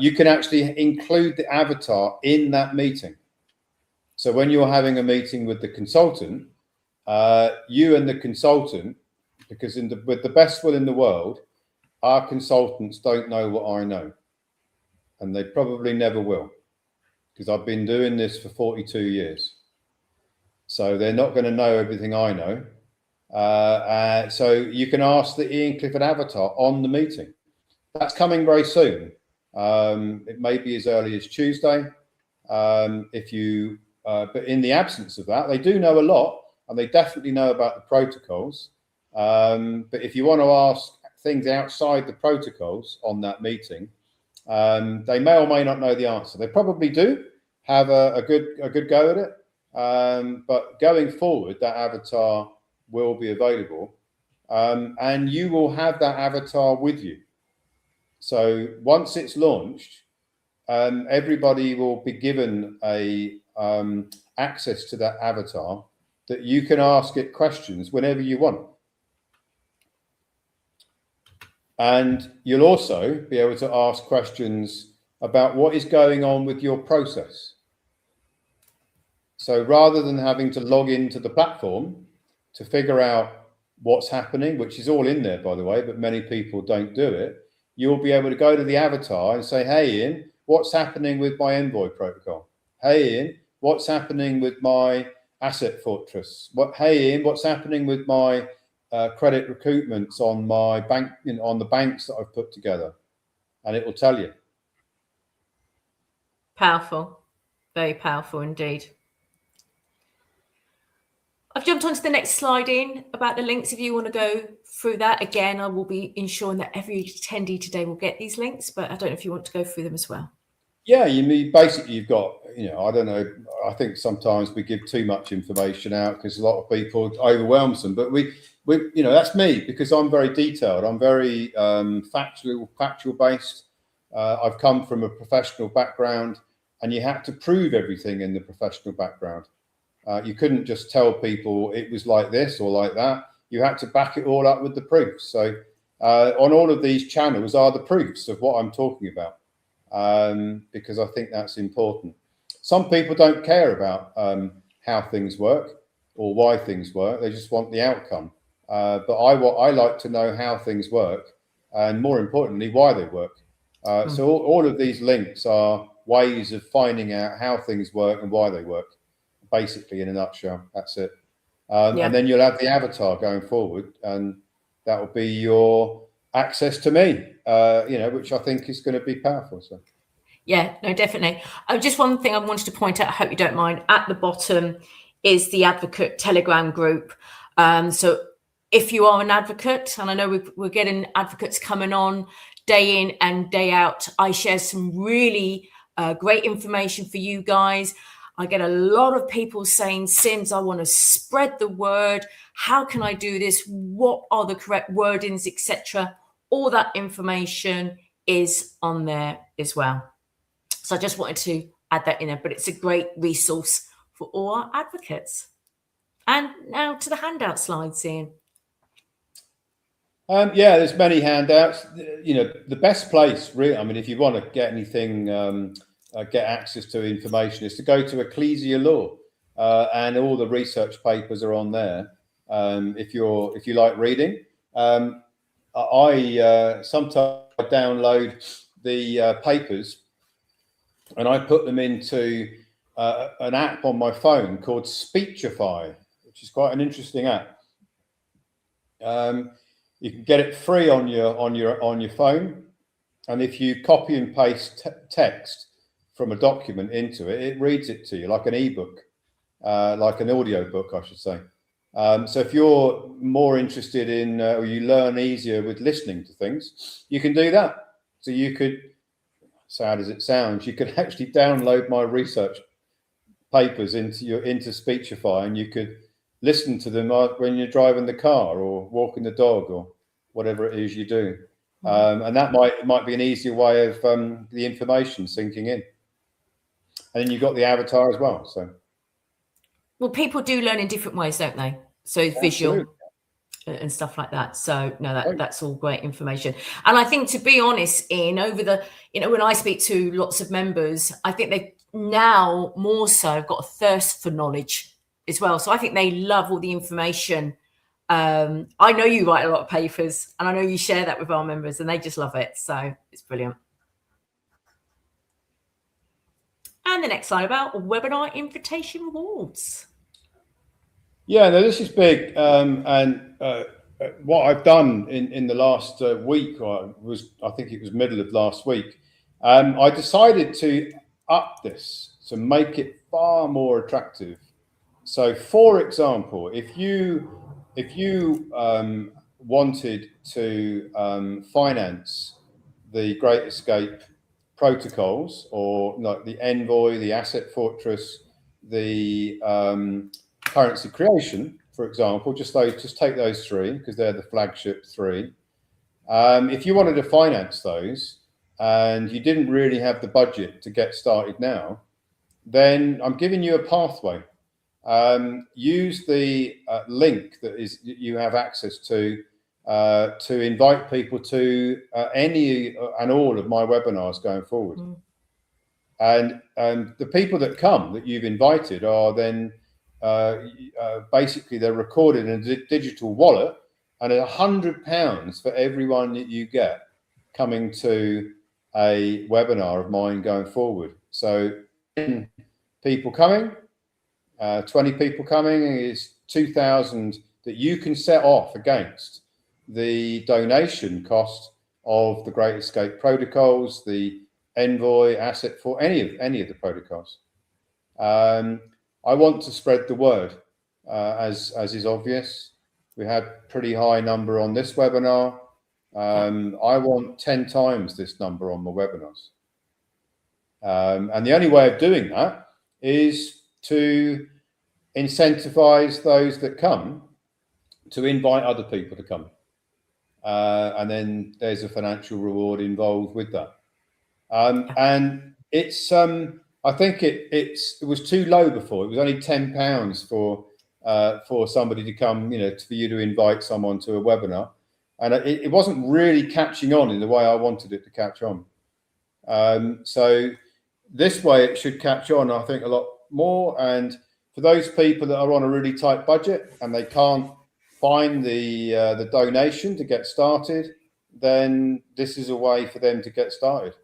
Speaker 2: you can actually include the avatar in that meeting. So when you're having a meeting with the consultant, you and the consultant, because with the best will in the world, our consultants don't know what I know, and they probably never will, because I've been doing this for 42 years. So they're not going to know everything I know. So you can ask the Ian Clifford avatar on the meeting. That's coming very soon. It may be as early as Tuesday. But in the absence of that, they do know a lot, and they definitely know about the protocols. But if you want to ask things outside the protocols on that meeting, they may or may not know the answer. They probably do have a good go at it. But going forward, that avatar will be available, and you will have that avatar with you. So once it's launched, everybody will be given a access to that avatar that you can ask it questions whenever you want. And you'll also be able to ask questions about what is going on with your process. So rather than having to log into the platform to figure out what's happening, which is all in there, by the way, but many people don't do it, you'll be able to go to the avatar and say, hey, Ian, what's happening with my Envoy protocol? Hey, Ian, what's happening with my Asset Fortress? Hey, Ian, what's happening with my credit recoupments on my bank, on the banks that I've put together? And it will tell you.
Speaker 1: Powerful. Very powerful indeed. I've jumped onto the next slide in about the links. If you want to go through that again, I will be ensuring that every attendee today will get these links, but I don't know if you want to go through them as well.
Speaker 2: Yeah, you mean basically you've got, I don't know, I think sometimes we give too much information out because a lot of people overwhelms them, but we that's me, because I'm very detailed. I'm very factual based. I've come from a professional background, and you have to prove everything in the professional background. You couldn't just tell people it was like this or like that. You had to back it all up with the proofs. So on all of these channels are the proofs of what I'm talking about, because I think that's important. Some people don't care about how things work or why things work. They just want the outcome. But I like to know how things work, and more importantly, why they work. So all of these links are ways of finding out how things work and why they work. Basically, in a nutshell, that's it. And then you'll have the avatar going forward, and that will be your access to me, which I think is going to be powerful. So,
Speaker 1: yeah, no, definitely. Just one thing I wanted to point out, I hope you don't mind, at the bottom is the Advocate Telegram group. So if you are an advocate, and I know we're getting advocates coming on day in and day out, I share some really great information for you guys. I get a lot of people saying, Sims, I want to spread the word. How can I do this? What are the correct wordings, etc.? All that information is on there as well. So I just wanted to add that in there, but it's a great resource for all our advocates. And now to the handout slides, Ian.
Speaker 2: Yeah, there's many handouts. The best place, really, I mean, if you want to get anything, get access to information, is to go to Ecclesia Law, and all the research papers are on there. If you like reading, I sometimes download the papers and I put them into an app on my phone called Speechify, which is quite an interesting app. You can get it free on your phone, and if you copy and paste text from a document into it, it reads it to you like an ebook, like an audio book, I should say. So if you're more interested in, or you learn easier with listening to things, you can do that. So you could, sad as it sounds, you could actually download my research papers into Speechify, and you could listen to them when you're driving the car or walking the dog or whatever it is you do. And that might be an easier way of the information sinking in. And then you've got the avatar as well. So,
Speaker 1: well, people do learn in different ways, don't they? So it's visual and stuff like that. So no, that's all great information. And I think, to be honest, Ian, over the, when I speak to lots of members, I think they now more so have got a thirst for knowledge as well. So I think they love all the information. I know you write a lot of papers, and I know you share that with our members, and they just love it. So it's brilliant. And the next slide about webinar invitation rewards.
Speaker 2: Yeah, no, this is big. And what I've done in the last week, I think it was middle of last week, I decided to up this to make it far more attractive. So, for example, if you wanted to finance the Great Escape protocols, or like the Envoy, the Asset Fortress, the currency creation, for example, just take those three because they're the flagship three. If you wanted to finance those and you didn't really have the budget to get started now, then I'm giving you a pathway. Use the link that you have access to invite people to any and all of my webinars going forward. And the people that come that you've invited are then basically they're recorded in a digital wallet, and £100 for everyone that you get coming to a webinar of mine going forward. So 10 people coming, 20 people coming is 2,000 that you can set off against the donation cost of the Great Escape protocols, the Envoy asset for any of the protocols. I want to spread the word, as is obvious. We had pretty high number on this webinar. I want 10 times this number on my webinars. And the only way of doing that is to incentivize those that come to invite other people to come. And then there's a financial reward involved with that. And it's, I think it was too low before. It was only £10 for somebody to come, for you to invite someone to a webinar. And it wasn't really catching on in the way I wanted it to catch on. So this way it should catch on, I think, a lot more. And for those people that are on a really tight budget and they can't find the donation to get started, then this is a way for them to get started.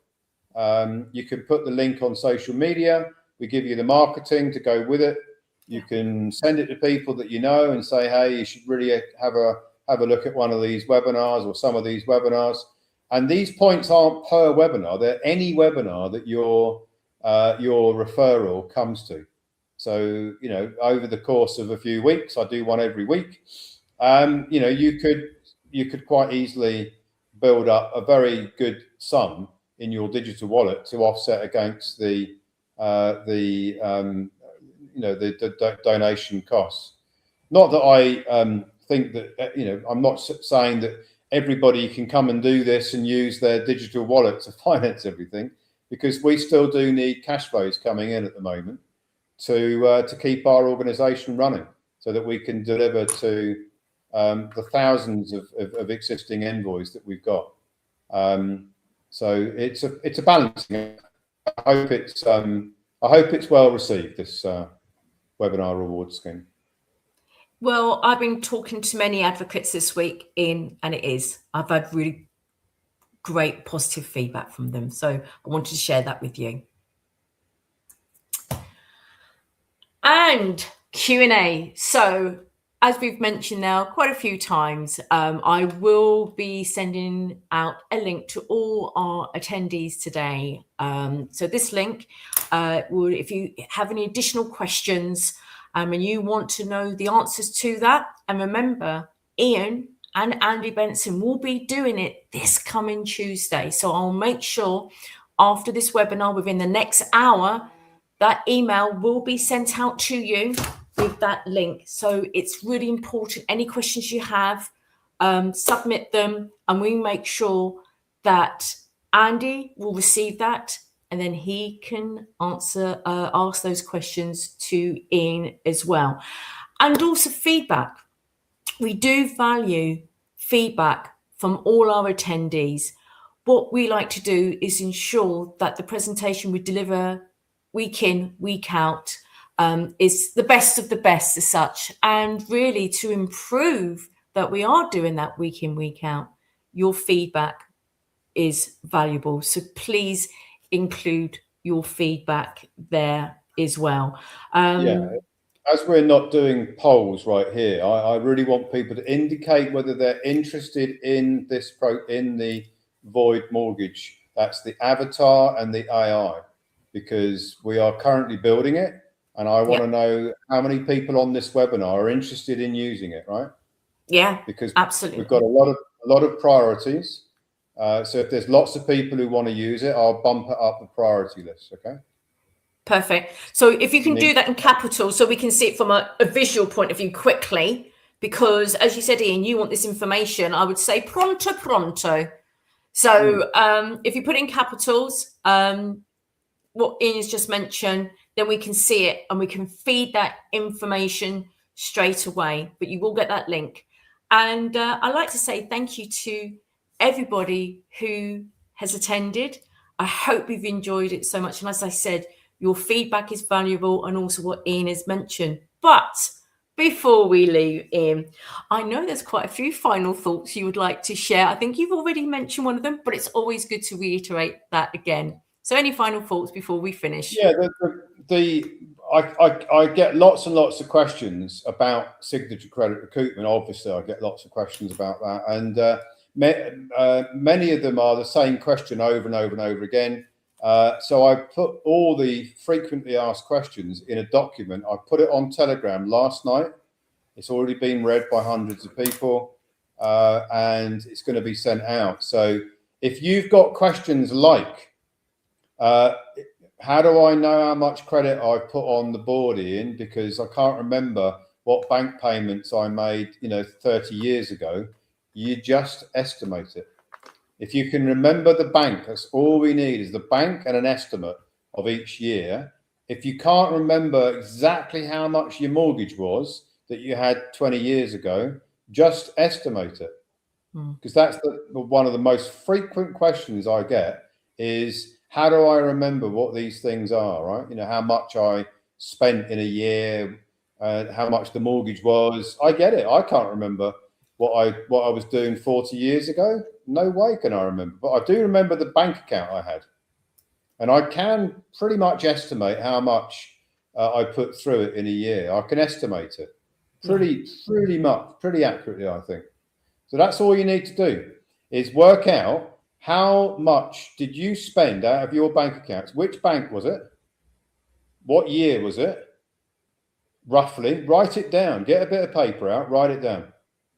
Speaker 2: You can put the link on social media. We give you the marketing to go with it. You can send it to people that you know and say, hey, you should really have a look at one of these webinars or some of these webinars. And these points aren't per webinar. They're any webinar that your referral comes to. So, over the course of a few weeks, I do one every week. You could quite easily build up a very good sum in your digital wallet to offset against the donation costs. Not that I think that, I'm not saying that everybody can come and do this and use their digital wallet to finance everything, because we still do need cash flows coming in at the moment to keep our organization running so that we can deliver to the thousands of existing envoys that we've got. So it's a balancing. I hope it's well received, this webinar reward scheme.
Speaker 1: Well, I've been talking to many advocates this week, and I've had really great positive feedback from them. So I wanted to share that with you. And Q&A. So as we've mentioned now quite a few times, I will be sending out a link to all our attendees today. So this link will, if you have any additional questions and you want to know the answers to that, and remember, Ian and Andy Benson will be doing it this coming Tuesday. So I'll make sure after this webinar, within the next hour, that email will be sent out to you with that link. So it's really important. Any questions you have, submit them, and we make sure that Andy will receive that, and then he can ask those questions to Ian as well. And also feedback. We do value feedback from all our attendees. What we like to do is ensure that the presentation we deliver week in, week out, is the best of the best as such. And really, to improve that we are doing that week in, week out, your feedback is valuable. So please include your feedback there as well.
Speaker 2: As we're not doing polls right here, I really want people to indicate whether they're interested in this in the Void mortgage. That's the avatar and the AI, because we are currently building it, and I want to know how many people on this webinar are interested in using it, right?
Speaker 1: Yeah,
Speaker 2: because
Speaker 1: absolutely.
Speaker 2: We've got a lot of priorities. So if there's lots of people who want to use it, I'll bump it up the priority list. Okay.
Speaker 1: Perfect. So if you can do that in capital, so we can see it from a visual point of view quickly, because as you said, Ian, you want this information, I would say pronto. So if you put in capitals, what Ian has just mentioned, then we can see it and we can feed that information straight away, but you will get that link. And I'd like to say thank you to everybody who has attended. I hope you've enjoyed it so much. And as I said, your feedback is valuable, and also what Ian has mentioned. But before we leave, Ian, I know there's quite a few final thoughts you would like to share. I think you've already mentioned one of them, but it's always good to reiterate that again. So any final thoughts before we finish?
Speaker 2: Yeah, I get lots and lots of questions about signature credit recoupment. Obviously, I get lots of questions about that. And many of them are the same question over and over and over again. So I put all the frequently asked questions in a document. I put it on Telegram last night. It's already been read by hundreds of people, and it's going to be sent out. So if you've got questions like, how do I know how much credit I've put on the board, Ian? Because I can't remember what bank payments I made, 30 years ago. You just estimate it. If you can remember the bank, that's all we need is the bank and an estimate of each year. If you can't remember exactly how much your mortgage was that you had 20 years ago, just estimate it. Because that's one of the most frequent questions I get is, how do I remember what these things are, right? How much I spent in a year, how much the mortgage was. I get it. I can't remember what I was doing 40 years ago. No way can I remember. But I do remember the bank account I had. And I can pretty much estimate how much I put through it in a year. I can estimate it pretty accurately, I think. So that's all you need to do is work out how much did you spend out of your bank accounts? Which bank was it? What year was it? Roughly, write it down. Get a bit of paper out, write it down,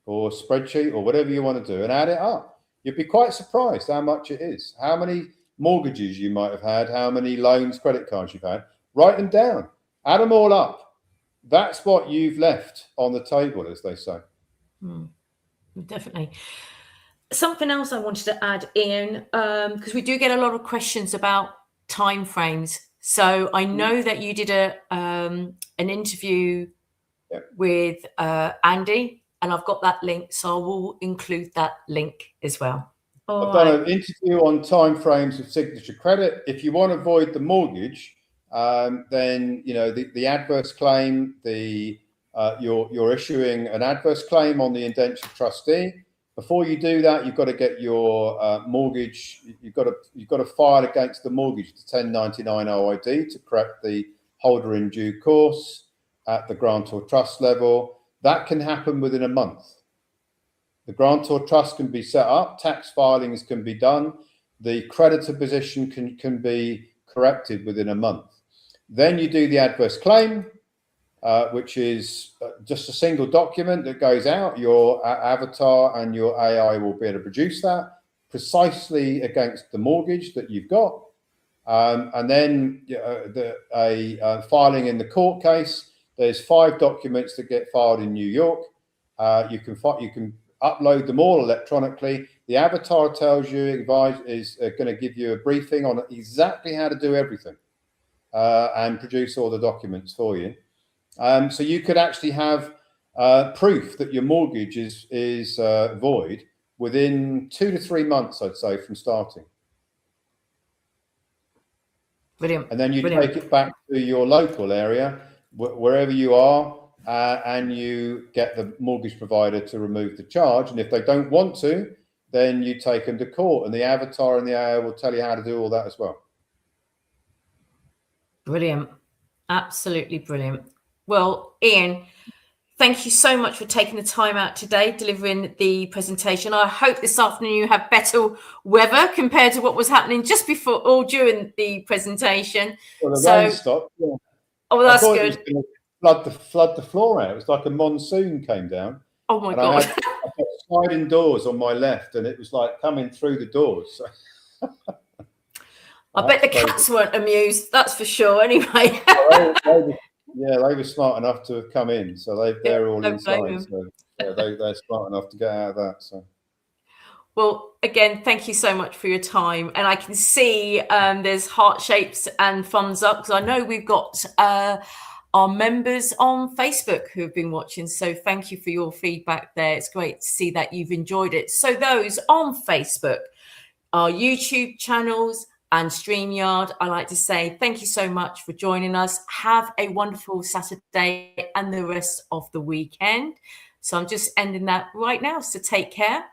Speaker 2: or spreadsheet, or whatever you want to do, and add it up. You'd be quite surprised how much it is, how many mortgages you might have had, how many loans, credit cards you've had. Write them down, add them all up. That's what you've left on the table, as they say.
Speaker 1: Definitely. Something else I wanted to add, Ian, because we do get a lot of questions about timeframes. So I know that you did an interview with Andy, and I've got that link, so I will include that link as well.
Speaker 2: I've done an interview on timeframes of signature credit. If you want to avoid the mortgage, then the adverse claim, you're issuing an adverse claim on the indentured trustee. Before you do that, you've got to get your mortgage. You've got to file against the mortgage the 1099 OID to correct the holder in due course at the grantor trust level. That can happen within a month. The grantor trust can be set up. Tax filings can be done. The creditor position can be corrected within a month. Then you do the adverse claim, which is just a single document that goes out. Your avatar and your AI will be able to produce that precisely against the mortgage that you've got. And then filing in the court case, there's 5 documents that get filed in New York. You can upload them all electronically. The avatar tells you, is going to give you a briefing on exactly how to do everything and produce all the documents for you. So you could actually have proof that your mortgage is void within 2 to 3 months, I'd say, from starting.
Speaker 1: Brilliant.
Speaker 2: And then you take it back to your local area, wherever you are, and you get the mortgage provider to remove the charge. And if they don't want to, then you take them to court, and the avatar and the AI will tell you how to do all that as well.
Speaker 1: Brilliant. Absolutely brilliant. Well, Ian, thank you so much for taking the time out today, delivering the presentation. I hope this afternoon you have better weather compared to what was happening just before or during the presentation.
Speaker 2: Well, the rain stopped. Yeah.
Speaker 1: Oh, well, that's good.
Speaker 2: It was going to flood the floor out. It was like a monsoon came down.
Speaker 1: Oh my God.
Speaker 2: I got sliding doors on my left, and it was like coming through the doors.
Speaker 1: I bet the cats weren't amused, that's for sure, anyway.
Speaker 2: They were smart enough to have come in, so they're all inside. So yeah, they're smart enough to get out of that. So.
Speaker 1: Well, again, thank you so much for your time. And I can see there's heart shapes and thumbs up, because I know we've got our members on Facebook who have been watching. So thank you for your feedback there. It's great to see that you've enjoyed it. So those on Facebook, our YouTube channels and StreamYard, I like to say thank you so much for joining us. Have a wonderful Saturday and the rest of the weekend. So I'm just ending that right now. So take care.